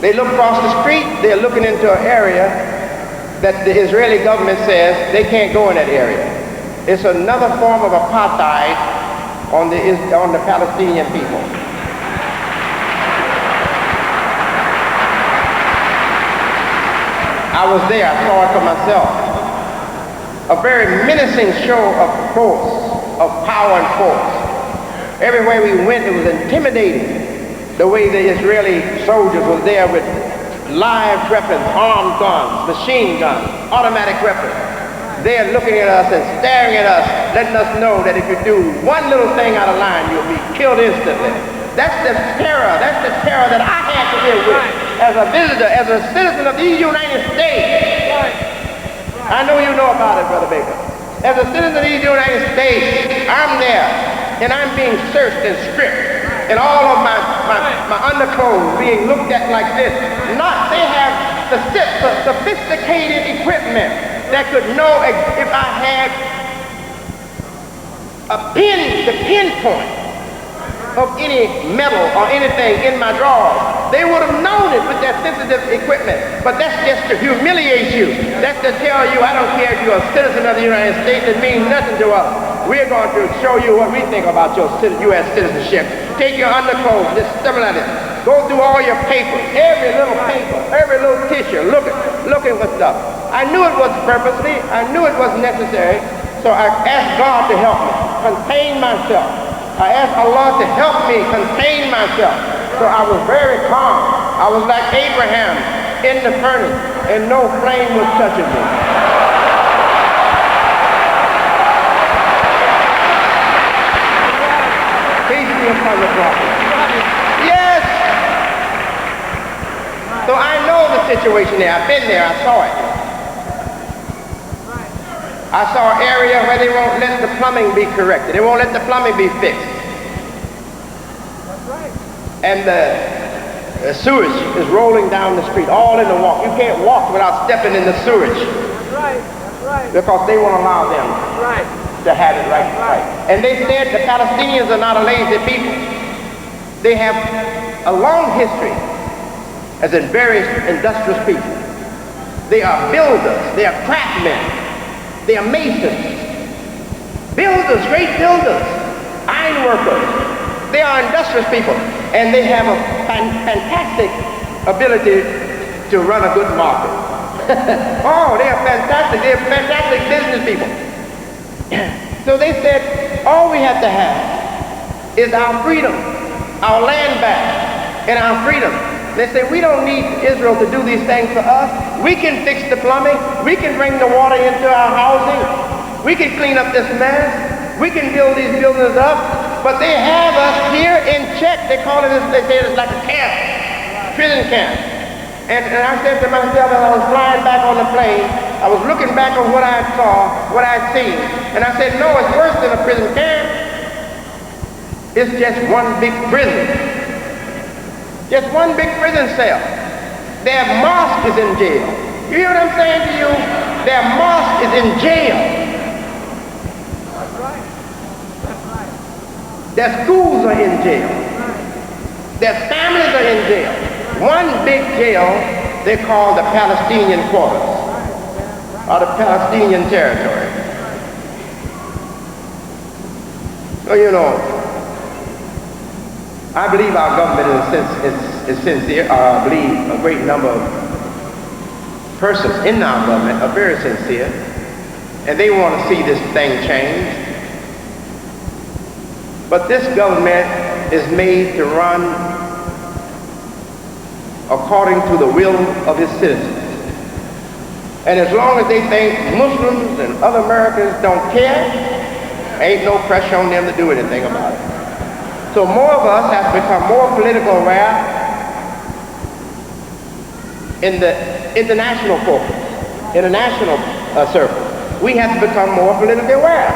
They look across the street, they're looking into an area that the Israeli government says they can't go in that area. It's another form of apartheid on the Palestinian people. I was there, I saw it for myself. A very menacing show of force, of power and force. Everywhere we went, it was intimidating. The way the Israeli soldiers were there with live weapons, armed guns, machine guns, automatic weapons. They're looking at us and staring at us, letting us know that if you do one little thing out of line, you'll be killed instantly. That's the terror that I had to deal with as a visitor, as a citizen of these United States. I know you know about it, Brother Baker. As a citizen of these United States, I'm there, and I'm being searched and stripped, and all of my underclothes being looked at like this. They have the sophisticated equipment that could know if I had the pinpoint of any metal or anything in my drawers. They would have known it with that sensitive equipment. But that's just to humiliate you. That's to tell you, I don't care if you're a citizen of the United States, it means nothing to us. We're going to show you what we think about your U.S. citizenship. Take your underclothes, just similar to this. Go through all your papers, every little tissue, looking for stuff. I knew it was purposely, I knew it was necessary, so I asked God to help me contain myself. I asked Allah to help me contain myself. So I was very calm. I was like Abraham in the furnace, and no flame was touching me. Peace be upon the prophet. Yes! So I know the situation there. I've been there. I saw it. I saw an area where they won't let the plumbing be corrected. They won't let the plumbing be fixed. And the sewage is rolling down the street, all in the walk. You can't walk without stepping in the sewage. That's right. Because they won't allow them to have it right. And they said the Palestinians are not a lazy people. They have a long history as in various industrious people. They are builders. They are craftsmen. They are masons, builders, great builders, iron workers. They are industrious people, and they have a fantastic ability to run a good market. Oh, they are fantastic. They are fantastic business people. So they said, all we have to have is our freedom, our land back, and our freedom. They say, we don't need Israel to do these things for us. We can fix the plumbing. We can bring the water into our housing. We can clean up this mess. We can build these buildings up. But they have us here in check. They call it, they say it's like a camp, prison camp. And I said to myself as I was flying back on the plane, I was looking back on what I saw, what I'd seen. And I said, no, it's worse than a prison camp. It's just one big prison. Just one big prison cell. Their mosque is in jail. You hear what I'm saying to you? Their mosque is in jail. That's right. Their schools are in jail. Their families are in jail. One big jail they call the Palestinian quarters. of the Palestinian territory. So, you know, I believe our government is sincere. I believe a great number of persons in our government are very sincere, and they want to see this thing change. But this government is made to run according to the will of its citizens. And as long as they think Muslims and other Americans don't care, ain't no pressure on them to do anything about it. So more of us have become more political aware in the international focus, international circle. We have to become more politically aware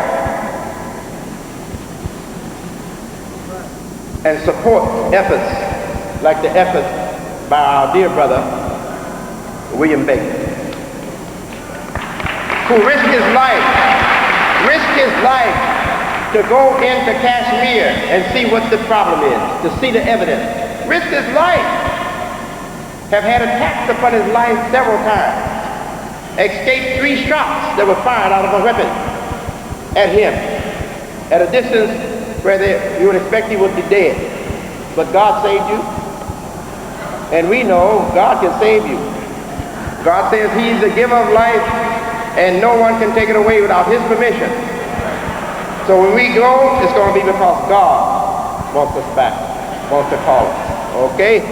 and support efforts like the effort by our dear brother William Baker, who risked his life to go into Kashmir and see what the problem is, to see the evidence. Risked his life. Have had attacks upon his life several times. Escaped 3 shots that were fired out of a weapon at him at a distance where you would expect he would be dead. But God saved you. And we know God can save you. God says he's the giver of life and no one can take it away without his permission. So when we go, it's going to be because God wants us back, wants to call us. Okay?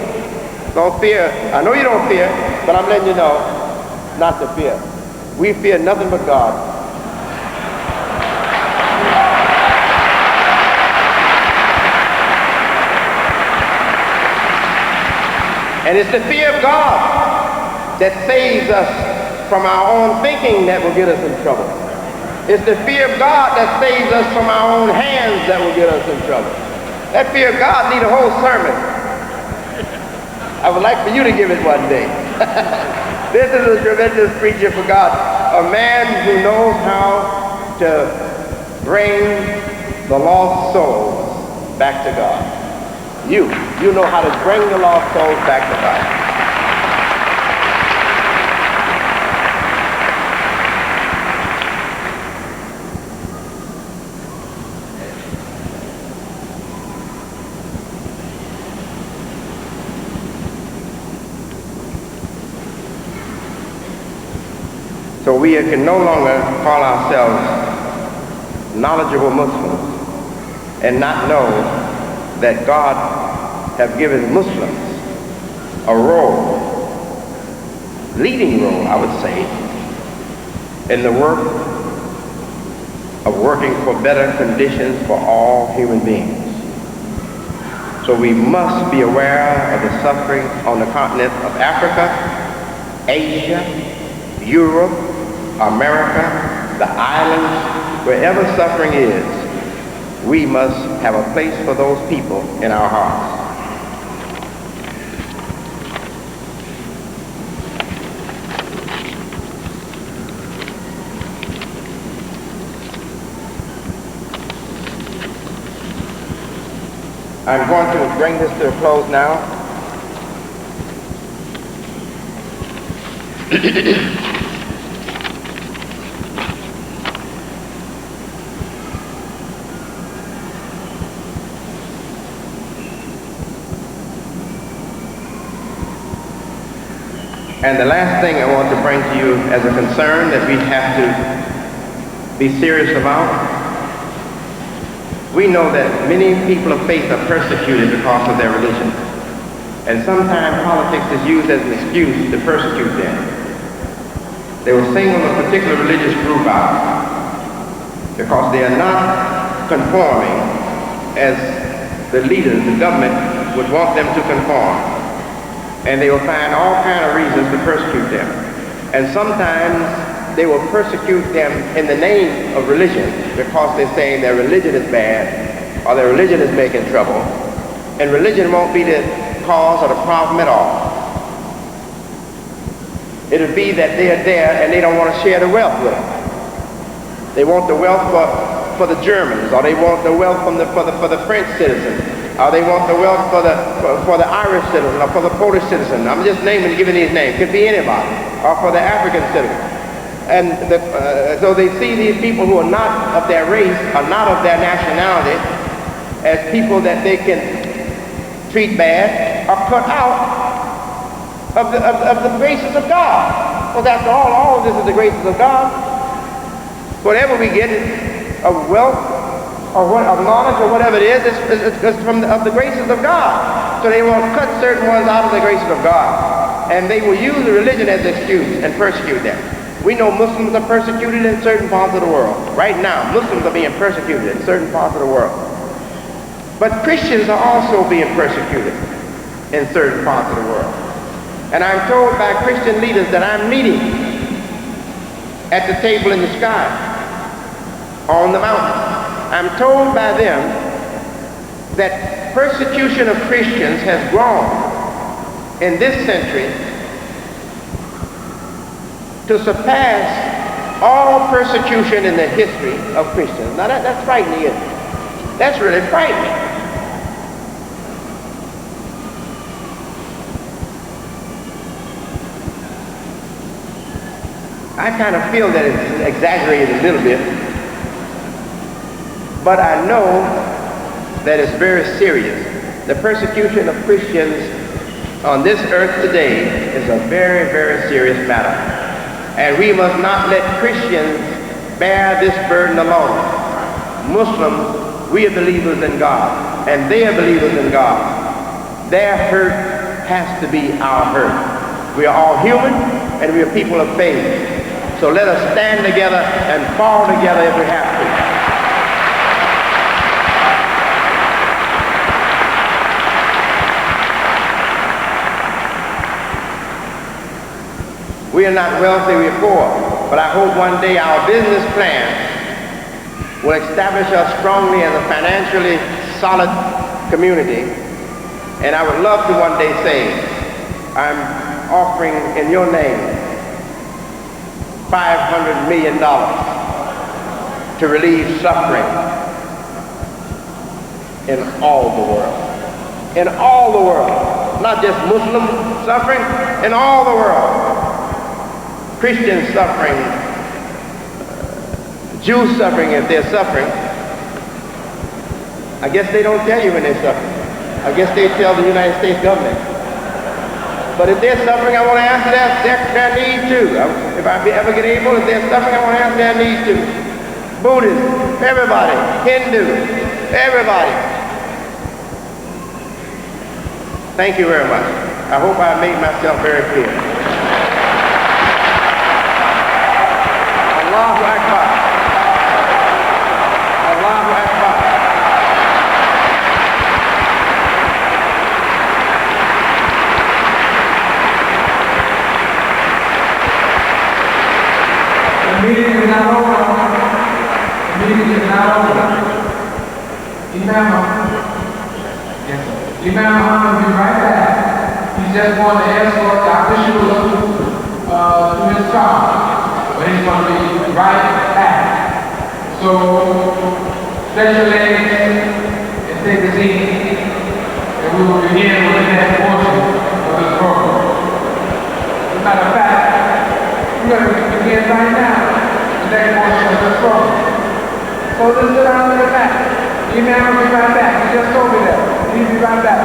Don't fear. I know you don't fear, but I'm letting you know not to fear. We fear nothing but God. And it's the fear of God that saves us from our own thinking that will get us in trouble. It's the fear of God that saves us from our own hands that will get us in trouble. That fear of God needs a whole sermon. I would like for you to give it one day. This is a tremendous preacher for God. A man who knows how to bring the lost souls back to God. You know how to bring the lost souls back to God. So we can no longer call ourselves knowledgeable Muslims and not know that God have given Muslims a role, leading role, I would say, in the work of working for better conditions for all human beings. So we must be aware of the suffering on the continent of Africa, Asia, Europe, America, the islands, wherever suffering is, we must have a place for those people in our hearts. I'm going to bring this to a close now. And the last thing I want to bring to you as a concern that we have to be serious about, we know that many people of faith are persecuted because of their religion. And sometimes politics is used as an excuse to persecute them. They will single a particular religious group out because they are not conforming as the leaders, the government, would want them to conform. And they will find all kinds of reasons to persecute them. And sometimes they will persecute them in the name of religion because they're saying their religion is bad or their religion is making trouble. And religion won't be the cause or the problem at all. It'll be that they are there and they don't want to share the wealth with them. They want the wealth for the Germans, or they want the wealth for the French citizens, or they want the wealth for the Irish citizen, or for the Polish citizen. I'm just giving these names. Could be anybody, or for the African citizen. So they see these people who are not of their race, are not of their nationality, as people that they can treat bad or cut out of the graces of God. Because after all of this is the graces of God. Whatever we get of wealth or of knowledge or whatever it is, it's from of the graces of God. So they will cut certain ones out of the graces of God. And they will use the religion as an excuse and persecute them. We know Muslims are persecuted in certain parts of the world. Right now, Muslims are being persecuted in certain parts of the world. But Christians are also being persecuted in certain parts of the world. And I'm told by Christian leaders that I'm meeting at the table in the sky, on the mountain. I'm told by them that persecution of Christians has grown in this century to surpass all persecution in the history of Christians. Now that's frightening, isn't it? That's really frightening. I kind of feel that it's exaggerated a little bit, but I know that it's very serious. The persecution of Christians on this earth today is a very, very serious matter. And we must not let Christians bear this burden alone. Muslims, we are believers in God, and they are believers in God. Their hurt has to be our hurt. We are all human, and we are people of faith. So let us stand together and fall together if we have to. We are not wealthy, we are poor, but I hope one day our business plan will establish us strongly as a financially solid community. And I would love to one day say, I'm offering in your name $500 million to relieve suffering in all the world. In all the world. Not just Muslim suffering, in all the world. Christian suffering, Jews suffering if they're suffering. I guess they don't tell you when they're suffering. I guess they tell the United States government. But if they're suffering, I want to answer their need too. If I ever get able, if they're suffering, I want to answer their need too. Buddhists, everybody, Hindu, everybody. Thank you very much. I hope I made myself very clear. Allahu Akbar. Allahu Akbar. The meeting is not over. The meeting is not over. Imam Mohammed will be right back. He just wanted to escort Dr. Shula to his car. But he's going to be right back. So, stretch your legs and take a seat, and we will begin with the next portion of this program. As a matter of fact, we're going to begin right now the next portion of this program. So let's sit down in the back. The Imam will be right back. He just told me that. He'll be right back.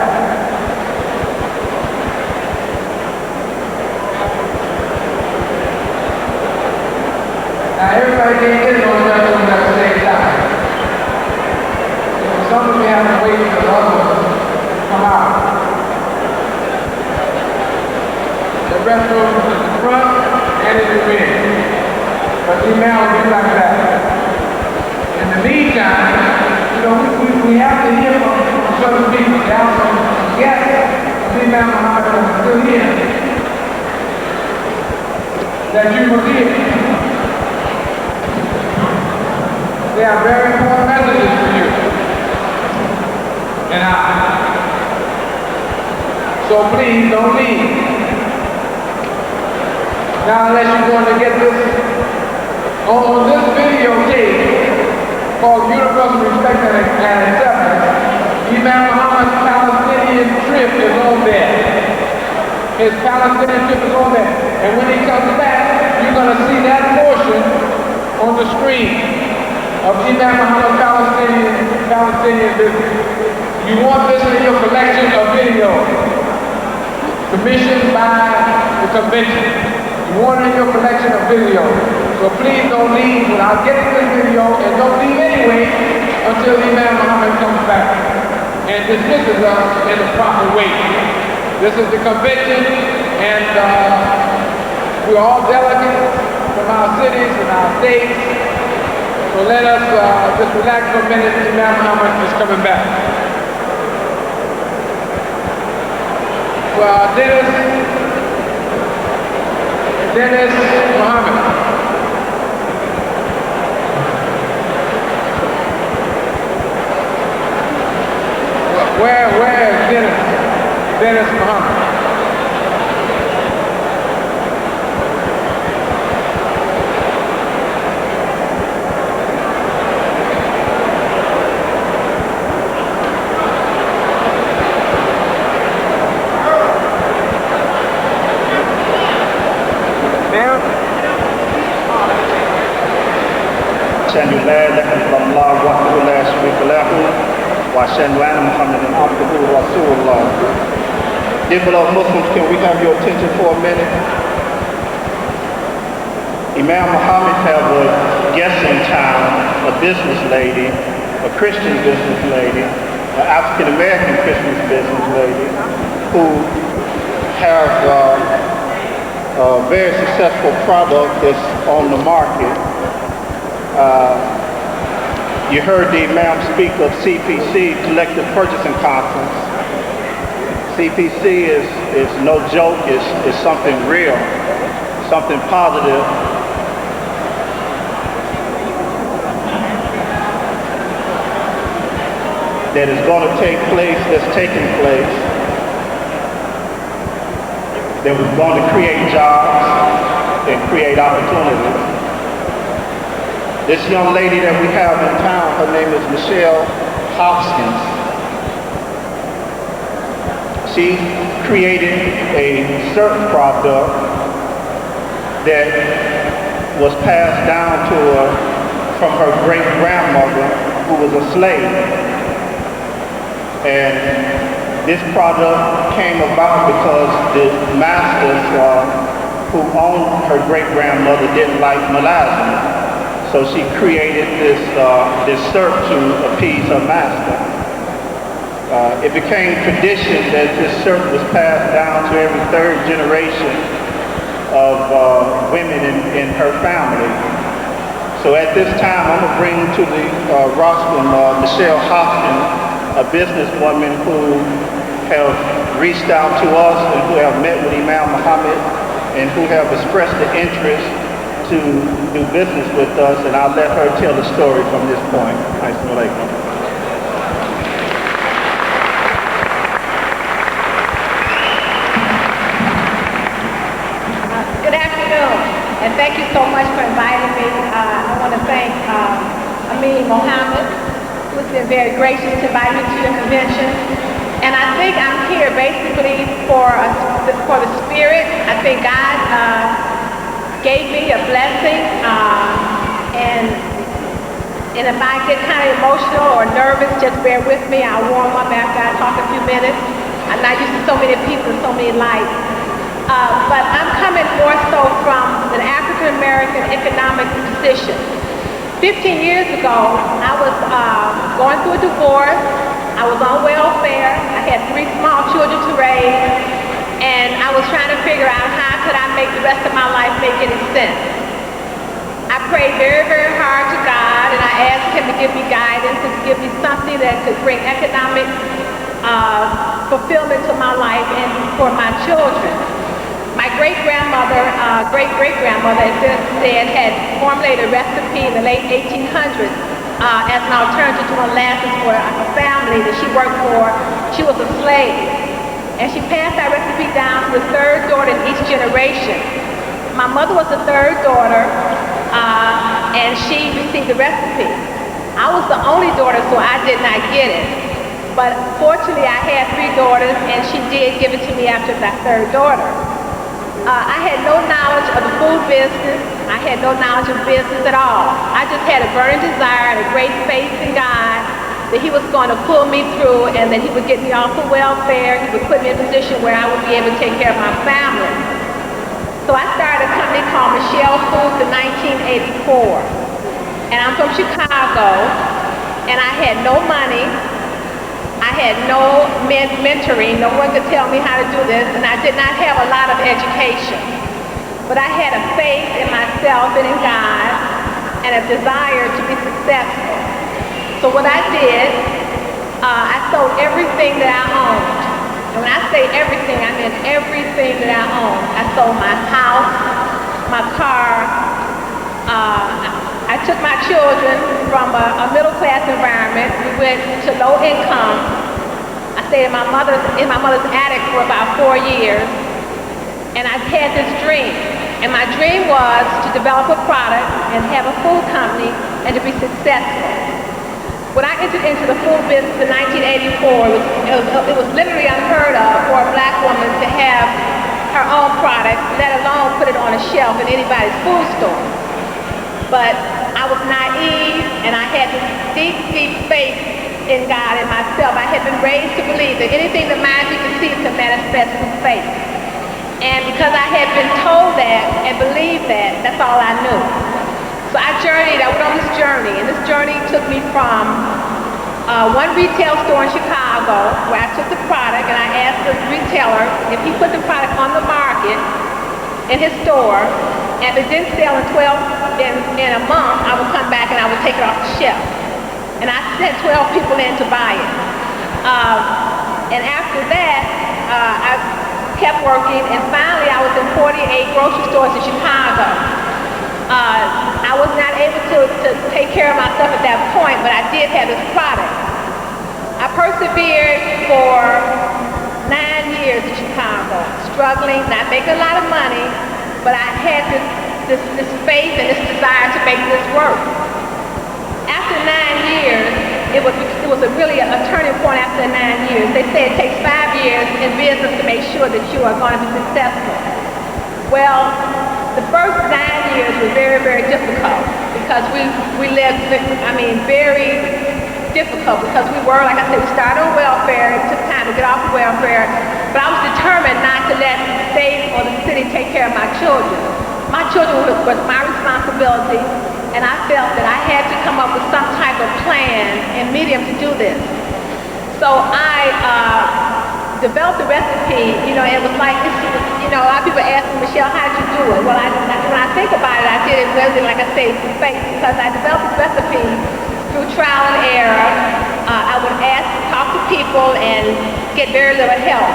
Now everybody can't get it on the other one at the same time. Some of you have to wait for the other ones to come out. The restroom is in the front and in the rear. But the Imam will be like that. In the meantime, we have to hear from certain people. There are some guests of the Imam Mohammed who are still here that you will hear. They are very important messages for you and I. So please don't leave. Now unless you're going to get this on this videotape called Universal Respect and Acceptance, Imam Muhammad's Palestinian trip is on there. His Palestinian trip is on there. And when he comes back, you're going to see that portion on the screen of Imam Mohammed Palestinian business. You want this in your collection of videos commissioned by the convention. You want it in your collection of videos. So please don't leave without getting this video, and don't leave anyway until Imam Mohammed comes back and dismisses us in the proper way. This is the convention, and we're all delegates from our cities and our states. So let us just relax for a minute. Imam Mohammed is coming back. Well, Dennis Mohammed. Where is Dennis Mohammed? أشهد أن لا إله إلا الله وحده لا شريك له وأشهد أن محمدا عبده ورسول الله. Dear beloved Muslims, can we have your attention for a minute? Imam Mohammed have a guest in town, a business lady, a Christian business lady, an African American Christian business lady, who have a very successful product that's on the market. You heard the Imam speak of CPC, Collective Purchasing Conference. CPC is no joke, it's something real, something positive. That is going to take place, that's taking place, that was going to create jobs and create opportunities. This young lady that we have in town, her name is Michelle Hopkins. She created a certain product that was passed down to her from her great-grandmother, who was a slave. And this product came about because the masters who owned her great-grandmother didn't like molasses. So she created this syrup to appease her master. It became tradition that this syrup was passed down to every third generation of women in her family. So at this time, I'm going to bring to the rostrum Michelle Hopkins, a businesswoman who have reached out to us and who have met with Imam Mohammed and who have expressed the interest to do business with us, and I'll let her tell the story from this point. Assalamu alaikum. Good afternoon, and thank you so much for inviting me. I want to thank Mohammed, who's been very gracious to invite me to the convention. And I think I'm here basically for the spirit. I think God gave me a blessing, and if I get kind of emotional or nervous, just bear with me. I'll warm up after I talk a few minutes. I'm not used to so many people and so many lights. But I'm coming more so from an African American economic position. 15 years ago, I was going through a divorce. I was on welfare. I had 3 small children to raise. And I was trying to figure out how could I make the rest of my life make any sense. I prayed very, very hard to God, and I asked him to give me guidance and to give me something that could bring economic fulfillment to my life and for my children. My great-grandmother, great-great-grandmother, as Dennis said, had formulated a recipe in the late 1800s as an alternative to molasses for a family that she worked for. She was a slave. And she passed that recipe down to the 3rd daughter in each generation. My mother was the 3rd daughter, and she received the recipe. I was the only daughter, so I did not get it. But fortunately, I had 3 daughters, and she did give it to me after that 3rd daughter. I had no knowledge of the food business. I had no knowledge of business at all. I just had a burning desire and a great faith in God that he was going to pull me through and that he would get me off of welfare. He would put me in a position where I would be able to take care of my family. So I started a company called Michelle Foods in 1984. And I'm from Chicago, and I had no money. I had no mentoring. No one could tell me how to do this, and I did not have a lot of education. But I had a faith in myself and in God and a desire to be successful. So what I did, I sold everything that I owned. And when I say everything, I mean everything that I owned. I sold my house, my car. I took my children from a middle-class environment. We went to low income. I stayed in my mother's attic for about 4 years. And I had this dream. And my dream was to develop a product and have a food company and to be successful. When I entered into the food business in 1984, it was literally unheard of for a black woman to have her own product, let alone put it on a shelf in anybody's food store. But I was naive, and I had this deep, deep faith in God and myself. I had been raised to believe that anything the mind you conceive can manifest through faith. And because I had been told that and believed that, that's all I knew. So I went on this journey, and this journey took me from one retail store in Chicago where I took the product and I asked the retailer if he put the product on the market in his store, and if it didn't sell in a month, I would come back and I would take it off the shelf. And I sent 12 people in to buy it. And after that, I kept working, and finally I was in 48 grocery stores in Chicago. I was not able to take care of myself at that point, but I did have this product. I persevered for 9 years in Chicago, struggling, not making a lot of money, but I had this faith and this desire to make this work. After 9 years, it was really a turning point after 9 years. They say it takes 5 years in business to make sure that you are going to be successful. Well, the first 9 years were very, very difficult because we lived, very difficult because we were, like I said, we started on welfare. It took time to get off of welfare, but I was determined not to let the state or the city take care of my children. My children was my responsibility, and I felt that I had to come up with some type of plan and medium to do this. So I developed a recipe, it was like, a lot of people ask me, Michelle, how did you do it? Well, when I think about it, I did it really, like I say, through faith, because I developed this recipe through trial and error. I would talk to people and get very little help.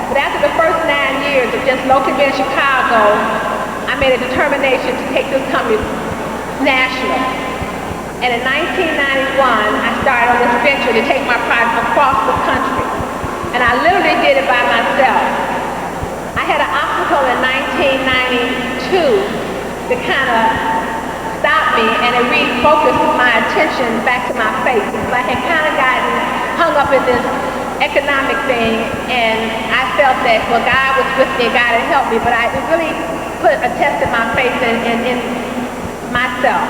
But after the first 9 years of just locating in Chicago, I made a determination to take this company national. And in 1991, I started on this venture to take my product across the country. And I literally did it by myself. I had an obstacle in 1992 that kind of stopped me, and it refocused my attention back to my faith. Because I had kind of gotten hung up in this economic thing, and I felt that, well, God was with me, God had helped me, but it really put a test in my faith in myself.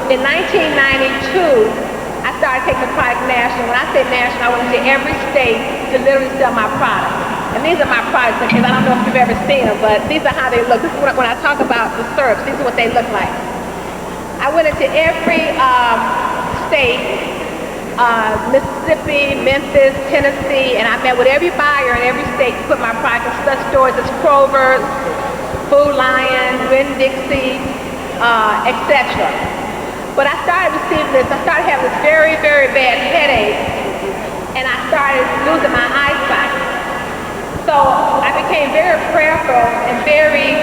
In 1992, I started taking the product national. When I say national, I went to every state to literally sell my product. And these are my products, because I don't know if you've ever seen them, but these are how they look. This is when I talk about the syrups, these are what they look like. I went into every state, Mississippi, Memphis, Tennessee, and I met with every buyer in every state to put my product in such stores as Kroger's, Food Lion, Winn-Dixie, etc. But I started receiving this. I started having this very, very bad headache, and I started losing my eyesight. So I became very prayerful and very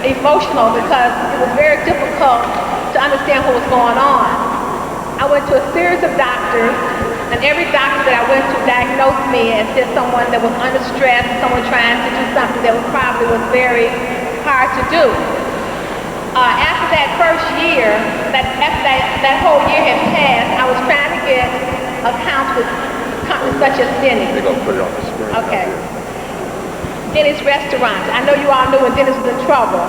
emotional because it was very difficult to understand what was going on. I went to a series of doctors, and every doctor that I went to diagnosed me as just someone that was under stress, someone trying to do something that probably was very hard to do. After that first year, after that whole year had passed, I was trying to get accounts with companies such as Denny's. They're going to put it on the screen. Okay. Denny's restaurants. I know you all knew when Denny's was in trouble.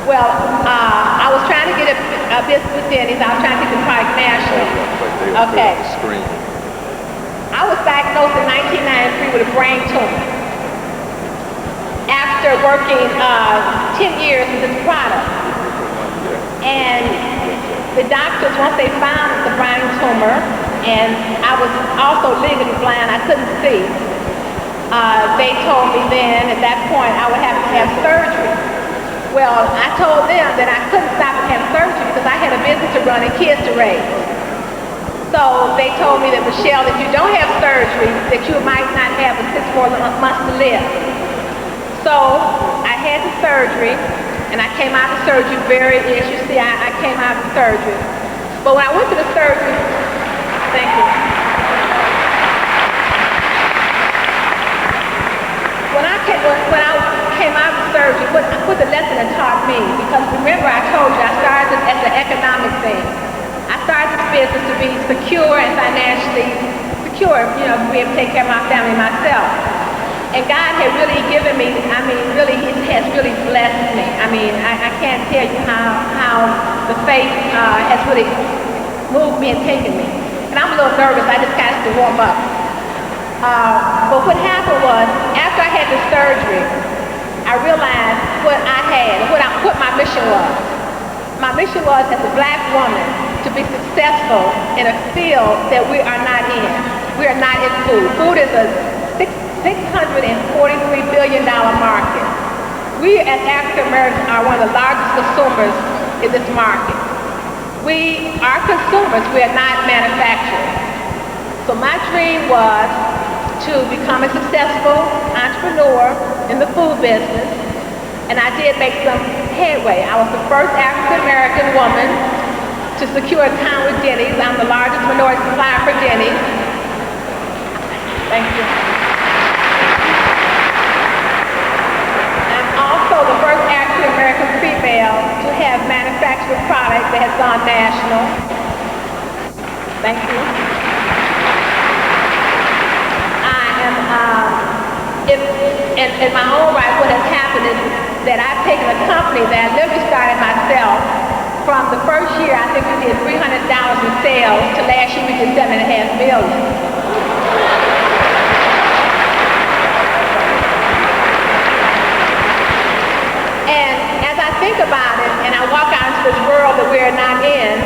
Well, I was trying to get a business with Denny's. I was trying to get the product national. Okay. I was diagnosed in 1993 with a brain tumor. After working 10 years with this product. And the doctors, once they found the brain tumor, and I was also legally blind, I couldn't see. They told me then, at that point, I would have to have surgery. Well, I told them that I couldn't stop and have surgery because I had a business to run and kids to raise. So they told me that, Michelle, if you don't have surgery, that you might not have 6 more months to live. So I had the surgery, and I came out of surgery as you see, I came out of surgery. But when I went to the surgery, thank you. When I came out of surgery, what the lesson it taught me, because remember I told you I started this as an economic thing. I started this business to be secure and financially secure, to be able to take care of my family and myself. And God had really given me, He has really blessed me. I can't tell you how the faith has really moved me and taken me. And I'm a little nervous, I just got to warm up. But what happened was, after I had the surgery, I realized what I had, what my mission was. My mission was, as a black woman, to be successful in a field that we are not in. We are not in food. Food is a $643 billion market. We as African Americans are one of the largest consumers in this market. We are consumers, we are not manufacturers. So my dream was to become a successful entrepreneur in the food business, and I did make some headway. I was the first African American woman to secure a account with Denny's. I'm the largest minority supplier for Denny's. Thank you. Also the first African American female to have manufactured product that has gone national. Thank you. I am, in my own right, what has happened is that I've taken a company that I literally started myself. From the first year, I think we did $300,000 in sales, to last year we did $7.5 million. Think about it, and I walk out into this world that we're not in,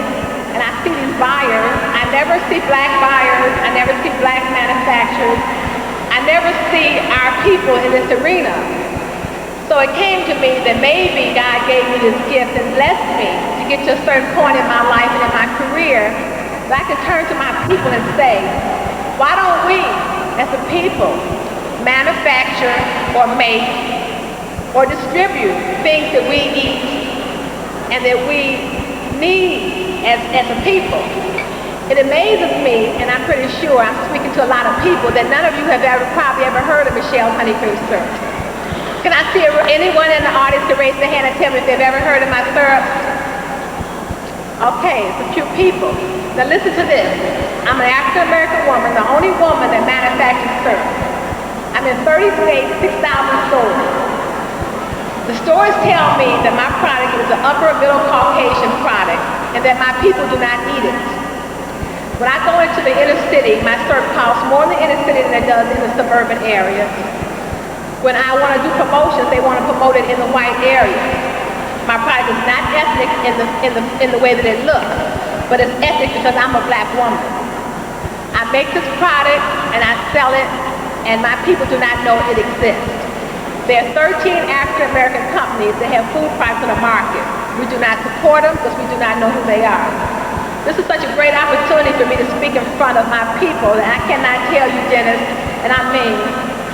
and I see these buyers. I never see black buyers. I never see black manufacturers. I never see our people in this arena. So it came to me that maybe God gave me this gift and blessed me to get to a certain point in my life and in my career that I can turn to my people and say, why don't we, as a people, manufacture or make or distribute things that we eat and that we need as a people. It amazes me, and I'm pretty sure I'm speaking to a lot of people, that none of you have probably ever heard of Michelle's Honey Cream Syrup. Can I see anyone in the audience to raise their hand and tell me if they've ever heard of my syrup? Okay, it's a few people. Now listen to this. I'm an African American woman, the only woman that manufactures syrup. I'm in 30 states, 6,000 stores. The stores tell me that my product is an upper middle Caucasian product and that my people do not need it. When I go into the inner city, my syrup costs more in the inner city than it does in the suburban areas. When I want to do promotions, they want to promote it in the white areas. My product is not ethnic in the way that it looks, but it's ethnic because I'm a black woman. I make this product and I sell it, and my people do not know it exists. There are 13 African American companies that have food products in the market. We do not support them because we do not know who they are. This is such a great opportunity for me to speak in front of my people that I cannot tell you, Dennis, and I mean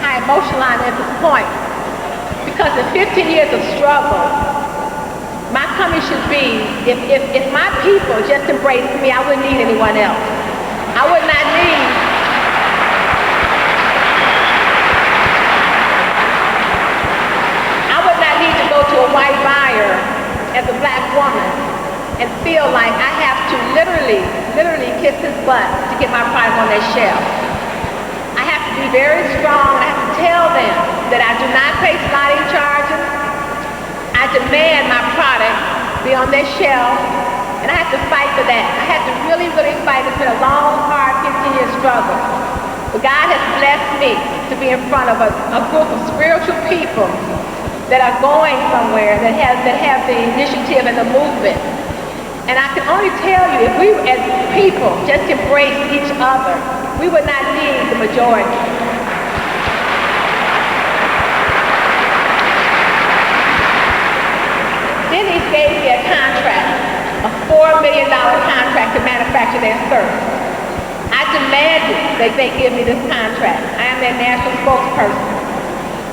how emotional I am at this point. Because in 15 years of struggle, my company should be, if my people just embraced me, I wouldn't need anyone else. I would not need to go to a white buyer as a black woman and feel like I have to literally kiss his butt to get my product on their shelf. I have to be very strong. I have to tell them that I do not their shelf, and I had to fight for that. I had to really, really fight. It's been a long, hard 15-year struggle. But God has blessed me to be in front of a group of spiritual people that are going somewhere, that have the initiative and the movement. And I can only tell you, if we as people just embrace each other, we would not need the majority. Denny's gave me a contract, a $4 million contract to manufacture their syrup. I demanded that they give me this contract. I am their national spokesperson.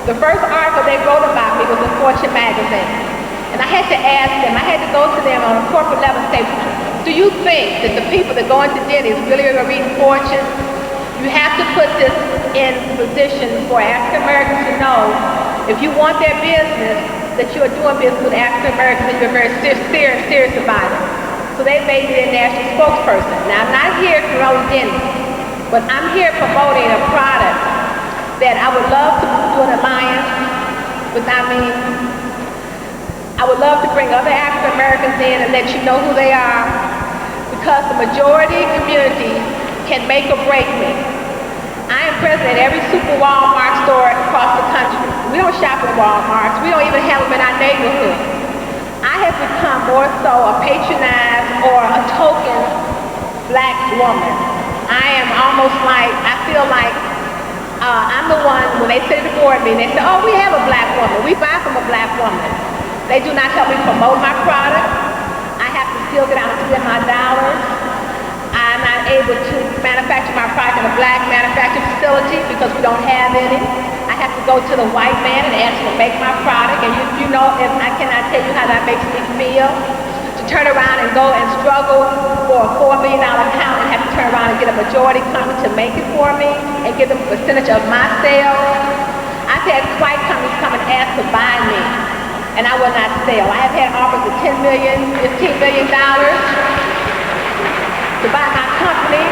The first article they wrote about me was in Fortune magazine. And I had to ask them, I had to go to them on a corporate level and say, do you think that the people that go into Denny's really are reading Fortune? You have to put this in position for African Americans to know, if you want their business, that you are doing business with African Americans and you're very serious about it. So they made me a national spokesperson. Now I'm not here to promote Denny's, but I'm here promoting a product that I would love to do an alliance with. I would love to bring other African Americans in and let you know who they are, because the majority community can make or break me. I am present at every super Walmart store across the country. We don't shop at Walmarts. We don't even have them in our neighborhood. I have become more so a patronized or a token black woman. I am almost like, I feel like I'm the one, when they sit at the board meeting, they say, oh, we have a black woman. We buy from a black woman. They do not help me promote my product. I have to still get out and spend my dollars. I'm not able to manufacture my product in a black manufacturing facility because we don't have any. I have to go to the white man and ask him to make my product. And you know, if I cannot tell you how that makes me feel, to turn around and go and struggle for a $4 million account and have to turn around and get a majority company to make it for me and give them a percentage of my sales. I've had white companies come and ask to buy me, and I will not sell. I have had offers of $10 million, $15 million to buy my company.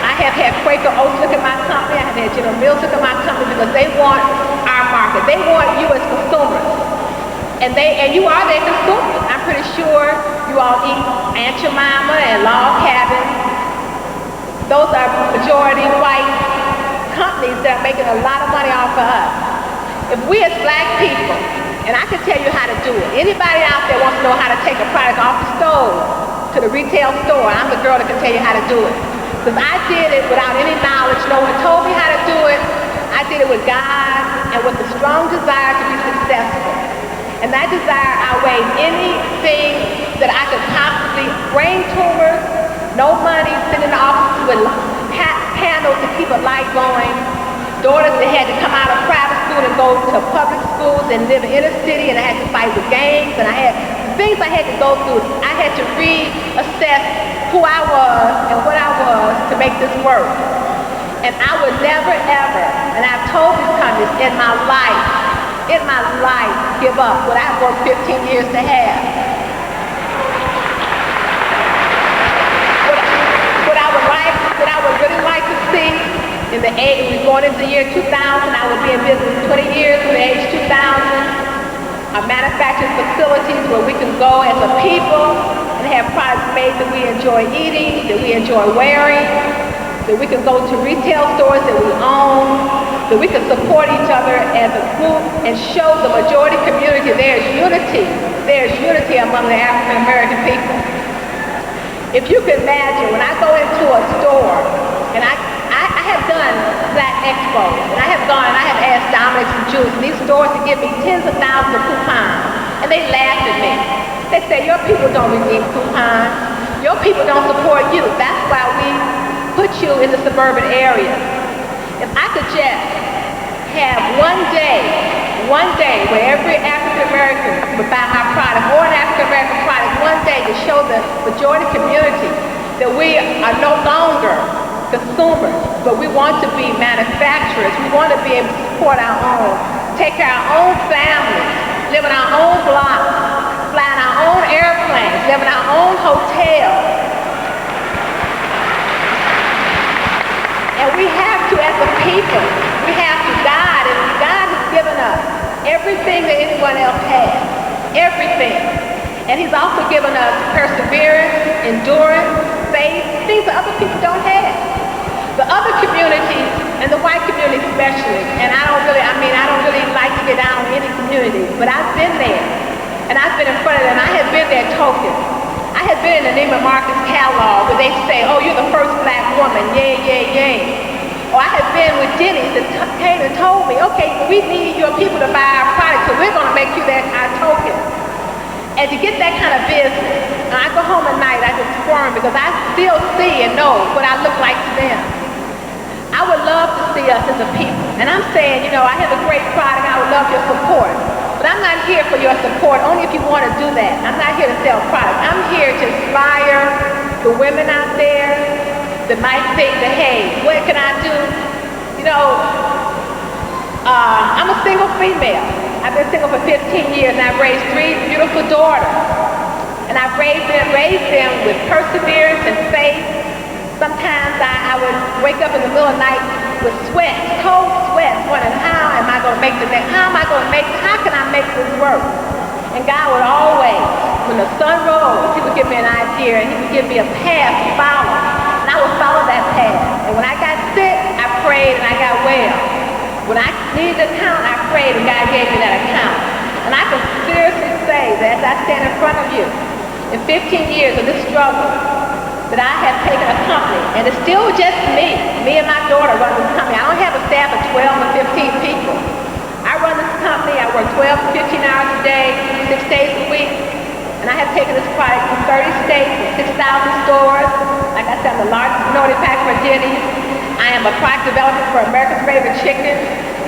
I have had Quaker Oats look at my company. I have had General Mills look at my company because they want our market. They want you as consumers. And you are their consumers. I'm pretty sure you all eat Aunt Jemima and Log Cabin. Those are majority white companies that are making a lot of money off of us. If we as black people, and I can tell you how to do it. Anybody out there wants to know how to take a product off the stove to the retail store, I'm the girl that can tell you how to do it. Because I did it without any knowledge. No one told me how to do it. I did it with God and with a strong desire to be successful. And that desire outweighed anything that I could possibly, brain tumors, no money, sitting in the office with panels to keep a light going, daughters that had to come out of private school and go to public schools and live in inner city, and I had to fight with gangs, and I had things I had to go through. I had to reassess who I was and what I was to make this work. And I would never ever, and I've told these companies in my life, give up what I've worked 15 years to have. What I would really like to see in the age, we're going into the year 2000, I would be in business 20 years from the age 2000. Manufacturing facilities where we can go as a people and have products made that we enjoy eating, that we enjoy wearing, that we can go to retail stores that we own, that we can support each other as a group and show the majority community there's unity among the African American people. If you can imagine, when I go into a store, and I have done Black Expo, and I have gone and I have asked Dominic and Jules in these stores to give me tens of thousands of coupons, and they laughed at me. They said, your people don't redeem coupons. Your people don't support you. That's why we put you in the suburban area. If I could just have one day where every African American would buy my product, or an African American product, one day to show the majority community that we are no longer consumers, but we want to be manufacturers. We want to be able to support our own, take care of our own families, live in our own blocks, fly in our own airplanes, live in our own hotels. And we have to, as a people, we have to, God has given us everything that anyone else has, everything. And he's also given us perseverance, endurance, faith, things that other people don't have. The other communities, and the white community especially, and I don't really like to get down on any community, but I've been there, and I've been in front of them, and I have been their token. I have been in the Neiman Marcus catalog where they say, oh, you're the first black woman, yay, yay, yay. Or I have been with Denny's that came and told me, okay, we need your people to buy our product, so we're going to make you our token. And to get that kind of business, and I go home at night, I just squirm because I still see and know what I look like to them. I would love to see us as a people. And I'm saying, I have a great product, I would love your support. But I'm not here for your support, only if you want to do that. I'm not here to sell products. I'm here to inspire the women out there that might think that, hey, what can I do? I'm a single female. I've been single for 15 years, and I've raised 3 beautiful daughters. And I've raised them with perseverance and faith. Sometimes I would wake up in the middle of the night with sweat, cold sweat, wondering how am I going to make how can I make this work? And God would always, when the sun rose, he would give me an idea and he would give me a path to follow. And I would follow that path. And when I got sick, I prayed and I got well. When I needed an account, I prayed and God gave me that account. And I can seriously say that as I stand in front of you, in 15 years of this struggle, that I have taken a company, and it's still just me and my daughter run this company. I don't have a staff of 12 or 15 people. I run this company, I work 12 to 15 hours a day, 6 days a week, and I have taken this product to 30 states, 6,000 stores. Like I said, I'm the largest minority packer for Denny's. I am a product developer for America's Favorite Chicken.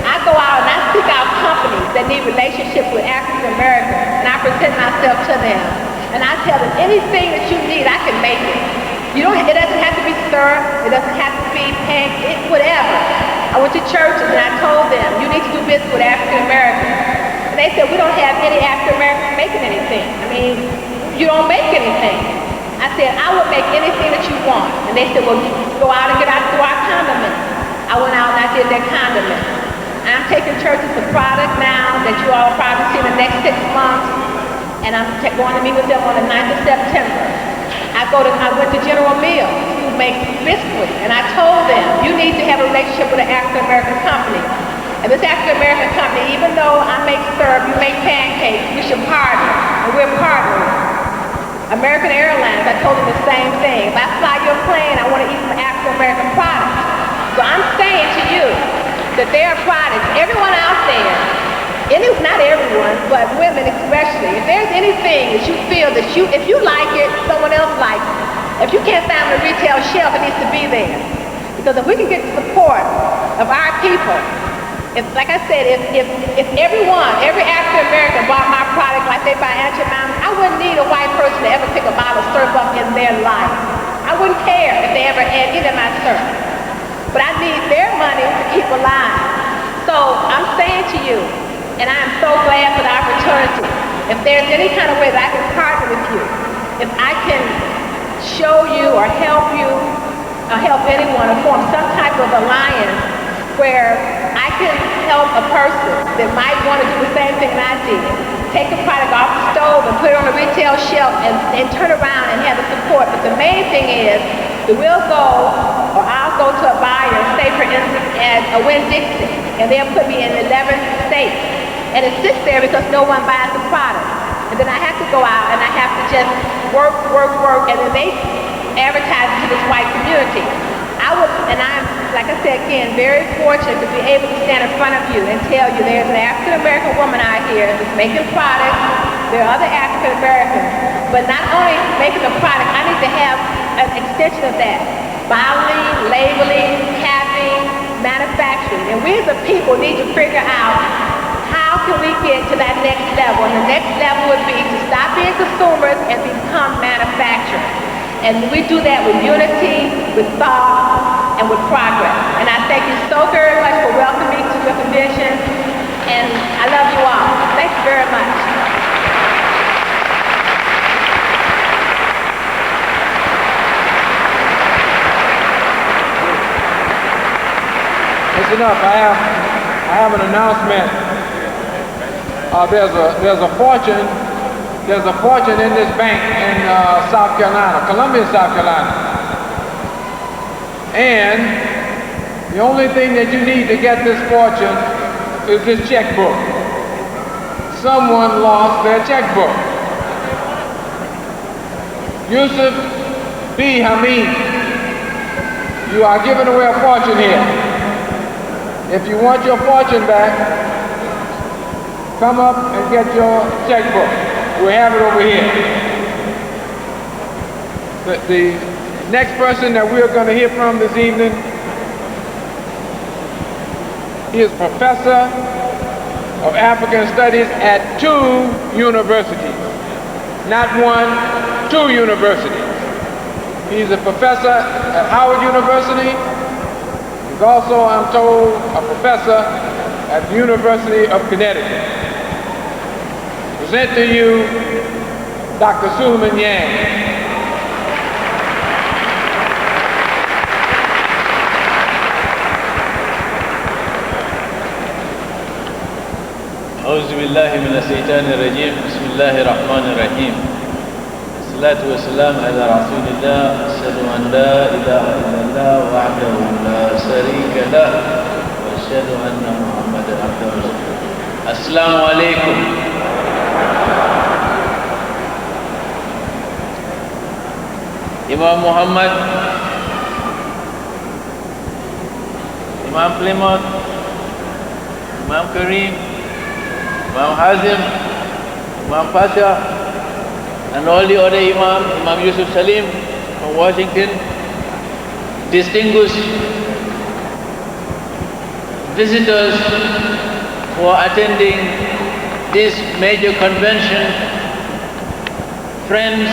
I go out and I seek out companies that need relationships with African Americans, and I present myself to them. And I tell them, anything that you need, I can make it. It doesn't have to be syrup, it doesn't have to be pancakes, whatever. I went to churches and I told them, you need to do business with African Americans. And they said, we don't have any African Americans making anything. You don't make anything. I said, I would make anything that you want. And they said, well, go out and do our condiments. I went out and I did their condiments. And I'm taking churches to product now that you all will probably see in the next 6 months. And I'm going to meet with them on the 9th of September. I went to General Mills, who makes biscuits, and I told them, you need to have a relationship with an African American company. And this African American company, even though I make syrup, you make pancakes, we should partner, and we're partnering. American Airlines, I told them the same thing. If I fly your plane, I want to eat some African American products. So I'm saying to you that there are products, everyone out there, not everyone, but women especially, if there's anything that you feel that if you like it, someone else likes it. If you can't find it on the retail shelf, it needs to be there. Because if we can get the support of our people, like I said, if every African American bought my product like they buy Aunt Jemima, I wouldn't need a white person to ever pick a bottle of syrup up in their life. I wouldn't care if they ever add any of my syrup. But I need their money to keep alive. So I'm saying to you, and I am so glad for the opportunity. If there's any kind of way that I can partner with you, if I can show you or help you or help anyone or form some type of alliance where I can help a person that might want to do the same thing that I did, take a product off the stove and put it on the retail shelf and turn around and have the support. But the main thing is that I'll go to a buyer, say for instance at a Winn-Dixie, and they'll put me in 11 states. And it sits there because no one buys the product. And then I have to go out and I have to just work, and then they advertise to this white community. I'm, like I said again, very fortunate to be able to stand in front of you and tell you there's an African American woman out here that's making products. There are other African Americans. But not only making the product, I need to have an extension of that. Bottling, labeling, capping, manufacturing. And we as a people need to figure out how can we get to that next level? And the next level would be to stop being consumers and become manufacturers. And we do that with unity, with thought, and with progress. And I thank you so very much for welcoming me to your convention. And I love you all. Thank you very much. Listen up, I have an announcement. There's a fortune there's a fortune in this bank in South Carolina, Columbia, South Carolina. And the only thing that you need to get this fortune is this checkbook. Someone lost their checkbook. Yusuf B. Hamid, you are giving away a fortune here. If you want your fortune back, come up and get your checkbook. We have it over here. The next person that we're going to hear from this evening, he is professor of African Studies at 2 universities. Not 1, 2 universities. He's a professor at Howard University. He's also, I'm told, a professor at the University of Connecticut. Present to you Dr. Suleiman Yang. أعوذ بالله من الشيطان الرجيم بسم الله الرحمن الرحيم الصلاة والسلام على رسول الله أشهد أن لا إله إلا الله وحده لا شريك له وأشهد أن محمدا عبده ورسوله السلام عليكم. Imam Mohammed, Imam Plymouth, Imam Kareem, Imam Hazim, Imam Pasha, and all the other Imams, Imam Yusuf Salim from Washington, distinguished visitors who are attending this major convention, friends,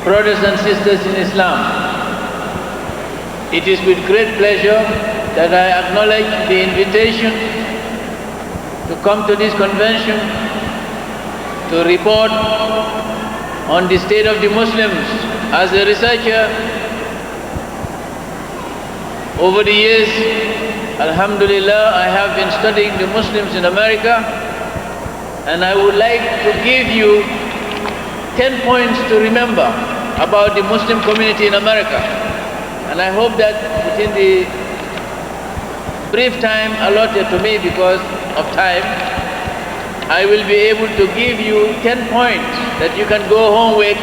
brothers and sisters in Islam. It is with great pleasure that I acknowledge the invitation to come to this convention to report on the state of the Muslims. As a researcher, over the years, Alhamdulillah, I have been studying the Muslims in America, and I would like to give you 10 points to remember about the Muslim community in America. And I hope that within the brief time allotted to me because of time, I will be able to give you 10 points that you can go home with,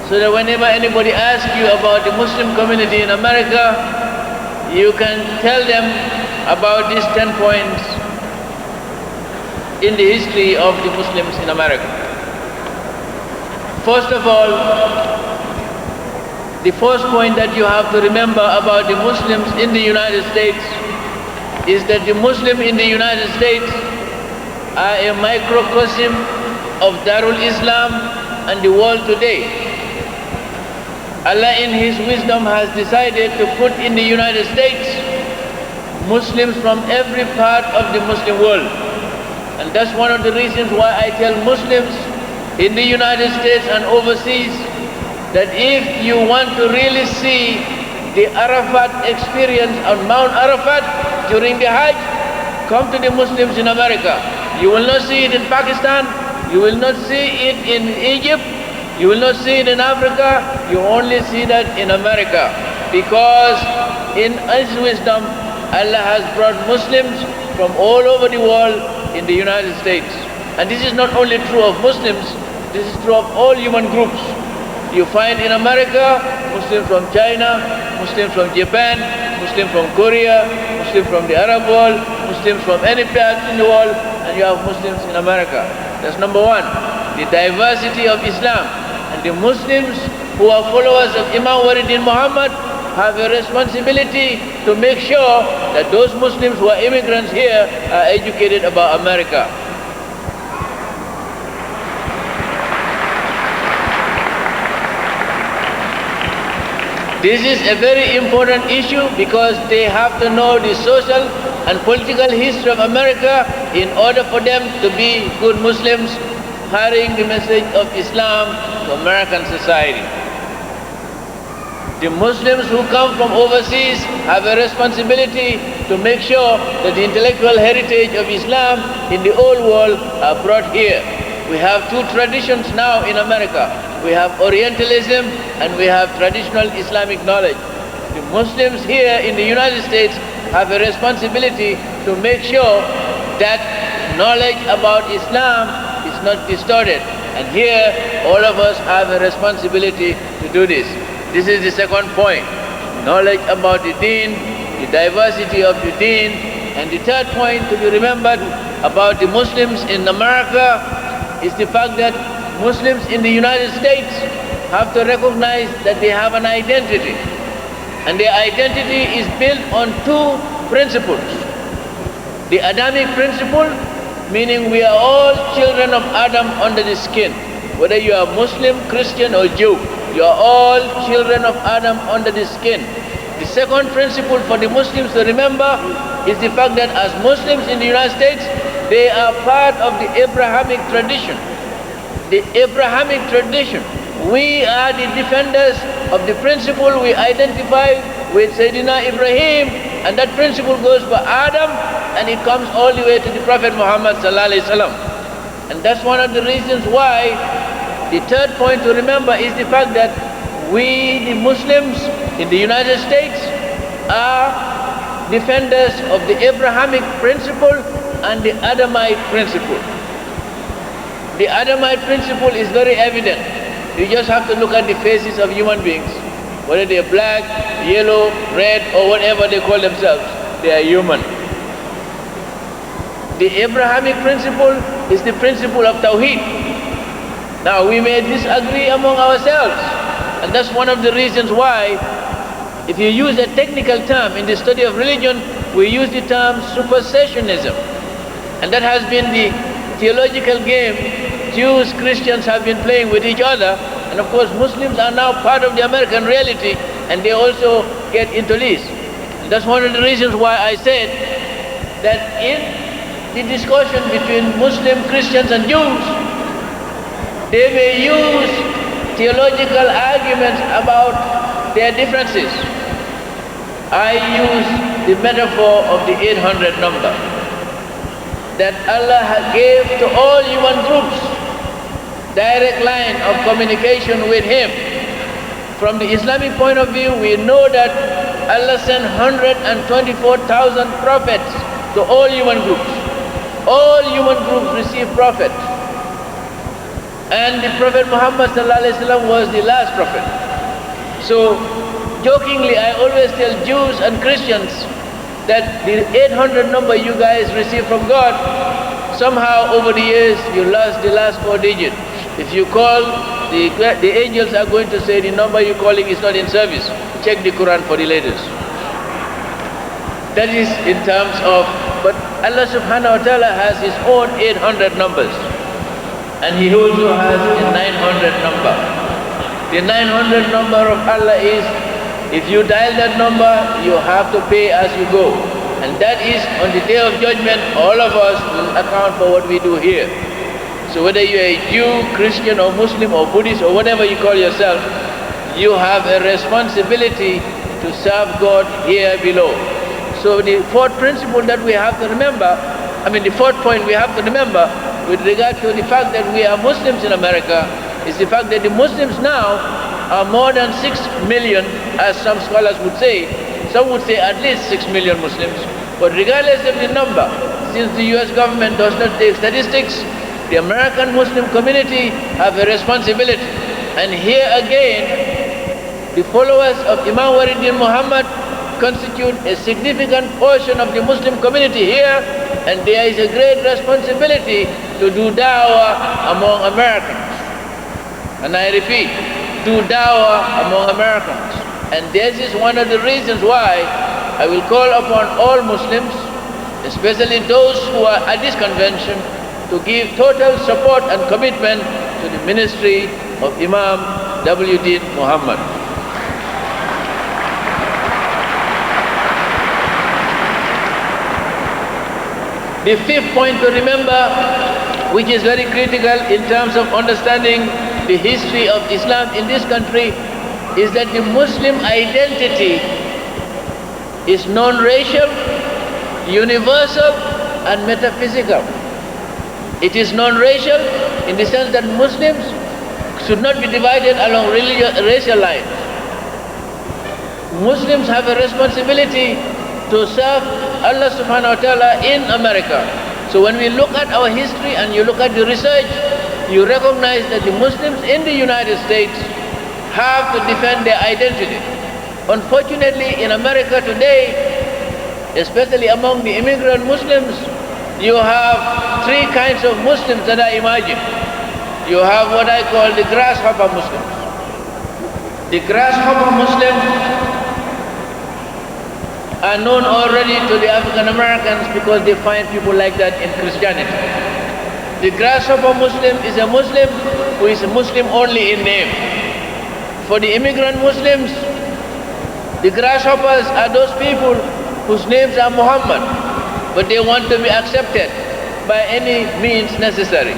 so that whenever anybody asks you about the Muslim community in America, you can tell them about these 10 points in the history of the Muslims in America. First of all, the first point that you have to remember about the Muslims in the United States is that the Muslim in the United States are a microcosm of Darul Islam and the world today. Allah in His wisdom has decided to put in the United States Muslims from every part of the Muslim world. And that's one of the reasons why I tell Muslims in the United States and overseas that if you want to really see the Arafat experience on Mount Arafat during the Hajj, come to the Muslims in America. You will not see it in Pakistan, you will not see it in Egypt, you will not see it in Africa, you only see that in America. Because in His wisdom, Allah has brought Muslims from all over the world in the United States. And this is not only true of Muslims, this is true of all human groups. You find in America, Muslims from China, Muslims from Japan, Muslims from Korea, Muslims from the Arab world, Muslims from any part in the world, and you have Muslims in America. That's number one, the diversity of Islam. And the Muslims who are followers of Imam Muhammad have a responsibility to make sure that those Muslims who are immigrants here are educated about America. This is a very important issue because they have to know the social and political history of America in order for them to be good Muslims, carrying the message of Islam to American society. The Muslims who come from overseas have a responsibility to make sure that the intellectual heritage of Islam in the old world are brought here. We have two traditions now in America. We have Orientalism and we have traditional Islamic knowledge. The Muslims here in the United States have a responsibility to make sure that knowledge about Islam is not distorted. And here, all of us have a responsibility to do this. This is the second point. Knowledge about the deen, the diversity of the deen. And the third point to be remembered about the Muslims in America is the fact that Muslims in the United States have to recognize that they have an identity. And their identity is built on two principles. The Adamic principle, meaning we are all children of Adam under the skin. Whether you are Muslim, Christian or Jew, you are all children of Adam under the skin. The second principle for the Muslims to remember is the fact that as Muslims in the United States, they are part of the Abrahamic tradition. The Abrahamic tradition. We are the defenders of the principle we identify with Sayyidina Ibrahim, and that principle goes for Adam and it comes all the way to the Prophet Muhammad sallallahu alaihi wasallam. And that's one of the reasons why the third point to remember is the fact that we, the Muslims in the United States, are defenders of the Abrahamic principle and the Adamite principle. The Adamite principle is very evident. You just have to look at the faces of human beings. Whether they're black, yellow, red, or whatever they call themselves, they are human. The Abrahamic principle is the principle of Tawheed. Now, we may disagree among ourselves, and that's one of the reasons why, if you use a technical term in the study of religion, we use the term supersessionism. And that has been the theological game Jews, Christians have been playing with each other. And of course, Muslims are now part of the American reality, and they also get into this. And that's one of the reasons why I said that in the discussion between Muslim, Christians and Jews, they may use theological arguments about their differences. I use the metaphor of the 800 number, that Allah gave to all human groups direct line of communication with Him. From the Islamic point of view, we know that Allah sent 124,000 prophets to all human groups. All human groups received prophets. And the Prophet Muhammad ﷺ was the last prophet. So, jokingly, I always tell Jews and Christians that the 800 number you guys receive from God, somehow over the years you lost the last 4 digits. If you call, the angels are going to say the number you're calling is not in service. Check the Quran for the latest. That is in terms of, but Allah subhanahu wa ta'ala has His own 800 numbers. And He also has a 900 number. The 900 number of Allah is, if you dial that number, you have to pay as you go. And that is on the Day of Judgment, all of us will account for what we do here. So whether you're a Jew, Christian or Muslim or Buddhist or whatever you call yourself, you have a responsibility to serve God here below. So the fourth principle that we have to remember, the fourth point we have to remember with regard to the fact that we are Muslims in America is the fact that the Muslims now are more than 6 million, as some scholars would say. Some would say at least 6 million Muslims. But regardless of the number, since the US government does not take statistics, the American Muslim community have a responsibility. And here again, the followers of Imam Waridin Muhammad constitute a significant portion of the Muslim community here, and there is a great responsibility to do da'wah among Americans. And I repeat, do da'wah among Americans. And this is one of the reasons why I will call upon all Muslims, especially those who are at this convention, to give total support and commitment to the ministry of Imam W.D. Muhammad. The fifth point to remember, which is very critical in terms of understanding the history of Islam in this country, is that the Muslim identity is non-racial, universal, and metaphysical. It is non-racial in the sense that Muslims should not be divided along racial lines. Muslims have a responsibility to serve Allah subhanahu wa ta'ala in America. So when we look at our history and you look at the research, you recognize that the Muslims in the United States have to defend their identity. Unfortunately, in America today, especially among the immigrant Muslims, you have three kinds of Muslims that are emerging. You have what I call the grasshopper Muslims. The grasshopper Muslims are known already to the African Americans because they find people like that in Christianity. The grasshopper Muslim is a Muslim who is a Muslim only in name. For the immigrant Muslims, the grasshoppers are those people whose names are Mohammed, but they want to be accepted by any means necessary.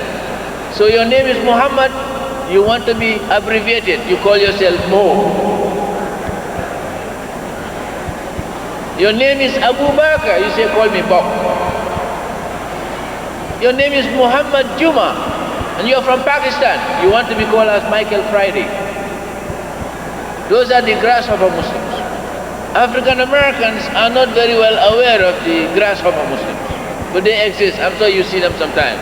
So your name is Mohammed, you want to be abbreviated, you call yourself Mo. Your name is Abu Bakr, you say call me Bob. Your name is Muhammad Juma, and you're from Pakistan, you want to be called as Michael Friday. Those are the grasshopper Muslims. African Americans are not very well aware of the grasshopper Muslims, but they exist. I'm sure you see them sometimes.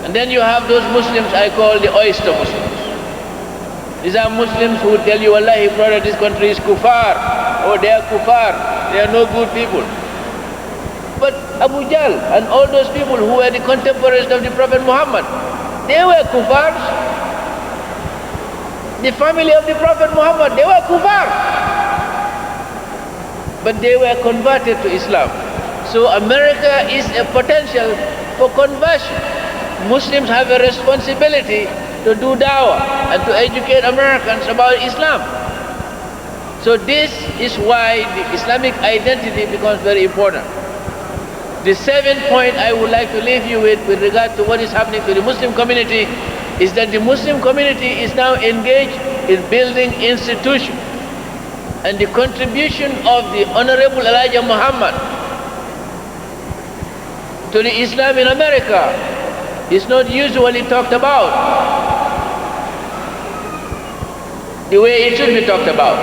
And then you have those Muslims I call the oyster Muslims. These are Muslims who tell you, Wallahi brother, this country is kuffar. Oh, they are kuffar. They are no good people. But Abu Jahl and all those people who were the contemporaries of the Prophet Muhammad, they were kuffars. The family of the Prophet Muhammad, they were kuffar. But they were converted to Islam. So America is a potential for conversion. Muslims have a responsibility to do dawah and to educate Americans about Islam. So this is why the Islamic identity becomes very important. The seventh point I would like to leave you with regard to what is happening to the Muslim community is that the Muslim community is now engaged in building institutions. And the contribution of the Honorable Elijah Muhammad to the Islam in America is not usually talked about the way it should be talked about.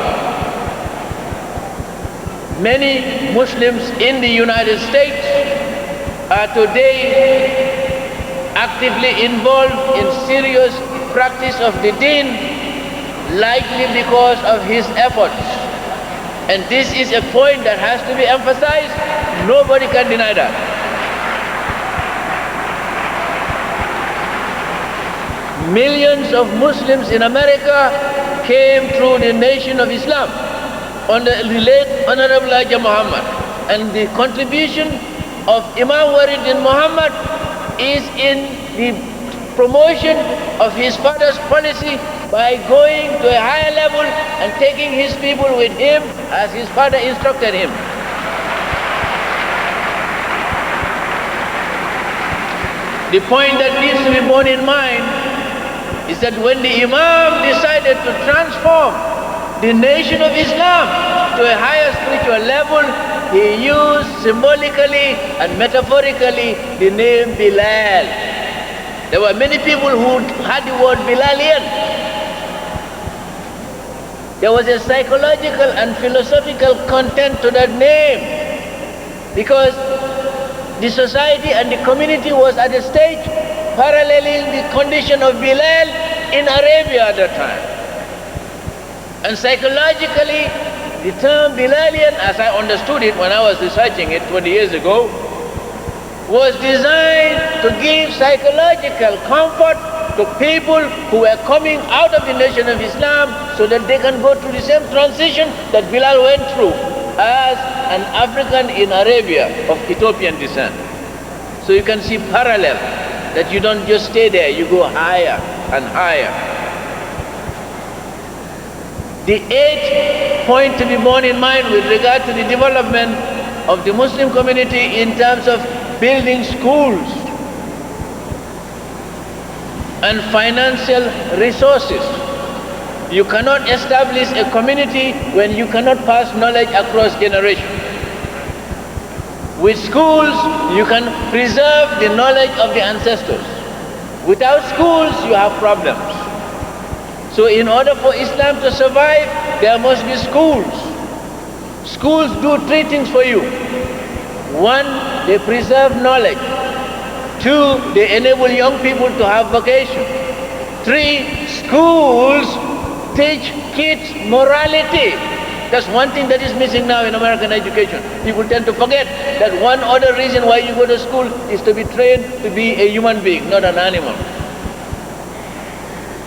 Many Muslims in the United States are today actively involved in serious practice of the deen, likely because of his efforts. And this is a point that has to be emphasized. Nobody can deny that. Millions of Muslims in America came through the nation of Islam under the late Honorable Elijah Muhammad. And the contribution of Imam Waridin Muhammad is in the promotion of his father's policy by going to a higher level and taking his people with him as his father instructed him. The point that needs to be borne in mind is that when the Imam decided to transform the nation of Islam to a higher spiritual level, he used symbolically and metaphorically the name Bilal. There were many people who had the word Bilalian. There was a psychological and philosophical content to that name because the society and the community was at a stage paralleling the condition of Bilal in Arabia at that time. And psychologically, the term Bilalian, as I understood it when I was researching it 20 years ago, was designed to give psychological comfort to people who were coming out of the nation of Islam so that they can go through the same transition that Bilal went through as an African in Arabia of Ethiopian descent. So you can see parallel, that you don't just stay there, you go higher and higher. The eighth point to be borne in mind with regard to the development of the Muslim community in terms of building schools and financial resources You cannot establish a community when you cannot pass knowledge across generations. With schools, you can preserve the knowledge of the ancestors. Without schools, you have problems. So in order for Islam to survive, there must be schools. Schools do three things for you. One, they preserve knowledge. Two, they enable young people to have vocation. Three, schools teach kids morality. That's one thing that is missing now in American education. People tend to forget that one other reason why you go to school is to be trained to be a human being, not an animal.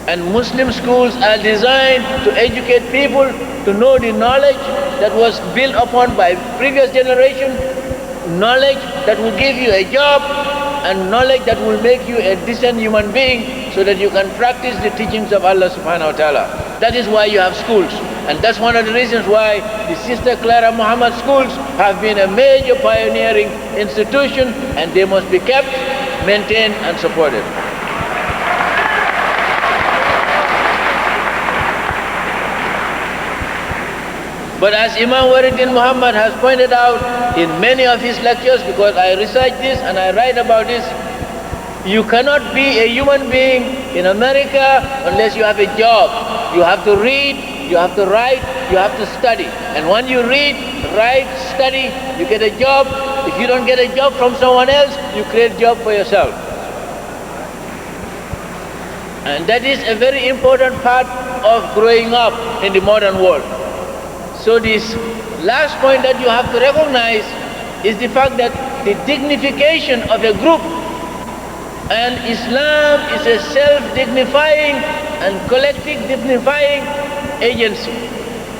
And Muslim schools are designed to educate people to know the knowledge that was built upon by previous generation, knowledge that will give you a job, and knowledge that will make you a decent human being so that you can practice the teachings of Allah subhanahu wa ta'ala. That is why you have schools. And that's one of the reasons why the Sister Clara Muhammad schools have been a major pioneering institution, and they must be kept, maintained, and supported. But as Imam Waridin Muhammad has pointed out in many of his lectures, because I research this and I write about this, you cannot be a human being in America unless you have a job. You have to read, you have to write, you have to study. And when you read, write, study, you get a job. If you don't get a job from someone else, you create a job for yourself. And that is a very important part of growing up in the modern world. So this last point that you have to recognize is the fact that the dignification of a group, and Islam is a self-dignifying and collective dignifying agency.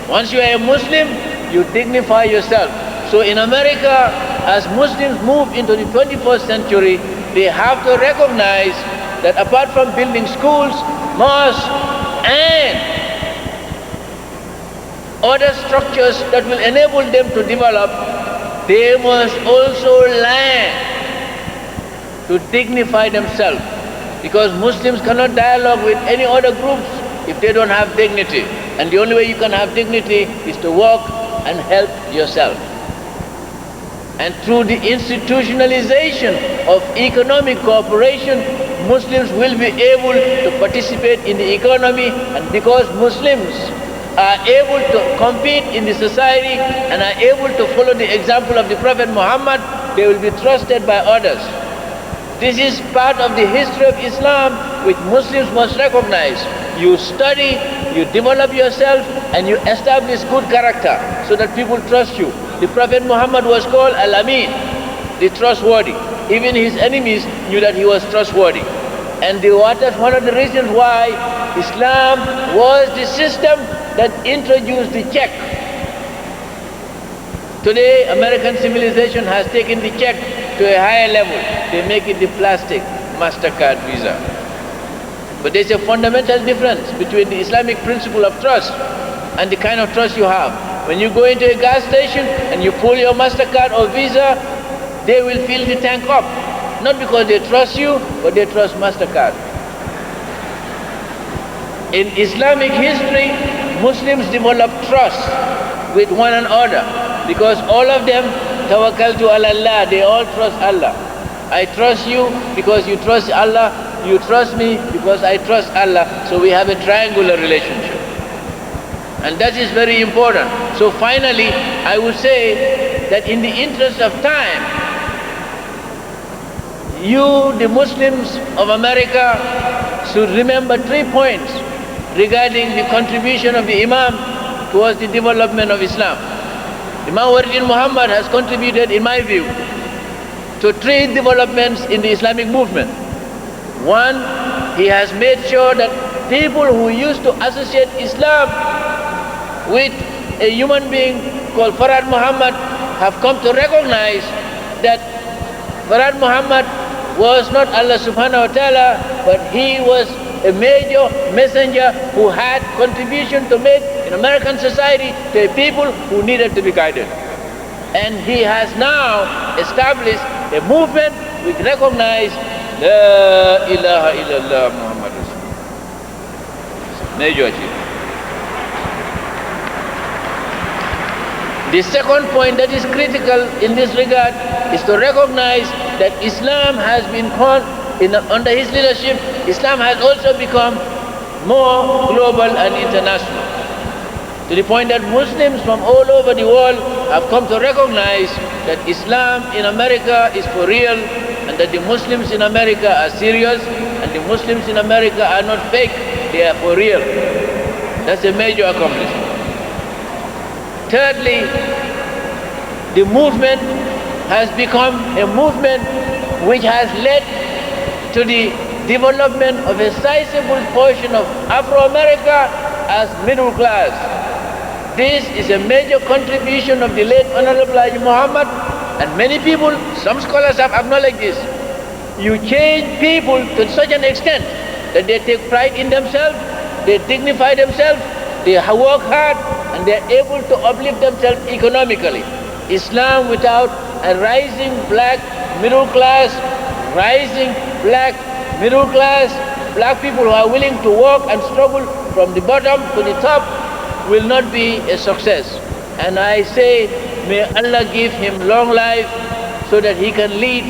Once you are a Muslim, you dignify yourself. So in America, as Muslims move into the 21st century, they have to recognize that apart from building schools, mosques, and other structures that will enable them to develop, they must also learn to dignify themselves. Because Muslims cannot dialogue with any other groups if they don't have dignity. And the only way you can have dignity is to work and help yourself. And through the institutionalization of economic cooperation, Muslims will be able to participate in the economy, and because Muslims are able to compete in the society and are able to follow the example of the Prophet Muhammad, they will be trusted by others. This is part of the history of Islam which Muslims must recognize. You study, you develop yourself, and you establish good character so that people trust you. The Prophet Muhammad was called Al-Amin, the trustworthy. Even his enemies knew that he was trustworthy. And that's one of the reasons why Islam was the system that introduced the check. Today, American civilization has taken the check to a higher level. They make it the plastic MasterCard Visa. But there's a fundamental difference between the Islamic principle of trust and the kind of trust you have. When you go into a gas station and you pull your MasterCard or Visa, they will fill the tank up. Not because they trust you, but they trust MasterCard. In Islamic history, Muslims develop trust with one another because all of them tawakkaltu ala Allah, they all trust Allah. I trust you because you trust Allah, you trust me because I trust Allah, so we have a triangular relationship. And that is very important. So finally, I would say that in the interest of time, you, the Muslims of America, should remember 3 points regarding the contribution of the Imam towards the development of Islam. Imam Waridin Muhammad has contributed, in my view, to 3 developments in the Islamic movement. One, he has made sure that people who used to associate Islam with a human being called Farad Muhammad have come to recognize that Farad Muhammad was not Allah subhanahu wa ta'ala, but he was a major messenger who had contribution to make in American society to a people who needed to be guided. And he has now established a movement which recognizes La ilaha illallah Muhammad Rasulullah. Major achievement. The second point that is critical in this regard is to recognize that Islam has been under his leadership, Islam has also become more global and international, to the point that Muslims from all over the world have come to recognize that Islam in America is for real, and that the Muslims in America are serious, and the Muslims in America are not fake, they are for real. That's a major accomplishment. Thirdly, the movement has become a movement which has led to the development of a sizable portion of Afro-America as middle class. This is a major contribution of the late Honorable Mohammed, and many people, some scholars have acknowledged this. You change people to such an extent that they take pride in themselves, they dignify themselves, they work hard, and they are able to uplift themselves economically. Islam without a rising black middle class, black people who are willing to work and struggle from the bottom to the top will not be a success. And I say, may Allah give him long life so that he can lead.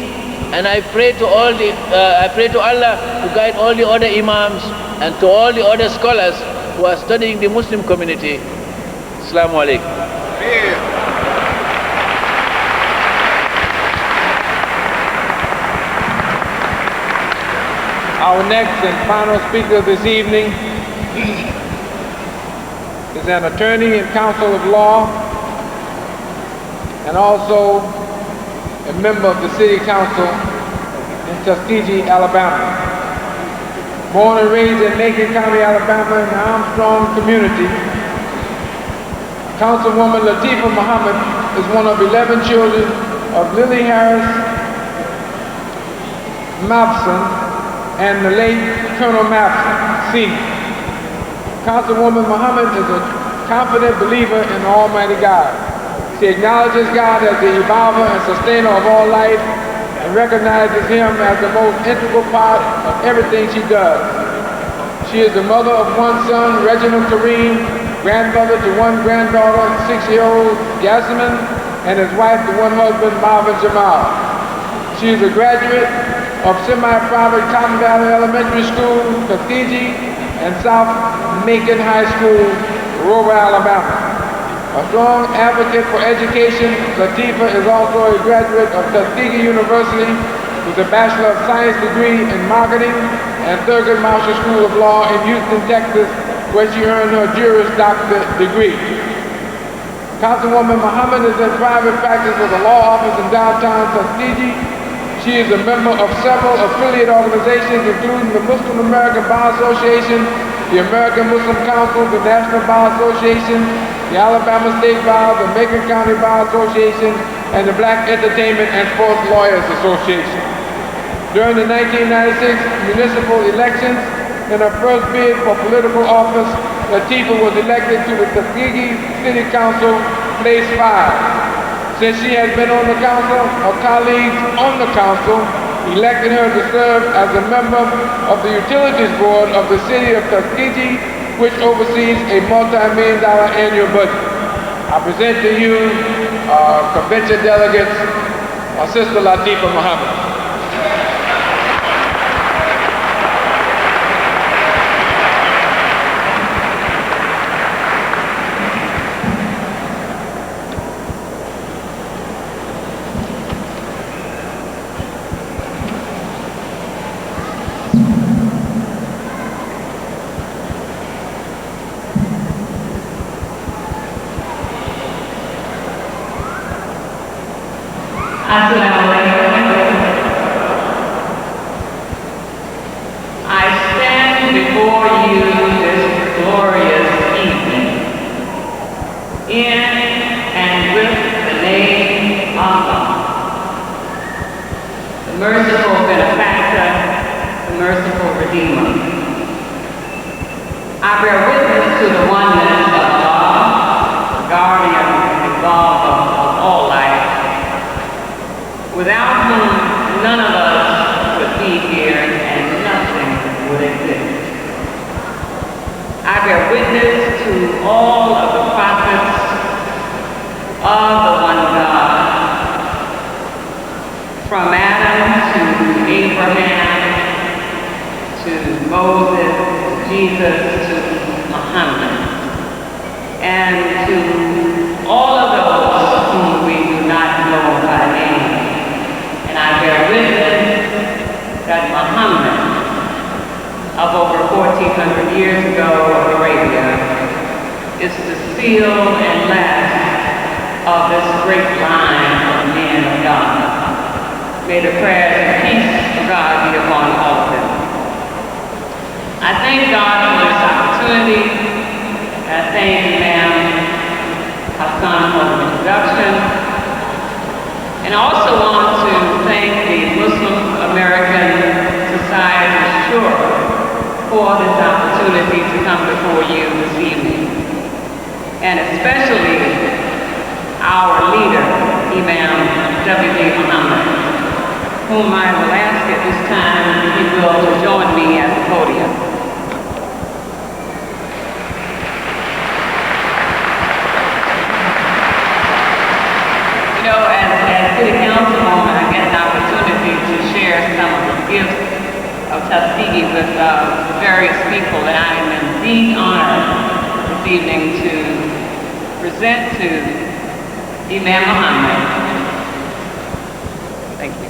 And I pray to Allah to guide all the other imams and to all the other scholars who are studying the Muslim community. Assalamu alaikum. Our next and final speaker this evening is an attorney and counsel of law, and also a member of the City Council in Tuskegee, Alabama. Born and raised in Macon County, Alabama, in the Armstrong community, Councilwoman Latifah Mohammed is one of 11 children of Lily Harris Mapson and the late Colonel Mapson, Sr. Councilwoman Mohammed is a confident believer in Almighty God. She acknowledges God as the evolver and sustainer of all life and recognizes Him as the most integral part of everything she does. She is the mother of one son, Reginald Kareem, grandmother to one granddaughter, 6-year-old Yasmin, and his wife to one husband, Marvin Jamal. She is a graduate of semi-private Cotton Valley Elementary School, Tuskegee, and South Macon High School, Rover, Alabama. A strong advocate for education, Latifah is also a graduate of Tuskegee University with a Bachelor of Science degree in Marketing and Thurgood Marshall School of Law in Houston, Texas, where she earned her Juris Doctor degree. Councilwoman Mohammed is in private practice with a law office in downtown Tuskegee. She is a member of several affiliate organizations, including the Muslim American Bar Association, the American Muslim Council, the National Bar Association, the Alabama State Bar, the Macon County Bar Association, and the Black Entertainment and Sports Lawyers Association. During the 1996 municipal elections, in her first bid for political office, Latifah was elected to the Tuskegee City Council, place 5. Since she has been on the council, her colleagues on the council elected her to serve as a member of the Utilities Board of the City of Tuskegee, which oversees a multi-million-dollar annual budget. I present to you convention delegates, our sister Latifah Mohammed. I stand before you this glorious evening in and with the name of God, the merciful benefactor, the merciful redeemer. I bear witness to the oneness of God, the guardian and God of all life, without whom none of us would be here and nothing would exist. I bear witness to all of the prophets of the one God. From Adam to Abraham, to Moses, to Jesus, to Mohammed, and to all of those whom we do not know by name. And I bear witness that Mohammed, of over 1,400 years ago of Arabia, is the seal and last of this great line of men of God. May the prayers and peace of God be upon all of them. I thank God for this opportunity. I thank Imam Hassan for the introduction. And I also want to thank the Muslim American Society Shura for this opportunity to come before you this evening. And especially our leader, Imam W.D. Mohammed, whom I will ask at this time if he will to join me at the podium. You know, as City Councilwoman, I get an opportunity to share some of the gifts of Tuskegee with various people, and I am indeed honored this evening to present to Imam Mohammed. Thank you.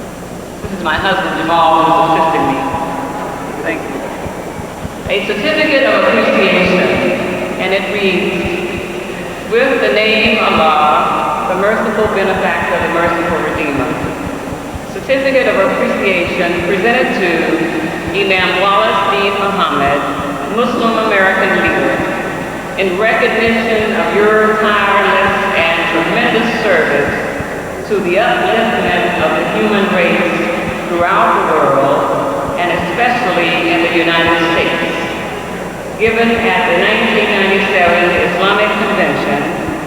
This is my husband Jamal, who is assisting me. Thank you. A certificate of appreciation, and it reads, with the name of Allah, the merciful benefactor, the merciful redeemer. Certificate of appreciation presented to Imam Wallace bin Mohammed, Muslim American leader, in recognition of your tireless and tremendous service to the upliftment of the human race throughout the world, and especially in the United States. Given at the 1997 Islamic Convention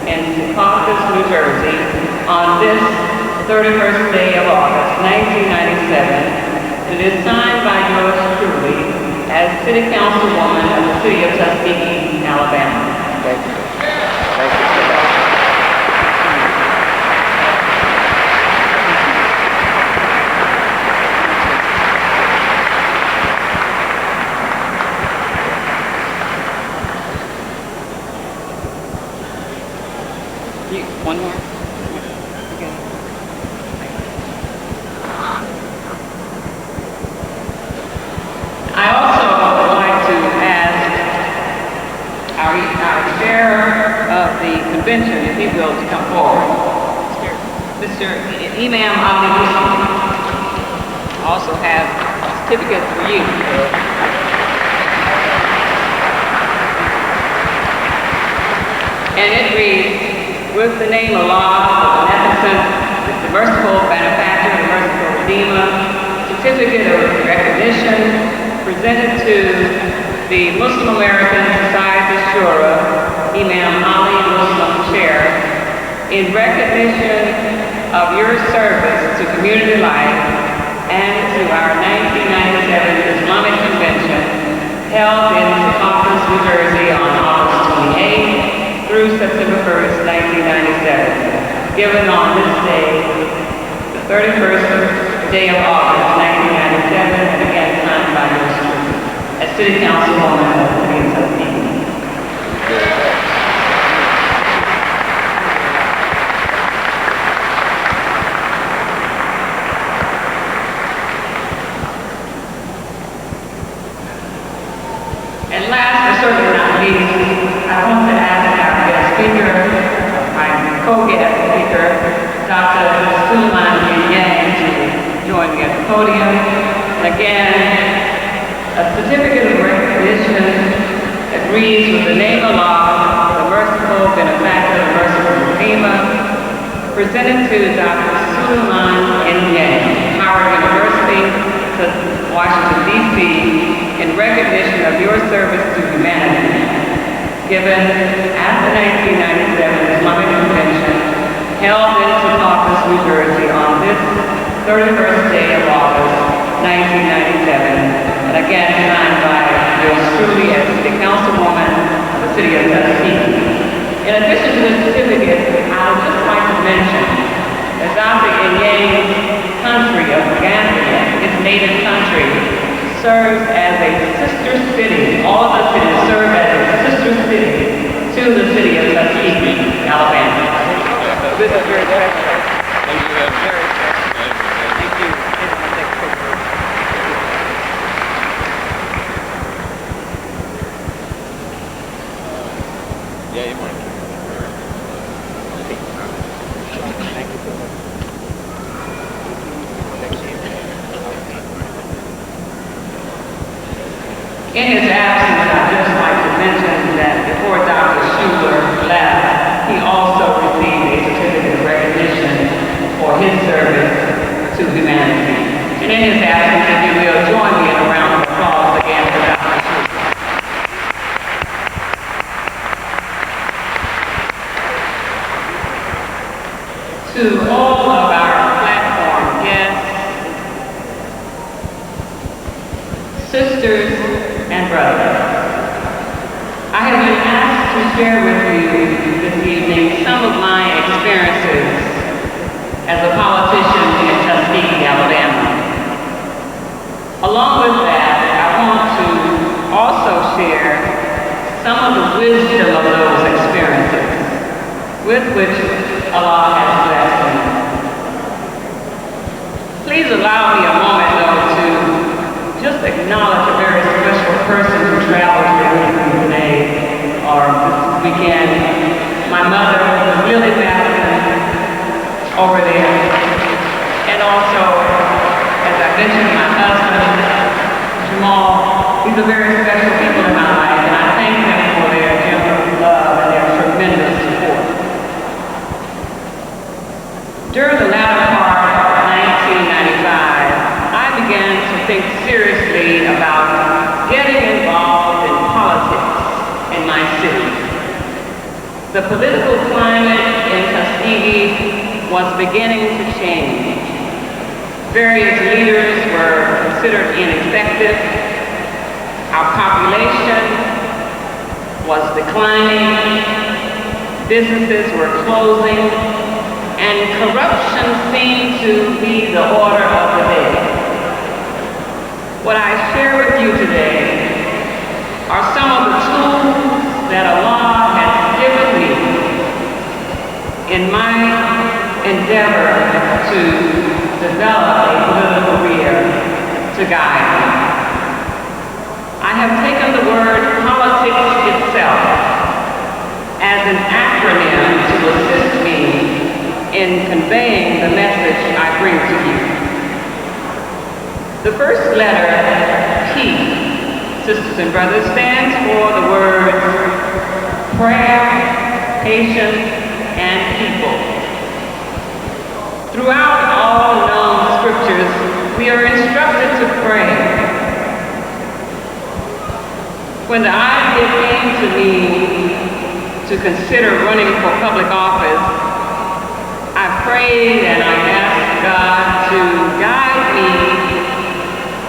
in Secaucus, New Jersey, on this 31st day of August, 1997, it is signed by yours truly as City Councilwoman of the City of Tuskegee, Alabama. Thank you. Thank you so much. One more? I also would like to ask our chair of the convention, if he will, to come forward. Mr. Imam Ali Muslim also have a certificate for you. And it reads, with the name of Allah, the beneficent, the merciful benefactor, the merciful redeemer, certificate of recognition presented to the Muslim American Society Shura, Imam Ali Muslim Chair, in recognition of your service to community life and to our 1997 Islamic Convention held in Secaucus, New Jersey on August 28th through September 1st, 1997, given on this day, the 31st day of August, 1997, and again signed by yours truly, as City Councilwoman of the City of Tuskegee. And last but certainly not least, I want to ask our guest speaker, my co-guest speaker, Dr. Suleiman Yang, to join me at the podium. And again, a certificate of recognition that reads, with the name of Allah, the merciful benefactor, the merciful redeemer, presented to Dr. Suleiman Yang, Howard University, Washington, D.C., in recognition of your service to humanity, given at the 1997 Islamic Convention held in Secaucus, New Jersey on this 31st day of August, 1997, and again signed by yours truly as City Councilwoman of the City of Tuskegee. In addition to the certificate, I would just like to mention that Dr. Inyang's country of Gambia, its native country, serves as a sister city. All of the cities serve as a sister city to the city of Tuskegee, Alabama. This is very special. Thank you. Very special. Thank you. Yeah, you might. In his absence, I'd just like to mention that before Dr. Schuler left, he also received a certificate of recognition for his service to humanity. And in his absence, if you will, join me in a round of applause again for Dr. Schuler. To all of our platform guests, sisters, and brothers, I have been asked to share with you this evening some of my experiences as a politician in Tuskegee, Alabama. Along with that, I want to also share some of the wisdom of those experiences with which Allah has blessed me. Please allow me a moment, though, to just acknowledge a very special person who traveled here with me today or this weekend. My mother, Lily Madison, over there. And also, as I mentioned, my husband, Jamal. These are very special people in my life, and I thank them for their generous love and their tremendous support. During the latter part of 1995, I began to think seriously about getting involved in politics in my city. The political climate in Tuskegee was beginning to change. Various leaders were considered ineffective. Our population was declining. Businesses were closing. And corruption seemed to be the order of the day. What I share with you today are some of the tools that Allah has given me in my endeavor to develop a political career to guide me. I have taken the word politics itself as an acronym to assist me in conveying the message I bring to you. The first letter, P, sisters and brothers, stands for the words prayer, patience, and people. Throughout all known scriptures, we are instructed to pray. When the idea came to me to consider running for public office, I prayed and I asked God to guide me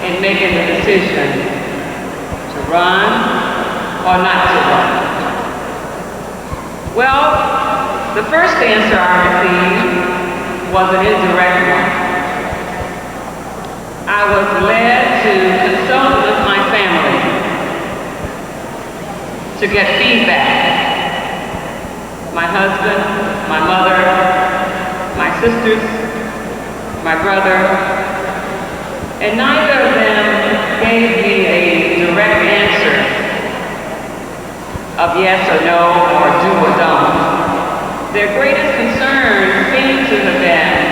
in making the decision to run or not to run. Well, the first answer I received was an indirect one. I was led to consult with my family to get feedback. My husband, my mother, my sisters, my brother, and neither of them gave me a direct answer of yes or no or do or don't. Their greatest concern seemed to have been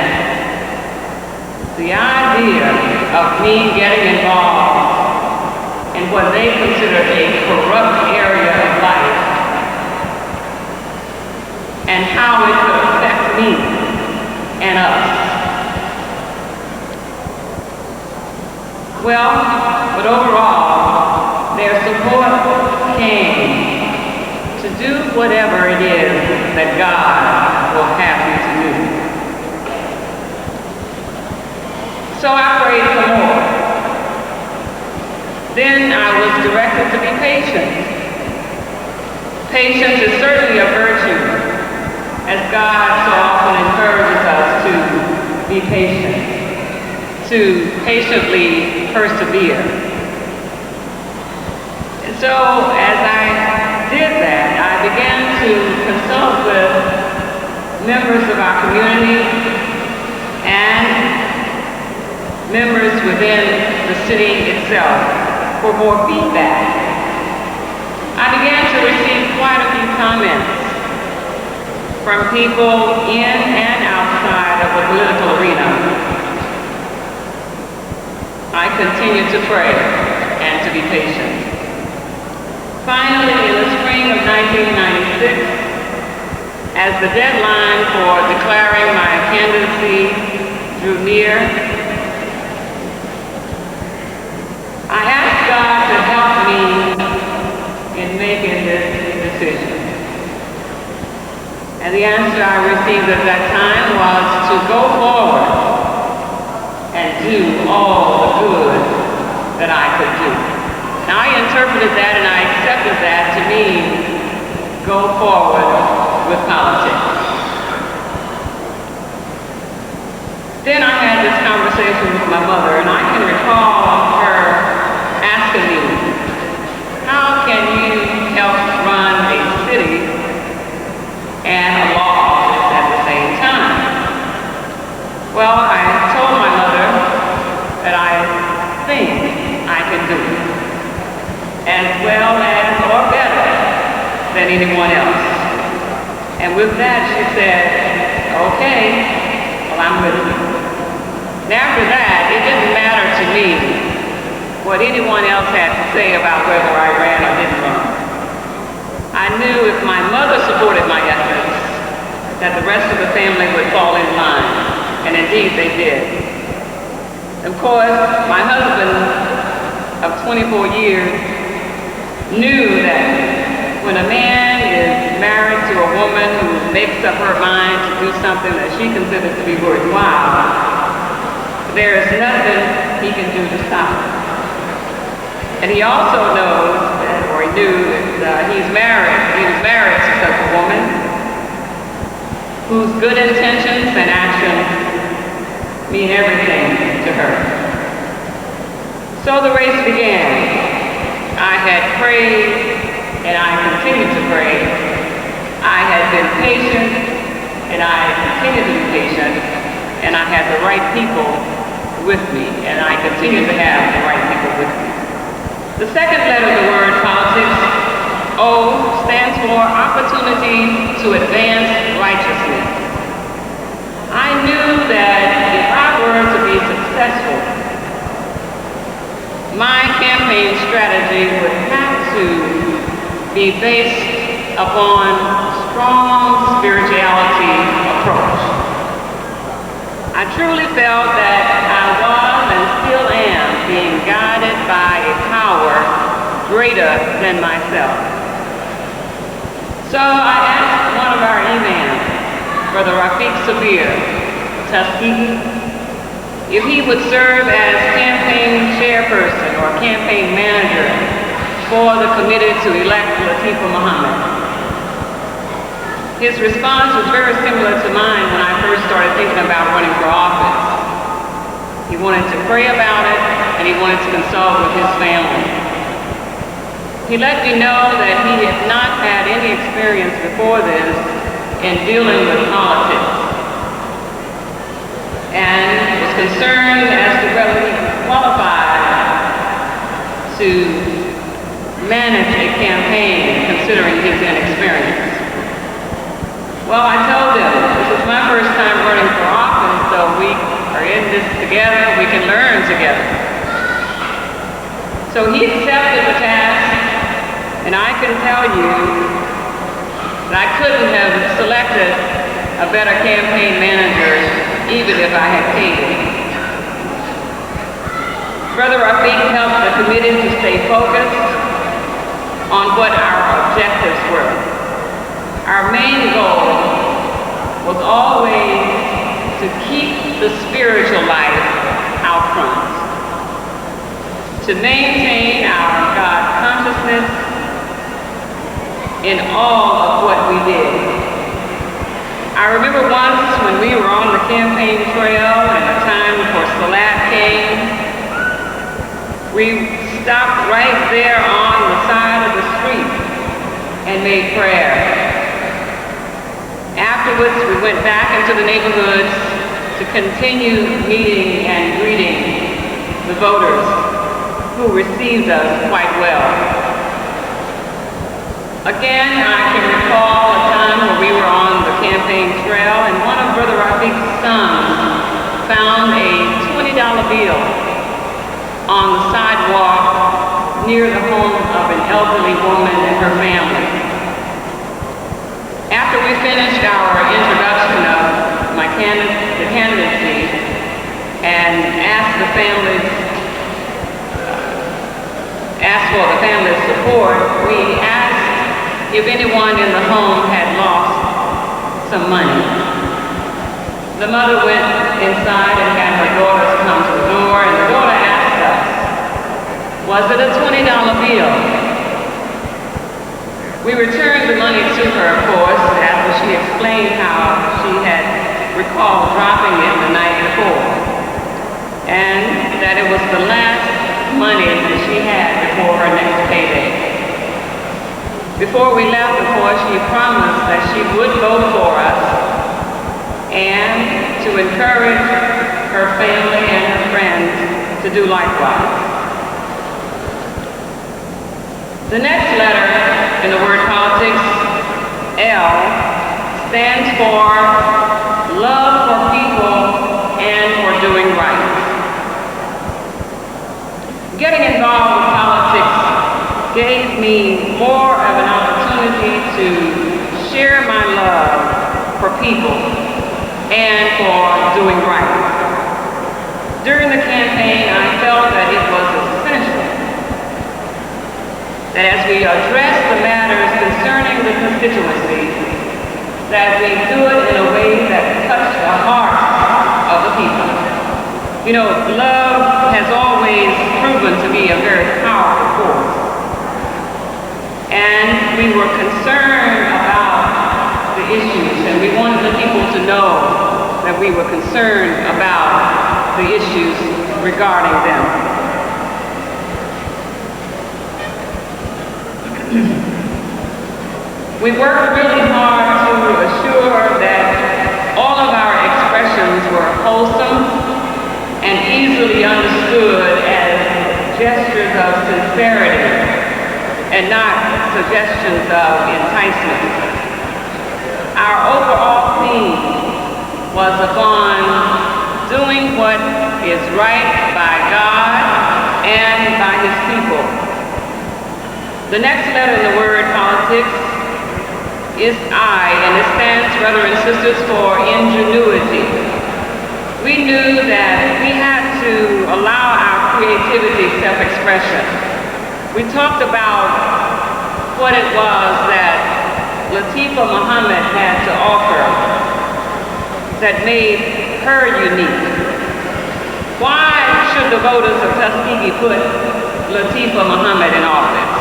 the idea of me getting involved in what they considered a corrupt area of life and how it could affect me and us. Well, but overall, their support came to do whatever it is that God will have me to do. So I prayed for more. Then I was directed to be patient. Patience is certainly a virtue, as God so often encourages us to be patient, to patiently persevere. And so as I did that, I began to consult with members of our community and members within the city itself for more feedback. I began to receive quite a few comments from people in and outside of the political arena. I continued to pray and to be patient. Finally, in the spring of 1996, as the deadline for declaring my candidacy drew near, I asked God to help me in making this decision. And the answer I received at that time was to go forward and do all the good that I could do. Now I interpreted that and I accepted that to mean go forward with politics. Then I had this conversation with my mother, and I can recall her asking me, how can you help run a city and a law office at the same time? Well, I told my mother that I think I can do it as well as or better than anyone else. And with that, she said, okay, well, I'm with you. And after that, it didn't matter to me what anyone else had to say about whether I ran or didn't run. I knew if my mother supported my efforts, that the rest of the family would fall in line, and indeed they did. Of course, my husband of 24 years knew that when a man is married to a woman who makes up her mind to do something that she considers to be worthwhile, there is nothing he can do to stop her. And he also knows, or he knew, that he was married to such a woman whose good intentions and actions mean everything to her. So the race began. I had prayed, and I continued to pray. I had been patient, and I continued to be patient, and I had the right people with me, and I continue to have the right people with me. The second letter of the word politics, O, stands for opportunity to advance righteousness. I knew that if I were to be successful, my campaign strategy would have to be based upon strong spirituality approach. I truly felt that I was and still am being guided by a power greater than myself. So I asked one of our imams, Brother Rafiq Sabir, Tuskegee, if he would serve as campaign chairperson or campaign manager for the committee to elect Latifah Mohammed. His response was very similar to mine when I first started thinking about running for office. He wanted to pray about it, and he wanted to consult with his family. He let me know that he had not had any experience before this in dealing with politics, and was concerned as to whether he was qualified to manage a campaign considering his inexperience. Well, I told him, this is my first time running for office, so we are in this together, we can learn together. So he accepted the task, and I can tell you that I couldn't have selected a better campaign manager even if I had paid him. Brother Rafiq helped the committee to stay focused on what our objectives were. Our main goal was always to keep the spiritual life out front, to maintain our God consciousness, in all of what we did. I remember once when we were on the campaign trail and the time for Salat came, we stopped right there on the side of the street and made prayer. Afterwards, we went back into the neighborhoods to continue meeting and greeting the voters who received us quite well. Again, I can recall a time when we were on the campaign trail and one of Brother Rafiq's sons found a $20 bill on the sidewalk near the home of an elderly woman and her family. After we finished our introduction of the candidacy and asked for the family's support, we asked if anyone in the home had lost some money. The mother went inside and had her daughters come to the door, and the daughter asked us, was it a $20 bill? We returned the money to her, of course, after she explained how she had recalled dropping it the night before, and that it was the last money that she had before her next payday. Before we left, of course, she promised that she would vote for us and to encourage her family and her friends to do likewise. The next letter in the word politics, L, stands for love for people and for doing right. Getting involved with politics gave me more of an opportunity to share my love for people and for doing right. During the campaign, I felt that it was essential that as we address the matters concerning the constituency, that we do it in a way that touched the hearts of the people. You know, love has always proven to be a very powerful force. And we were concerned about the issues, and we wanted the people to know that we were concerned about the issues regarding them. We worked really hard to assure that all of our expressions were wholesome and easily understood as gestures of sincerity and not suggestions of enticement. Our overall theme was upon doing what is right by God and by His people. The next letter in the word politics is I, and it stands, brothers and sisters, for ingenuity. We knew that we had to allow our creativity self-expression. We talked about what it was that Latifah Mohammed had to offer that made her unique. Why should the voters of Tuskegee put Latifah Mohammed in office?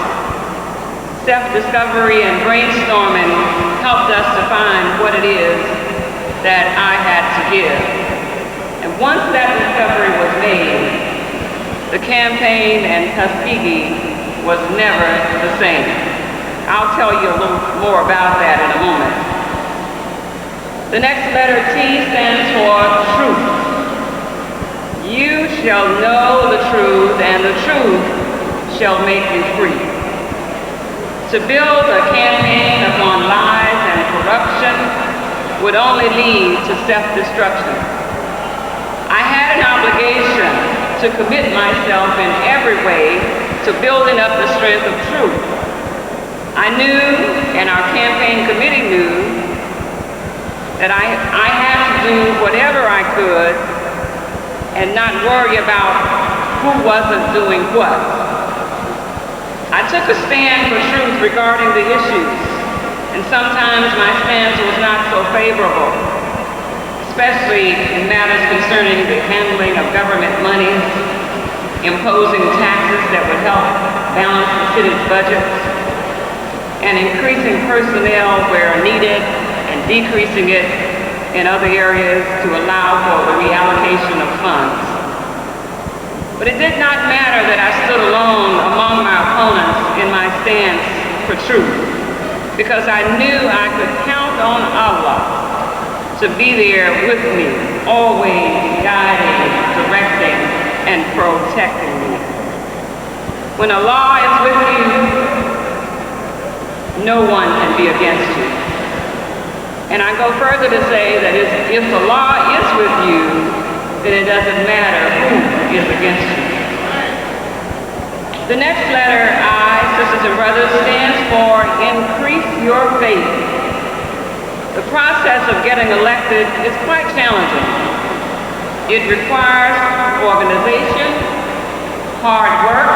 Self-discovery and brainstorming helped us to find what it is that I had to give. And once that discovery was made, the campaign and Tuskegee was never the same. I'll tell you a little more about that in a moment. The next letter, T, stands for truth. You shall know the truth, and the truth shall make you free. To build a campaign upon lies and corruption would only lead to self-destruction. I had an obligation to commit myself in every way to building up the strength of truth. I knew, and our campaign committee knew, that I had to do whatever I could and not worry about who wasn't doing what. I took a stand for truth regarding the issues, and sometimes my stance was not so favorable, especially in matters concerning the handling of government money, imposing taxes that would help balance the city's budget, and increasing personnel where needed and decreasing it in other areas to allow for the reallocation of funds. But it did not matter that I stood alone among my opponents in my stance for truth, because I knew I could count on Allah to be there with me, always guiding, directing, and protecting me. When Allah is with you, no one can be against you. And I go further to say that if Allah is with you, then it doesn't matter who is against you. The next letter, I, sisters and brothers, stands for increase your faith. The process of getting elected is quite challenging. It requires organization, hard work,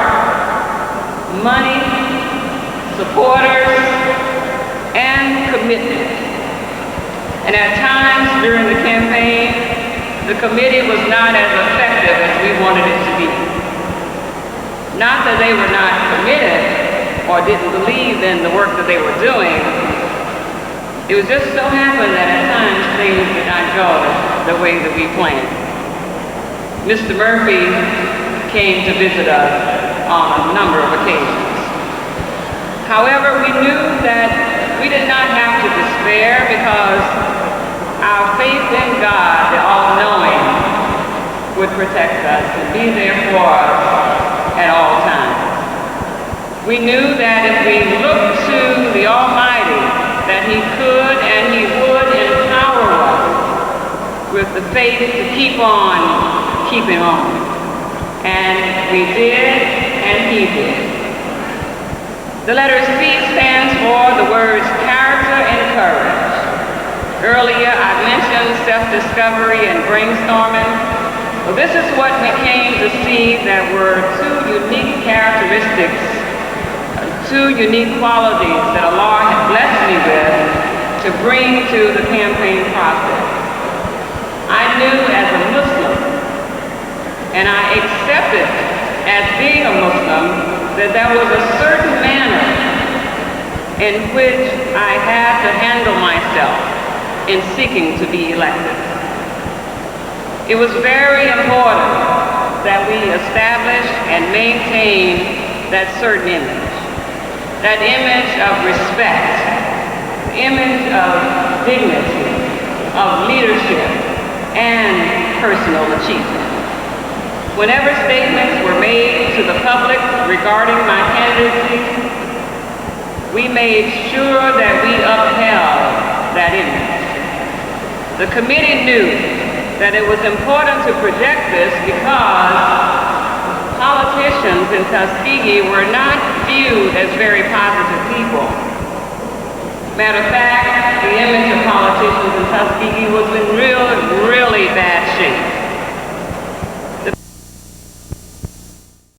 money, supporters, and commitment. And at times during the campaign, the committee was not as effective as we wanted it to be. Not that they were not committed or didn't believe in the work that they were doing. It was just so happened that at times things did not go the way that we planned. Mr. Murphy came to visit us on a number of occasions. However, we knew that we did not have to despair because our faith in God, the all-knowing, would protect us and be there for us at all times. We knew that if we looked to the Almighty, that He could and He would empower us with the faith to keep on keeping on. And we did, and He did. The letter C stands for the words character and courage. Earlier I mentioned self-discovery and brainstorming. Well, this is what we came to see that were two unique characteristics, two unique qualities that Allah had blessed me with to bring to the campaign process. I knew as a Muslim, and I accepted as being a Muslim, that there was a certain manner in which I had to handle myself in seeking to be elected. It was very important that we establish and maintain that certain image. That image of respect, the image of dignity, of leadership, and personal achievement. Whenever statements were made to the public regarding my candidacy, we made sure that we upheld that image. The committee knew that it was important to project this because politicians in Tuskegee were not viewed as very positive people. Matter of fact, the image of politicians in Tuskegee was in really bad shape.